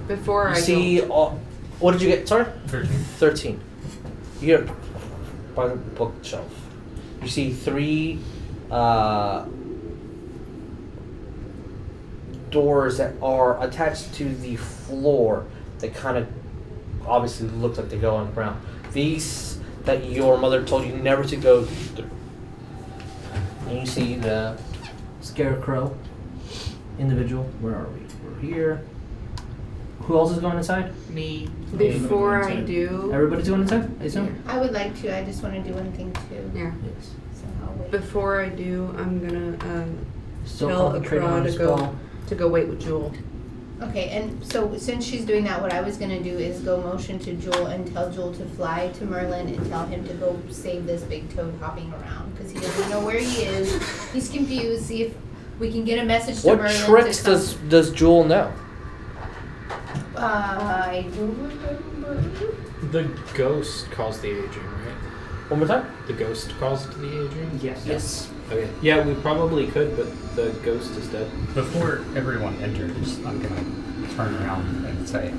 Before you I see all. What did you get? Sorry? 13. Here, by the bookshelf. You see 3 doors that are attached to the floor that kind of obviously look like they go on the ground. These that your mother told you never to go through. And you see the scarecrow individual. Where are we? We're here. Who else is going inside? Me. Before I do. Everybody's going inside, I assume? I would like to. I just want to do one thing too. Yeah. Yes. So I'll wait. Before I do, I'm gonna Still tell concentrating on Akra the to go spell. to go wait with Jewel. Okay, and so since she's doing that, what I was gonna do is go motion to Jewel and tell Jewel to fly to Merlin and tell him to go save this big toad hopping around because he doesn't know where he is. He's confused. See if we can get a message to What Merlin. tricks does Jewel know? I don't remember. The ghost caused the aging, right? One more time? The ghost caused the aging? Yes. Okay. Yeah, we probably could, but the ghost is dead. Before everyone enters, I'm gonna turn around and say,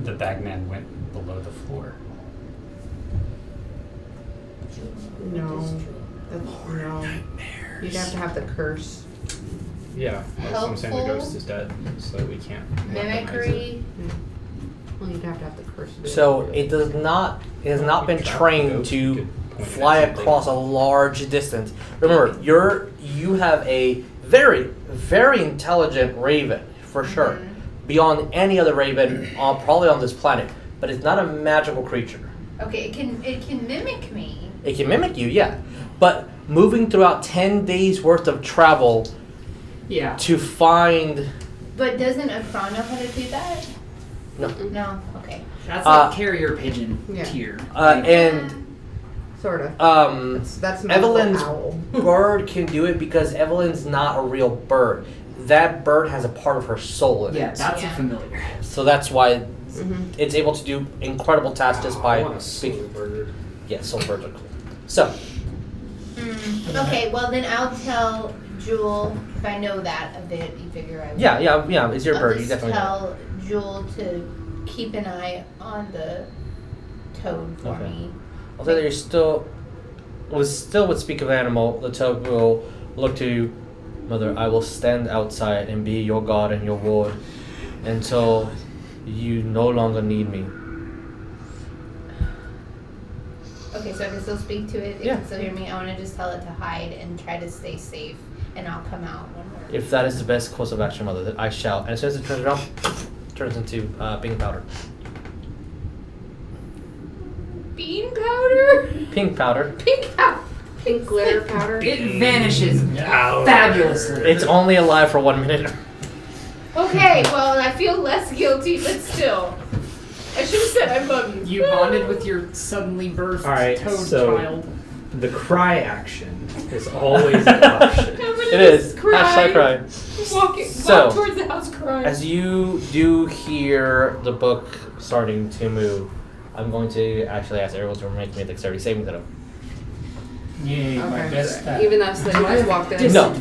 the bagman went below the floor. No. That's, no. You'd have to have the curse. Yeah, that's what I'm saying. The Helpful. ghost is dead, so we can't. weaponize it. Mimicry. Well, you'd have to have the curse to do So it. it has not been Without the trained ghost, to you could point at fly something. across a large distance. Remember, you have a very, very intelligent raven, for sure. Beyond any other raven probably on this planet. But it's not a magical creature. Okay, it can mimic me. It can mimic you, yeah. But moving throughout 10 days worth of travel Yeah. to find... But doesn't a Kron know how to do that? No. No? Okay. That's like carrier pigeon Yeah. tier. And Sort of. That's Evelyn's owl. bird can do it because Evelyn's not a real bird. That bird has a part of her soul in Yeah, it. that's Yeah. a familiar. So that's why Mhm. it's able to do incredible tasks just I by want a speaking. soul bird. Yeah, soul birds are cool. So, Okay, well then I'll tell Jewel if I know that of it. You figure I will. yeah, it's your I'll bird. You just definitely know. tell Jewel to keep an eye on the toad for Okay. me. I'll say that you're still would speak of animal. The toad will look to you, Mother. I will stand outside and be your guard and your ward until you no longer need me. Okay, so I can still speak to it. It Yeah. can still hear me. I want to just tell it to hide and try to stay safe, and I'll come out when we're. If that is the best course of action, Mother, that I shall. And as soon as it turns around, turns into pink powder. Bean powder? Pink powder. Pink powder. Pink glitter powder. It vanishes fabulously. It's only alive for 1 minute. Okay, well, I feel less guilty, but still. I should have said I love you. You bonded with your suddenly birthed Alright, toad so- child. The cry action is always an option. It is. Hashtag cry. Walk So, towards the house crying. As you do hear the book starting to move, I'm going to actually ask everyone to make me a dexterity saving throw. Yay, my best stat. Even us that just walked in. No,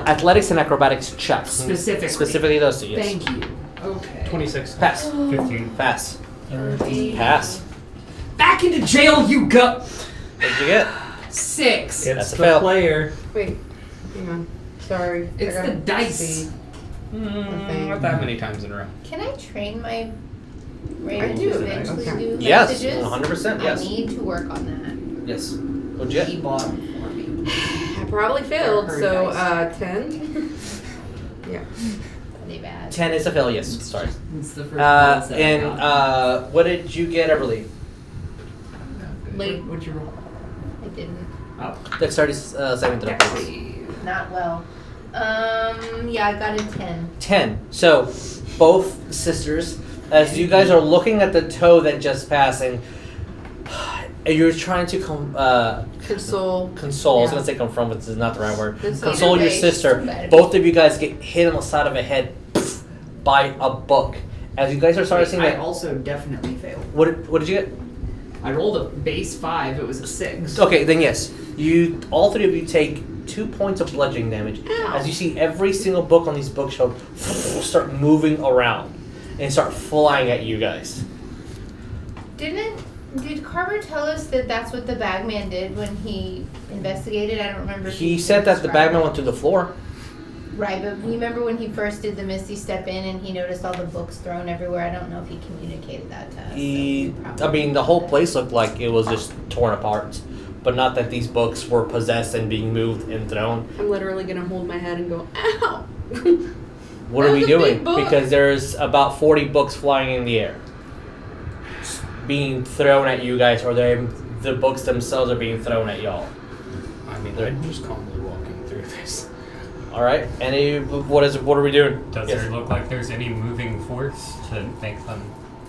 athletics and acrobatics checks. Specifically. Specifically those two, yes. Thank you. Okay. 26. Pass. 15. Pass. 30. Pass. Back into jail you go! What did you get? 6. It's That's a the fail. player. Wait, hang on. Sorry. It's I the gotta dice. see. Not that many times in a row. Can I train my raven do, to eventually okay. do Yes, messages? 100%, yes. I need to work on that. Yes. What'd you He get? bought them for me. I probably failed, Her so dice. 10. Yeah. Pretty bad. 10 is a fail, yes. Sorry. It's the first bonus that I And got. what did you get, Everlee? Late. What'd you roll? I didn't. Oh. Dexterity saving throw. Not well. Yeah, I got a 10. 10. So, both sisters, as you guys are looking at the toe that just passed, and you're trying to Console. console. I was Yeah. gonna say confront, but this is not the right word. Console. Console your Right. sister. Both of you guys get hit on the side of the head by a book. As you guys are starting to see I that, also definitely failed. what did you get? I rolled a base 5. It was a 6. Okay, then yes, all three of you take 2 points of bludgeoning damage as you see every single book on these bookshelves start moving around and start flying at you guys. Did Carver tell us that that's what the bagman did when he investigated? I don't remember. if He said that the described bagman it. went through the floor. Right, but you remember when he first did the Misty Step in and he noticed all the books thrown everywhere? I don't know if he communicated that to us. so we probably- The whole place looked like it was just torn apart, but not that these books were possessed and being moved and thrown. I'm literally gonna hold my head and go, ow! What are That we was a doing? big book. Because there's about 40 books flying in the air, being thrown at you guys, or the books themselves are being thrown at y'all. I mean, I'm just calmly walking through this. All right. What are we doing? Does Yes. there look like there's any moving force to make them?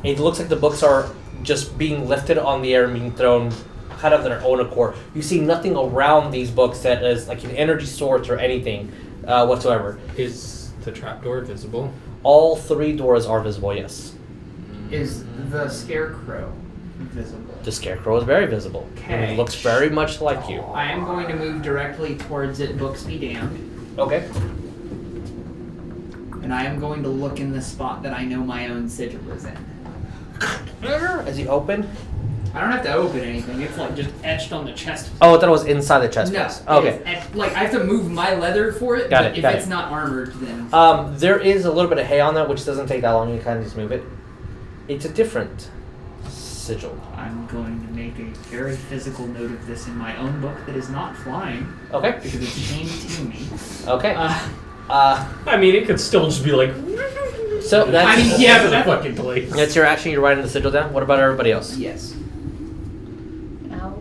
It looks like the books are just being lifted on the air and being thrown kind of their own accord. You see nothing around these books that is like an energy source or anything whatsoever. Is the trapdoor visible? All 3 doors are visible, yes. Is the scarecrow visible? The scarecrow is very visible. And Okay. it looks very much like you. I am going to move directly towards it, books be damned. Okay. And I am going to look in the spot that I know my own sigil is in. As you open. I don't have to open anything. It's like just etched on the chest. Oh, I thought it was inside the chest No. piece. Okay. Like I have to move my leather for it. Got but it, if got it's it. not armored, then There is a little bit of hay on that, which doesn't take that long. You kind of just move it. It's a different sigil. I'm going to make a very physical note of this in my own book that is not flying. Okay. Because it's chained to me. Okay. I mean, it could still just be like. So that's. I mean, yeah, but fucking place. That's your action. You're writing the sigil down. What about everybody else? Yes. Ouch.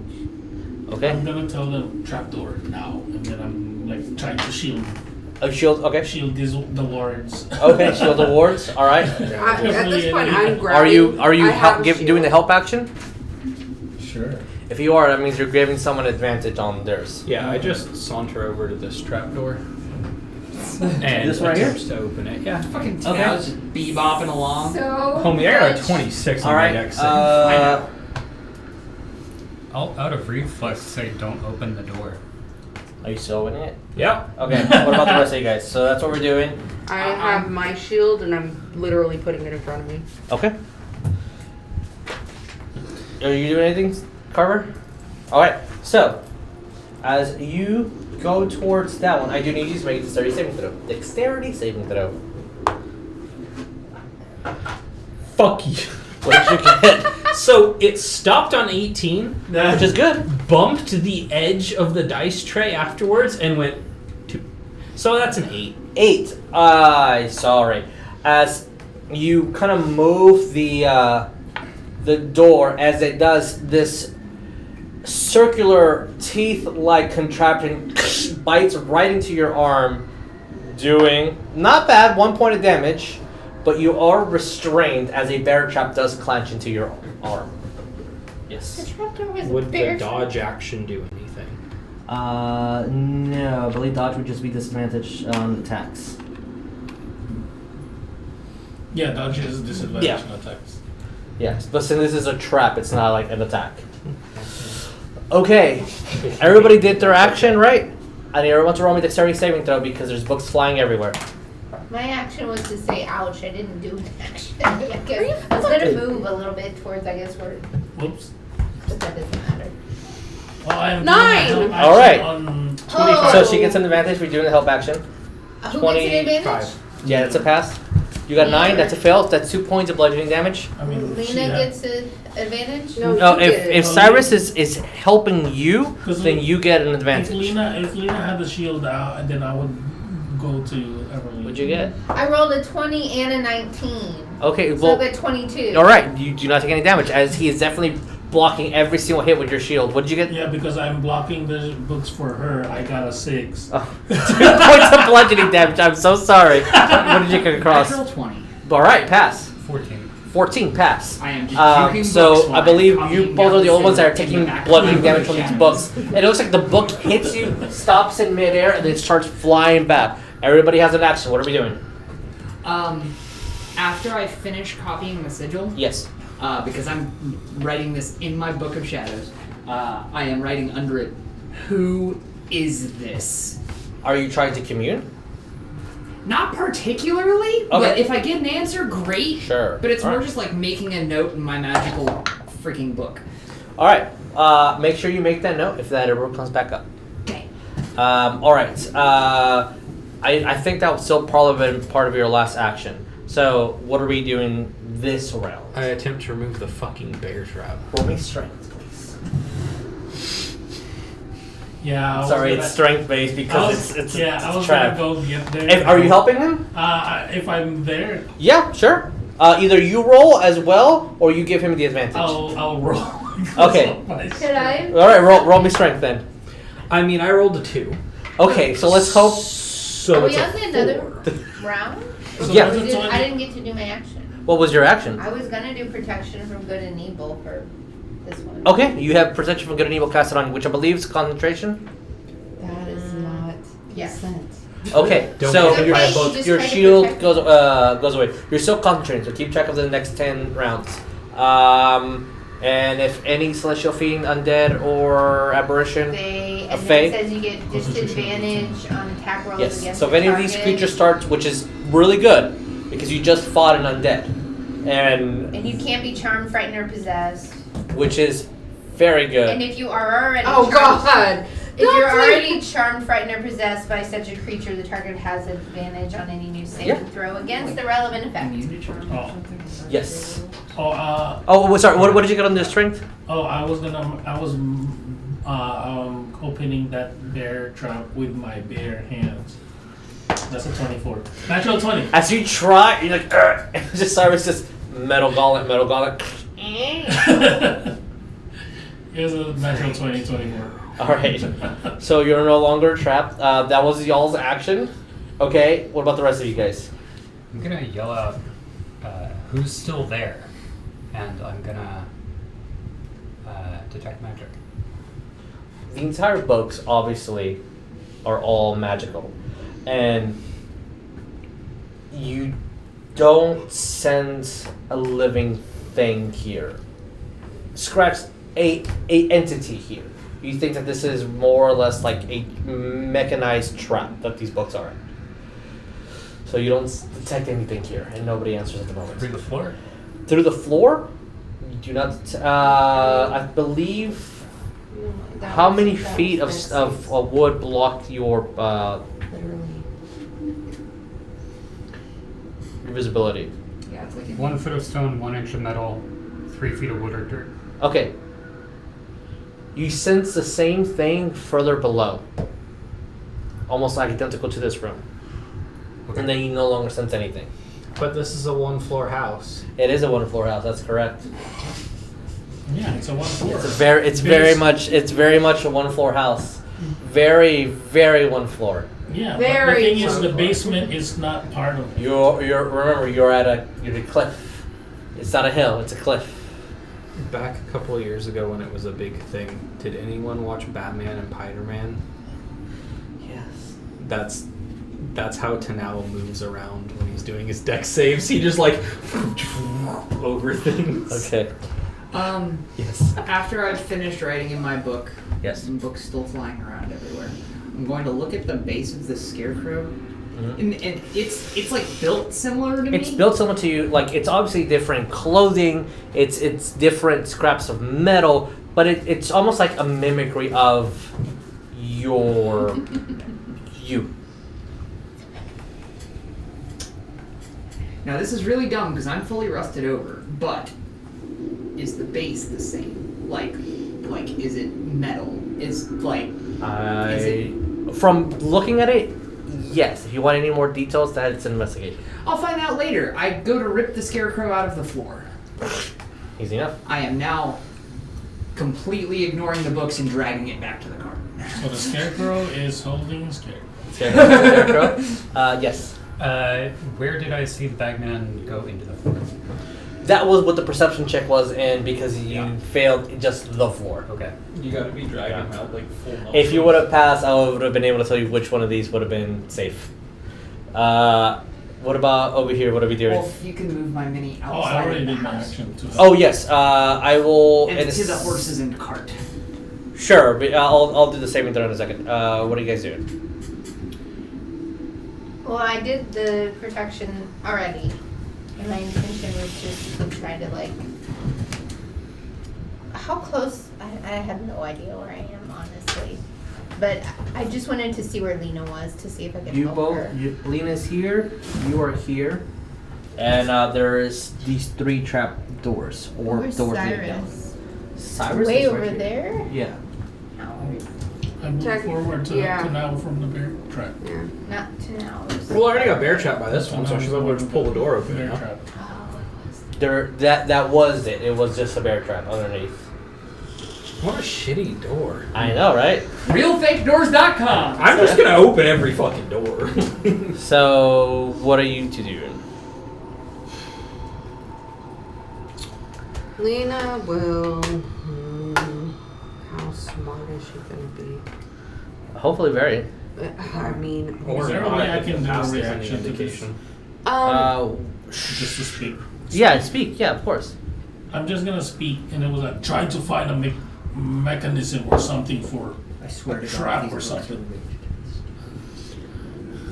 Okay. I'm gonna tell the trapdoor now, and then I'm like trying to shield shield. Okay. shield the wards. Okay. Shield the wards. All right. At this point, I'm grabbing. Are you I have a doing the shield. help action? Sure. If you are, that means you're giving someone advantage on theirs. Yeah, I just saunter over to this trapdoor. And This right here? attempts to open it. Yeah. Fucking Okay. Tenau's just bebopping along. So. Homie, I got a 26 on All my right. dex save. I know. I'll, out of reflex, say don't open the door. Are you still winning it? Yeah. Okay. What about the rest of you guys? So that's what we're doing. I have my shield and I'm literally putting it in front of me. Okay. Are you doing anything, Carver? All right. So, as you go towards that one, I do need you to make a dexterity saving throw. Dexterity saving throw. Fuck you. What did you get? So it stopped on 18, Which is good. bumped the edge of the dice tray afterwards, and went 2. So that's an 8. 8. Sorry. As you kind of move the door, as it does this circular teeth-like contraption bites right into your arm, doing not bad, 1 point of damage, but you are restrained as a bear trap does clench into your arm. The Yes. trapdoor was a Would the bear dodge action do anything? No, I believe dodge would just be disadvantage on attacks. Yeah, dodge is disadvantage Yeah. on attacks. Yes, but since this is a trap, it's not like an attack. Okay, everybody did their action, right? I need everyone to roll me dexterity saving throw because there's books flying everywhere. My action was to say ouch. I didn't do an action. I guess I was gonna move a little bit towards, I guess, where, Whoops. but that doesn't matter. Oh, I have 9! All right. On 25. Oh. So she gets an advantage for doing the help action. Who gets an advantage? 25. Yeah, that's a pass. You got 9, that's a fail. That's 2 points of bludgeoning damage. I mean, Lena she had- gets an advantage? No, No, you if did. Saerus is helping you, 'Cause then you get an If advantage. Lena had the shield out, and then I would go to Everlee. What'd you get? I rolled a 20 and a 19. Okay, So well, I got 22. all right. You do not take any damage as he is definitely blocking every single hit with your shield. What did you get? Yeah, because I'm blocking the books for her. I got a 6. Oh. 2 points of bludgeoning damage. I'm so sorry. What did you get across? Natural 20. All right, pass. 14. 14 pass. I am just juking books So I flying, believe copying you both down are the only ones that are ceiling, taking back bludgeoning to damage from these shadows. books. It looks like the book hits you, stops in midair, and then starts flying back. Everybody has an action. What are we doing? After I finish copying the sigil, Yes. because I'm writing this in my book of shadows, I am writing under it, who is this? Are you trying to commune? Not particularly, but Okay. if I get an answer, great. Sure. But it's more Alright. just like making a note in my magical freaking book. All right. Make sure you make that note if that ever comes back up. Okay. All right. I think that was still probably been part of your last action. So what are we doing this round? I attempt to remove the fucking bear trap. Roll me strength, please. Yeah. I was Sorry, gonna- it's strength based I because was, it's yeah, I was trap. gonna go get there. Are you helping him? If I'm there, Yeah, sure. Either you roll as well, or you give him the advantage. I'll roll. Okay. Could I? All right, roll me strength then. I mean, I rolled a 2. Okay, so let's hope. So Are it's we a on to another 4. round? So Yeah. that's a 20. I didn't get to do my action. What was your action? I was gonna do protection from good and evil for this one. Okay, you have protection from good and evil casted on you, which I believe is concentration. That is not Yes. consent. Okay, Don't so forget Okay, your you just your try to shield protect goes away. You're still concentrating, so keep track of the next 10 rounds. And if any celestial fiend, undead, or apparition, They A and fae? then it says you get disadvantage on attack rolls yes. against So if the any of these target. creatures starts, which is really good, because you just fought an undead, and And you can't be charmed, frightened, or possessed. which is very good. And if you are already Oh charmed, God! if you're Don't already charmed, frightened, or possessed by such a creature, the target has advantage on any new saving Yeah. throw against the relevant effect. Immune to charm Oh. or something? Is that Yes. Oh, Oh, sorry. What did you get on the strength? I was opening that bear trap with my bare hands. That's a 24. Natural 20. As you try, you're like, and just Cyrus just metal gauntlet. Here's a natural 20, 24. All right. So you're no longer trapped. That was y'all's action. Okay. What about the rest of you guys? I'm gonna yell out, who's still there? And I'm gonna detect magic. The entire books, obviously, are all magical, and you don't sense a living thing here. Scratch a entity here. You think that this is more or less like a mechanized trap that these books are. So you don't detect anything here, and nobody answers at the moment. Through the floor? Through the floor? You do not. I believe. How many feet of wood blocked your visibility? Yeah, it's like 1 foot of stone, 1 inch of metal, 3 feet of wood or dirt. Okay. You sense the same thing further below. Almost identical to this room. Okay. And then you no longer sense anything. But this is a 1-floor house. It is a one-floor house, that's correct. Yeah, it's a 1 floor. It's very much a one-floor house. Very, very one floor. Yeah, Very but the thing is, one the floor. basement is not part of it. Remember, you're at a cliff. It's not a hill, it's a cliff. Back a couple of years ago when it was a big thing, did anyone watch Batman and Spider-Man? Yes. That's how Tenau moves around when he's doing his deck saves. He just like over things. Okay. Yes. After I've finished writing in my book, Yes. some books still flying around everywhere, I'm going to look at the base of the scarecrow, and it's like built similar to me. It's built similar to you. Like, it's obviously different clothing. It's different scraps of metal, but it's almost like a mimicry of your you. Now this is really dumb because I'm fully rusted over, but is the base the same? Like is it metal? Is like From looking at it, yes. If you want any more details, that's an investigation. I'll find out later. I go to rip the scarecrow out of the floor. Easy enough. I am now completely ignoring the books and dragging it back to the car. So the scarecrow is holding the scarecrow. Scarecrow? Yes. Where did I see the bagman go into the floor? That was what the perception check was, and because you failed, just the floor. Okay. You gotta be dragging him out like full melt. If you would have passed, I would have been able to tell you which one of these would have been safe. What about over here? What are we doing? Well, if you can move my mini Oh, I outside already of the did my house. action too. Oh yes, I will. And to the horses and cart. Sure, but I'll do the saving throw in a second. What are you guys doing? Well, I did the protection already. And my intention was just to try to, like... How close... I have no idea where I am, honestly. But I just wanted to see where Lena was, to see if I could You help both. her. Lena's here. You are here. And there's these 3 trap doors or Where's doors leading down. Cyrus? Cyrus Way is over right here. there? Yeah. Howard. I moved forward to now from the bear trap. Yeah. Not to now. Well, I already got bear trap by this one, so I should be able to just pull the door open. Bear now. trap. There. That was it. It was just a bear trap underneath. What a shitty door. I know, right? RealFakeDoors.com. I'm just gonna open every fucking door. So, what are you two doing? Lena will. How smart is she gonna be? Hopefully, very. I mean, Is there a way I can do a reaction to this? Just to speak. Yeah, speak. Yeah, of course. I'm just gonna speak, and it was like trying to find a mechanism or something for I swear a to trap God, or something.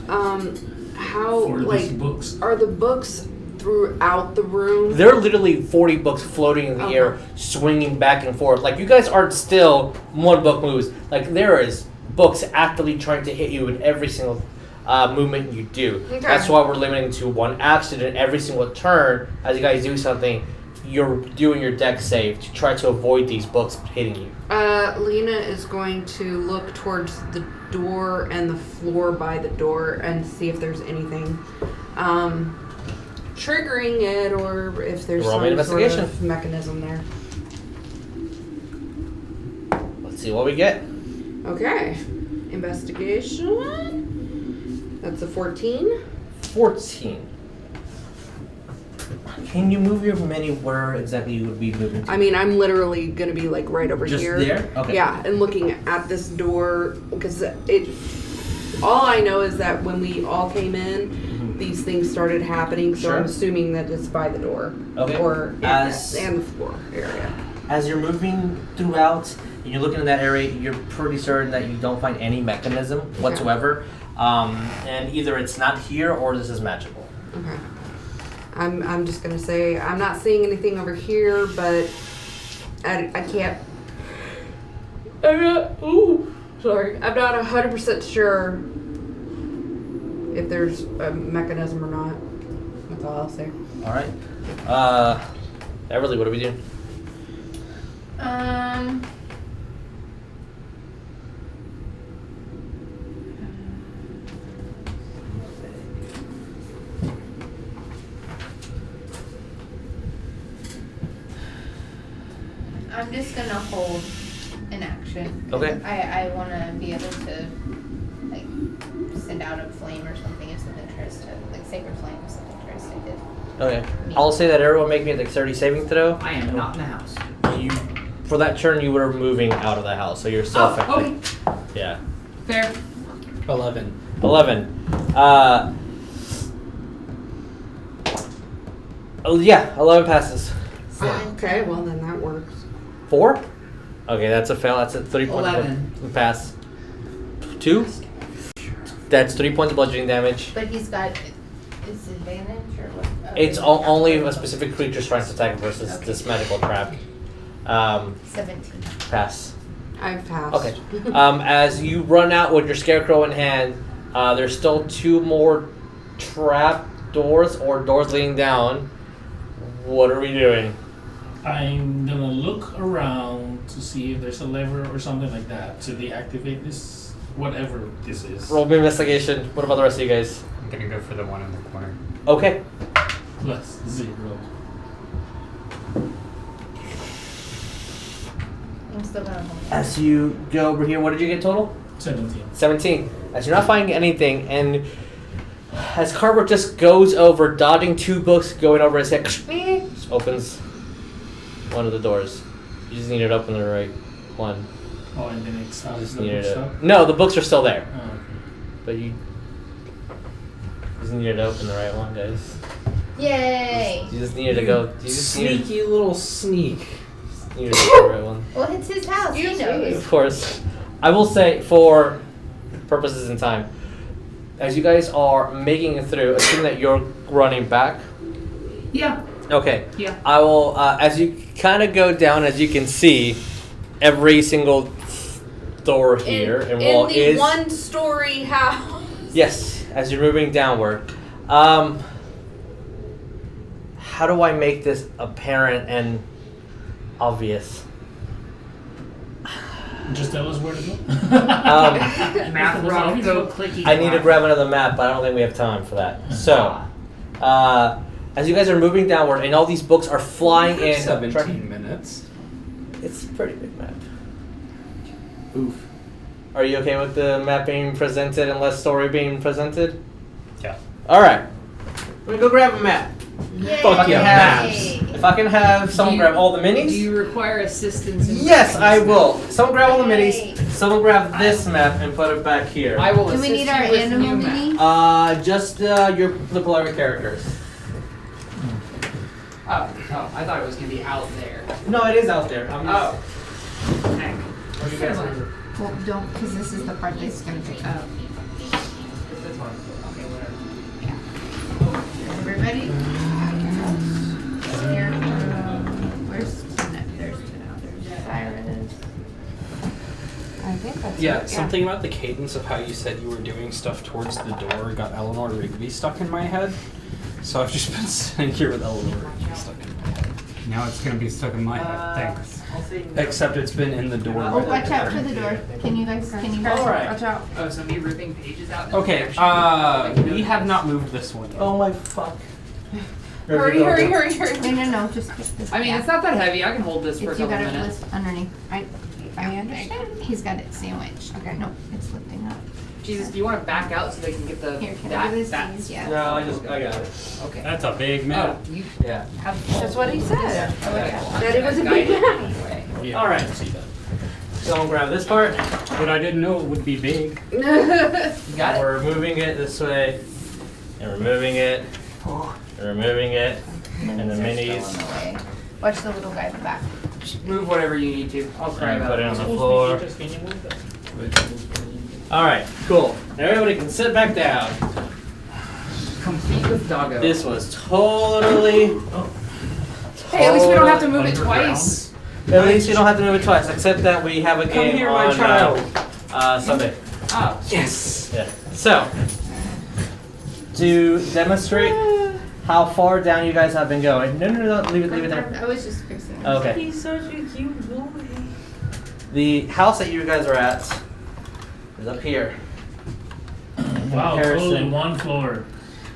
how For like these books. are the books throughout the room? There are literally 40 books floating in the Okay. air, swinging back and forth. Like, you guys aren't still one book moves. Like, there is books actively trying to hit you in every single movement you do. Okay. That's why we're limiting to one action in every single turn. As you guys do something, you're doing your deck save to try to avoid these books hitting you. Lena is going to look towards the door and the floor by the door and see if there's anything triggering it or if there's Roll me an some sort investigation. of mechanism there. Let's see what we get. Okay. Investigation. That's a 14. 14. Can you move your mini where exactly you would be moving to? I mean, I'm literally gonna be like right over Just here. there? Okay. Yeah, and looking at this door because it. All I know is that when we all came in, these things started happening. So Sure. I'm assuming that it's by the door. Okay. Or As- and the floor area. As you're moving throughout and you're looking in that area, you're pretty certain that you don't find any mechanism whatsoever. And either it's not here or this is magical. Okay. I'm just gonna say I'm not seeing anything over here, but I can't. I'm not. Ooh, sorry. I'm not 100% sure if there's a mechanism or not. That's all I'll say. All right. Everlee, what are we doing? I'm just gonna hold an action. Okay. I want to be able to, like, send out a flame or something if something tries to, like, sacred flame if something tries to hit. Okay. I'll say that everyone make me a dexterity saving throw. I am not in the house. You, for that turn, you were moving out of the house, so you're still affected. Okay. Yeah. Fair. 11. 11. Oh yeah, 11 passes. Okay, well then that works. 4? Okay, that's a fail. That's a 3 points 11. of pass. 2? That's 3 points of bludgeoning damage. But he's got disadvantage or what? It's only a specific creature's trying to attack versus this magical trap. 17. Pass. I've passed. Okay. As you run out with your scarecrow in hand, there's still 2 more trap doors or doors leading down. What are we doing? I'm gonna look around to see if there's a lever or something like that to deactivate this, whatever this is. Roll me investigation. What about the rest of you guys? I'm gonna go for the one in the corner. Okay. Plus 0. I'm still gonna hold it. As you go over here, what did you get total? 17. 17. As you're not finding anything, and as Carver just goes over, dodging 2 books, going over his head, just opens one of the doors. You just need it open the right one. Oh, and then it stops Just the needed it. bookstop? No, the books are still there, Oh, okay. but you just needed to open the right one, guys. Yay! You just needed to go. You just needed, Sneaky little sneak. needed to open the right one. Well, it's his house. He knows. Of course. I will say, for purposes in time, as you guys are making it through, assume that you're running back. Yeah. Okay. Yeah. I will, as you kind of go down, as you can see, every single door here and wall in the is... one-story house. Yes, as you're moving downward. How do I make this apparent and obvious? Just tell us where to go. Math rock, go clicky. I need to grab another map, but I don't think we have time for that. So, as you guys are moving downward, and all these books are flying in. 17 minutes. It's a pretty big map. Oof. Are you okay with the map being presented and less story being presented? Yeah. Alright. Let me go grab a map. Fuck yeah, maps. If I can have someone grab all the minis. Do you require assistance? In Yes, grabbing I this will. map? Someone grab all the minis. Someone grab this map and put it back here. I will Do assist we need our you with animal new map. mini? Just the player characters. Oh, I thought it was gonna be out there. No, it is out there. I'm just, Oh. Heck. What do you guys want? Well, don't, because this is the part that's going to pick up. This one. Okay, whatever. Everybody? Here. Where's Tenau? There's Tenau. There's Saerus. I think that's Yeah, it. something about the cadence of how you said you were doing stuff towards the door got Eleanor Rigby stuck in my head. So I've just been sitting here with Eleanor Rigby stuck in my head. Now it's gonna be stuck in my head. Thanks. Except it's been in the door. Oh, watch out for the door. Can you guys Alright. watch out? Oh, so me ripping pages out? Okay, we have not moved this one yet. Oh my fuck. Hurry. No, just this. I mean, it's not that heavy. I can hold this for a If you couple got it minutes. lift underneath. I understand. He's got it sandwiched. Okay. No, it's lifting up. Jesus, do you want to back out so they can get the Here, can I do this? that? Yeah. No, I got it. Okay. That's a big map. Oh, you Yeah. have. That's what he said. Okay. That it was a big map. Yeah, Alright. I can see that. Someone grab this part. But I didn't know it would be big. You got it. We're moving it this way. And we're moving it. And we're moving it. And the minis. Watch the little guy in the back. Just move whatever you need to. I'll cry And about put it it. on the floor. Alright, cool. Everybody can sit back down. Complete with doggo. This was totally. Hey, at least we don't have to move it twice. At least you don't have to move it twice, except that we have a game here, on my child. Sunday. Oh. Yes! Yeah. So, to demonstrate how far down you guys have been going. No, leave it there. I was just fixing it. Okay. He's such a cute boy. The house that you guys are at is up here. Wow, Comparison. totally one floor.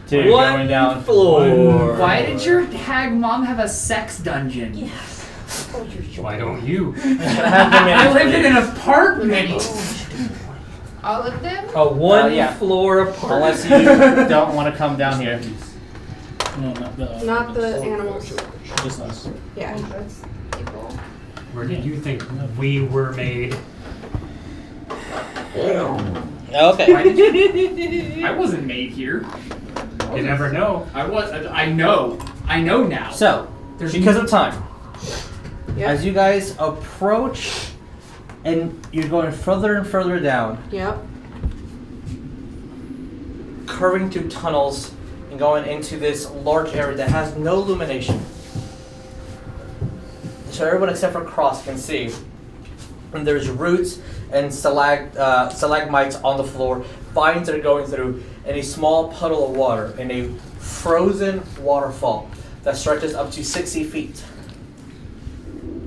To going down floor. Why did your hag mom have a sex dungeon? Why don't you? I live in an apartment. All of them? A one yeah. floor apart. Unless you don't want to come down here. No, not the Animals. Just us. Yeah. Where did you think we were made? Okay. Why did you? I wasn't made here. You never know. I was. I know. I know now. So, There's because of time, Yep. as you guys approach and you're going further and further down, Yep. curving through tunnels and going into this large area that has no illumination. So everyone except for Cross can see. And there's roots and stalagmites on the floor, vines that are going through, and a small puddle of water, and a frozen waterfall that stretches up to 60 feet.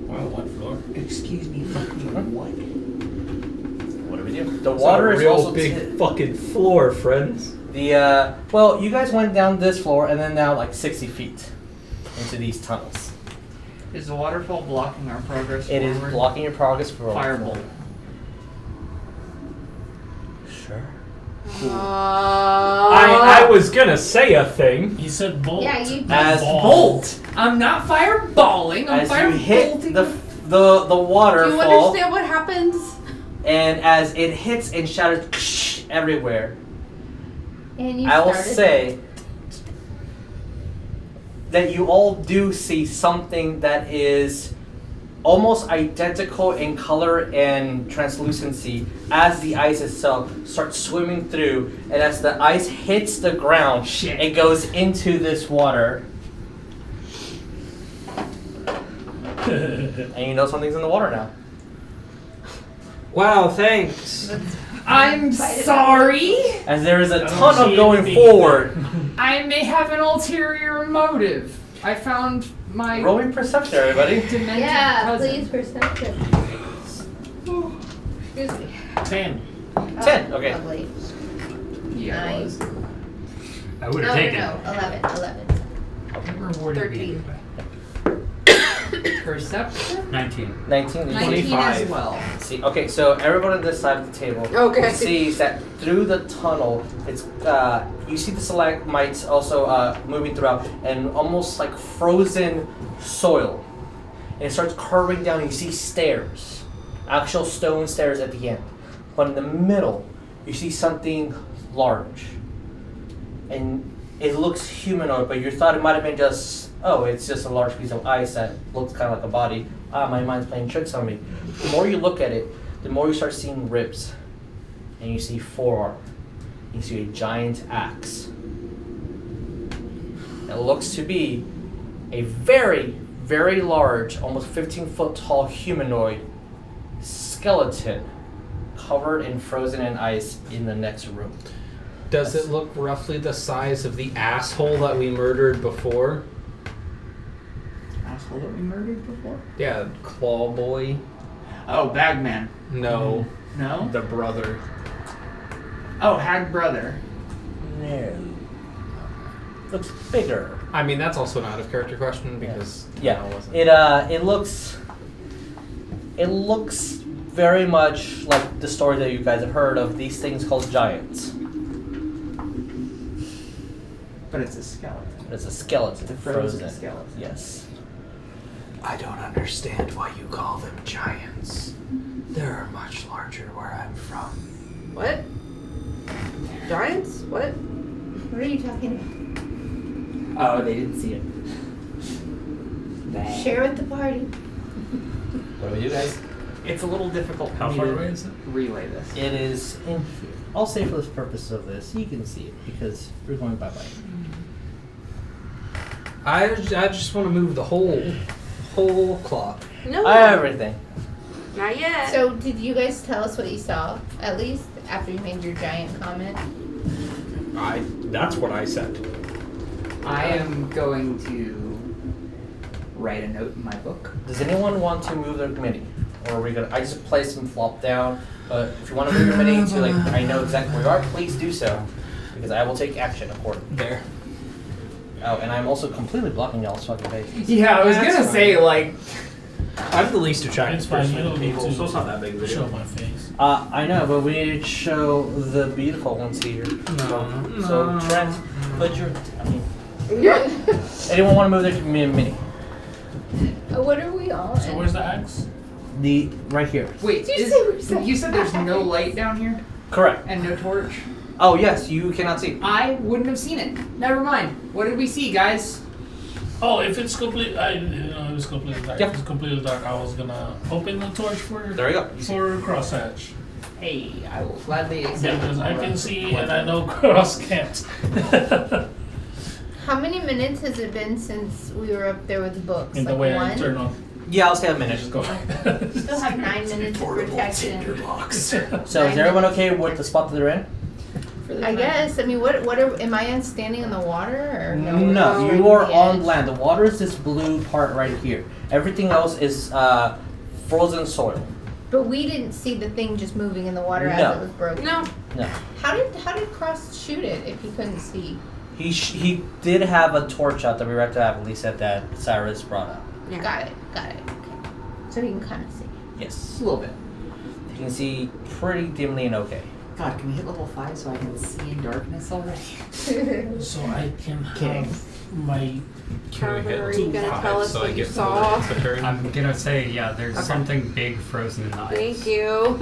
Wow, one floor. Excuse me, fucking what? What do we do? The water is also fucking floor, friends. Well, you guys went down this floor and then now like 60 feet into these tunnels. Is the waterfall blocking our progress? It is forward? blocking your progress for Firebolt. Sure. I was gonna say a thing. He said bolt. Yeah, you did. As Bolt. I'm not fireballing. I'm As you hit firebolting. the waterfall, Do you understand what happens? and as it hits and shatters everywhere, And you I will started. say that you all do see something that is almost identical in color and translucency as the ice itself starts swimming through, and as the ice hits the ground, Shit. it goes into this water. And you know something's in the water now. Wow, thanks. I'm sorry. As there is a ton of going forward. I may have an ulterior motive. I found my Rolling perception, everybody. demented Yeah, cousin. please, perception. Excuse me. 10. 10, okay. Lovely. Yeah, it was. I would No, have taken no, it. 11. You rewarded 13. me. Perception? 19. 19. 19 as well. See, okay, so everyone on this side of the table Okay. sees that through the tunnel, it's you see the stalagmites also moving throughout, and almost like frozen soil. And it starts curving down, and you see stairs, actual stone stairs at the end. But in the middle, you see something large, and it looks humanoid. But you thought it might have been just, oh, it's just a large piece of ice that looks kind of like a body. My mind's playing tricks on me. The more you look at it, the more you start seeing ribs, and you see forearm. You see a giant axe. It looks to be a very, very large, almost 15-foot tall humanoid skeleton covered in frozen in ice in the next room. Does it look roughly the size of the asshole that we murdered before? Asshole that we murdered before? Yeah, Claw Boy. Oh, Bagman. No. No? The brother. Oh, Hag Brother. No. Looks bigger. I mean, that's also an out of character question because Yeah. no, it wasn't. It looks very much like the story that you guys have heard of these things called giants. But it's a skeleton. It's a skeleton. It's a frozen skeleton. Yes. I don't understand why you call them giants. They're much larger where I'm from. What? Giants? What? What are you talking Oh, they didn't see it. about? Share with the party. What do we do, guys? It's a little difficult for How me far to away is it? relay this. It is in here. I'll say for the purpose of this, you can see it because we're going by light. I just want to move the whole clock. No. Everything. Not yet. So, did you guys tell us what you saw, at least, after you made your giant comment? That's what I said. I am going to write a note in my book. Does anyone want to move their mini? Or are we gonna? I just place them flop down. But if you want to move your mini to like, I know exactly where you are. Please do so, because I will take action accordingly. There. Oh, and I'm also completely blocking y'all's fucking faces. Yeah, I was That's gonna fine. say, like, I'm the least of giants It's fine, person you in don't the need people, to so it's not that big of a show deal. my face. I know, but we need to show the beautiful ones here. So Trent, put your. I mean, anyone want to move their mini? What are we on? So where's the axe? The right here. wait, Did you say we're second? you said there's no light down here Correct. and no torch? Oh yes, you cannot see. I wouldn't have seen it. Never mind. What did we see, guys? Oh, if it's complete, it was completely dark. Yeah. If it's completely dark, I was gonna open the torch for There you go. You see. for Crosshatch. Hey, I will gladly accept Because I it. can see and I know Cross can't. How many minutes has it been since we were up there with the books? In the Like way I one? turn on. Yeah, I'll say a minute. Just go. We still have 9 minutes of Portable protection. tinderbox. So is everyone okay with the spot that they're in? I guess. I mean, what are? Am I standing in the water or no? No, we're you are the on edge? land. The water is this blue part right here. Everything else is frozen soil. But we didn't see the thing just moving in the water No. as it was broken. No. No. How did Cross shoot it if he couldn't see? He did have a torch out that we were to have. At least said that Saerus brought up. Yeah. Got it. Okay. So he can kind of see. Yes. A little bit. You can see pretty dimly and okay. God, can we hit level 5 so I can see in darkness already? So I can Kidding. have my. Carver, are you gonna tell us what you saw? I'm gonna say, yeah, there's something big frozen in the ice. Thank you.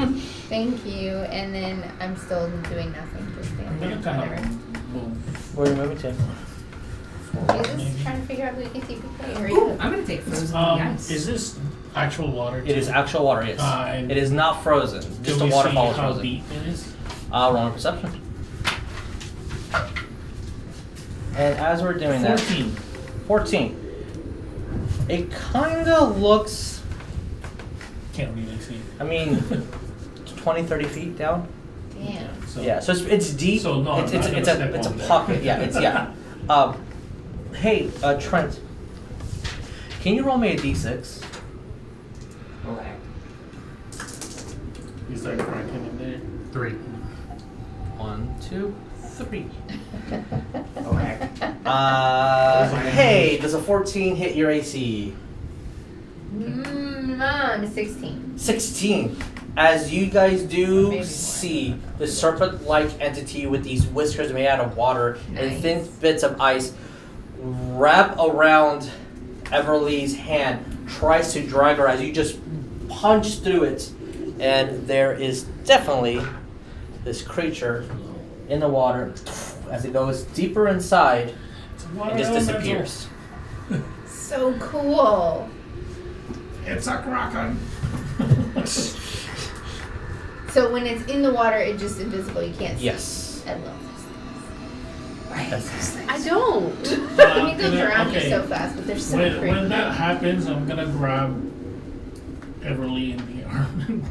Thank you. And then I'm still doing nothing. Just I'm standing gonna there. kind of move. Where are you moving to? Jesus, Maybe. trying to figure out who you can see before. Hurry up. I'm gonna take frozen on the ice. Is this actual water? It is actual water. Yes. And It is not frozen. Just do the we waterfall see is how frozen. deep it is? Roll a perception. And as we're doing 14. that, 14. It kind of looks. Can't really see. I mean, 20, 30 feet down. Damn. So Yeah, so it's deep. So no, it's I'm not it's gonna a step it's a on there. pocket. Yeah, it's yeah. Hey, Trent. Can you roll me a d6? Okay. Is there cracking in there? 3. 1, 2, 3. Okay. Hey, does a 14 hit your AC? Mom, 16. 16. As you guys do Maybe more. see the serpent-like entity with these whiskers made out of water and Nice. thin bits of ice wrap around Everlee's hand, tries to drag her as you just punch through it, and there is definitely this creature in the water as it goes deeper inside and just disappears. So cool. It's a kraken. So when it's in the water, it's just invisible. You can't see. Yes. I love this. I don't. I mean, they'll drown you okay. so fast, but they're so When pretty. that happens, I'm gonna grab Everlee in the arm.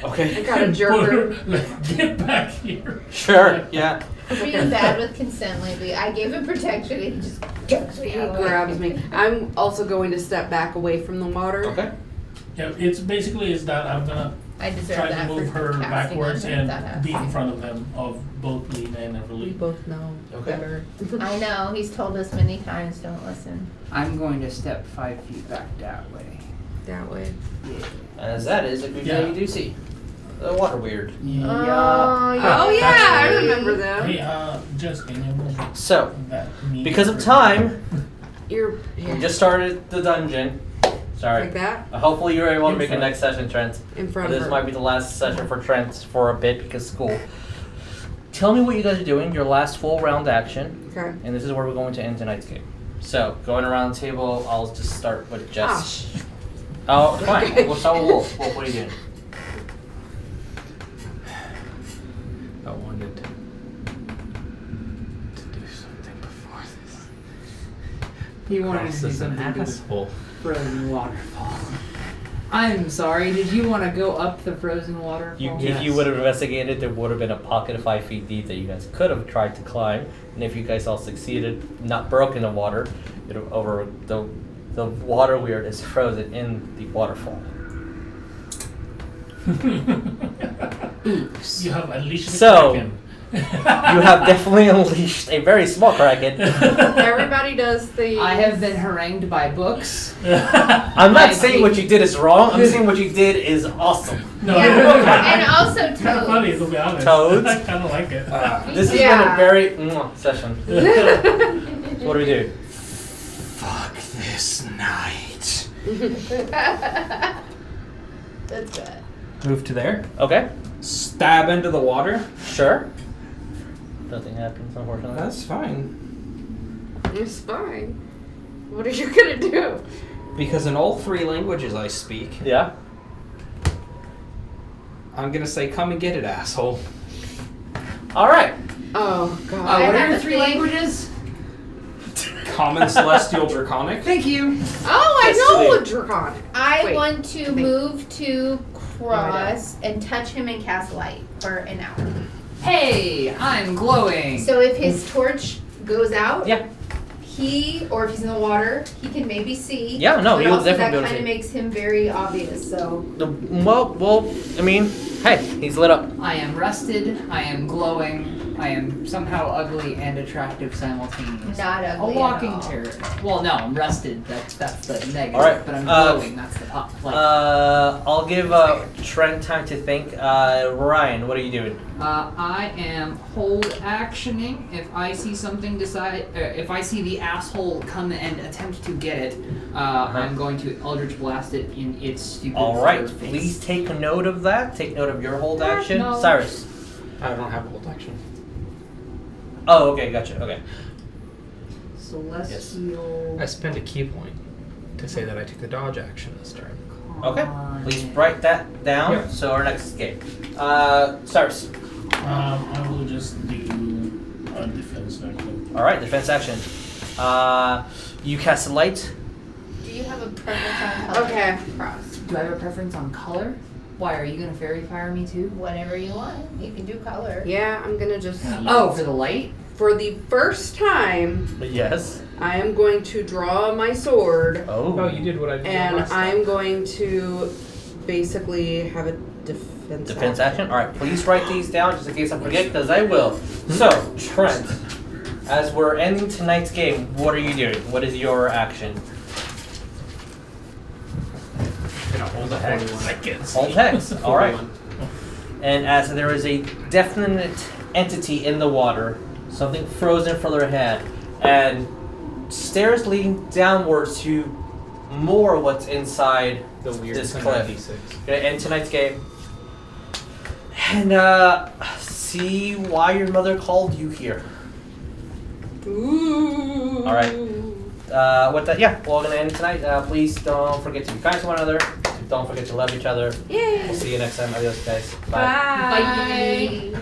Okay. I got a and jerk put her. her, like, get back here. Sure, yeah. I'm being bad with consent lately. I gave him protection and he just jerks me He out. grabs me. I'm also going to step back away from the water. Okay. Yeah, it's basically is that I'm gonna I deserve try that to move for her casting backwards on him and without be in asking. front of them, of both Lena and We Everlee. both know Okay. better. I know, he's told us many times, don't listen. I'm going to step 5 feet back that way. That way. As that is a creature Yeah. you do see. The water weird. Oh, yeah. Oh yeah, I remember them. Hey, Jess, can you move So, that me because of over? time, You're we just started the dungeon. Sorry. like that Hopefully you're able to In make a front. next session, Trent. in front This of her. might be the last session for Trent for a bit because school. Tell me what you guys are doing, your last full round action, Okay. and this is where we're going to end tonight's game. So, going around the table, I'll just start with Jess. Oh, fine. Okay. We'll start with Wolf. Wolf, what are you doing? I wanted to do something before this. You wanted to Cross do is an something to the asshole. frozen waterfall. I'm sorry, did you want to go up the frozen waterfall? If you would have investigated, there would have been a pocket 5 feet deep that you guys could have tried to climb, and if you guys all succeeded, not broken the water, it would over the water weird is frozen in the waterfall. Oops. You have unleashed the So- kraken. You have definitely unleashed a very small kraken. Everybody does the. I have been harangued by books. I'm not saying what you did is wrong. I'm saying what you did is awesome. No, Yeah. And also kind of funny toads. to be honest. Toads? I kind of like it. This has Yeah. been a very session. What do we do? Fuck this night. That's good. Move to there. Okay, Stab into the water. sure. Nothing happens, unfortunately. That's fine. It's fine. What are you gonna do? Because in all 3 languages I speak, Yeah. I'm gonna say, "Come and get it, asshole." All right. Oh god. I What are have your a 3 thing. languages? Common, Celestial, Draconic. Thank you. Oh, I Yes, know please. a draconic. I Wait, want to wait. move to cross and touch him and cast light for an hour. Hey, I'm glowing. So if his torch goes out, Yeah. he, or if he's in the water, he can maybe see. Yeah, no, but he'll also definitely be that able to kind of see. makes him very obvious. So Well, I mean, hey, he's lit up. I am rusted, I am glowing, I am somehow ugly and attractive simultaneously. not A ugly walking at all. terror. Well, no, I'm rusted. That's the negative. All right, But I'm uh, glowing. That's the top. Like, I'll give Trent time to think. Ryan, what are you doing? I am hold actioning. If I see something if I see the asshole come and attempt to get it, I'm going to Eldritch Blast it in its stupid. All right, fur face. please take note of that. Take note of your hold action. No. Saerus. I don't have hold action. Oh, okay, gotcha. Okay. Celestial. I spent a key point to say that I took the dodge action this turn. Okay. Please write that down. Yep. So our next game. Saerus. I will just do a defense action. All right, defense action. You cast a light. Do you have a preference on color? Okay. Cross. Do I have a preference on color? Why are you gonna fairy fire me too? Whatever you want. You can do color. Yeah, I'm gonna just. Oh, for the light? For the first time, Yes. I am going to draw my sword, Oh. Oh, you did what I did and last time. I'm going to basically have a defense. Defense action. All right, please write these down just in case I forget, because I will. So, Trent, as we're ending tonight's game, what are you doing? What is your action? the hex. Hold hex. All right. And as there is a definite entity in the water, something frozen from their head, and stairs leading downwards to more what's inside The weird this cliff. 96. Gonna end tonight's game. And see why your mother called you here. Ooh. All right. With that, yeah, we're gonna end tonight. Please don't forget to be kind to one another. Don't forget to love each other. Yay. We'll see you next time. Adios, guys. Bye. Bye.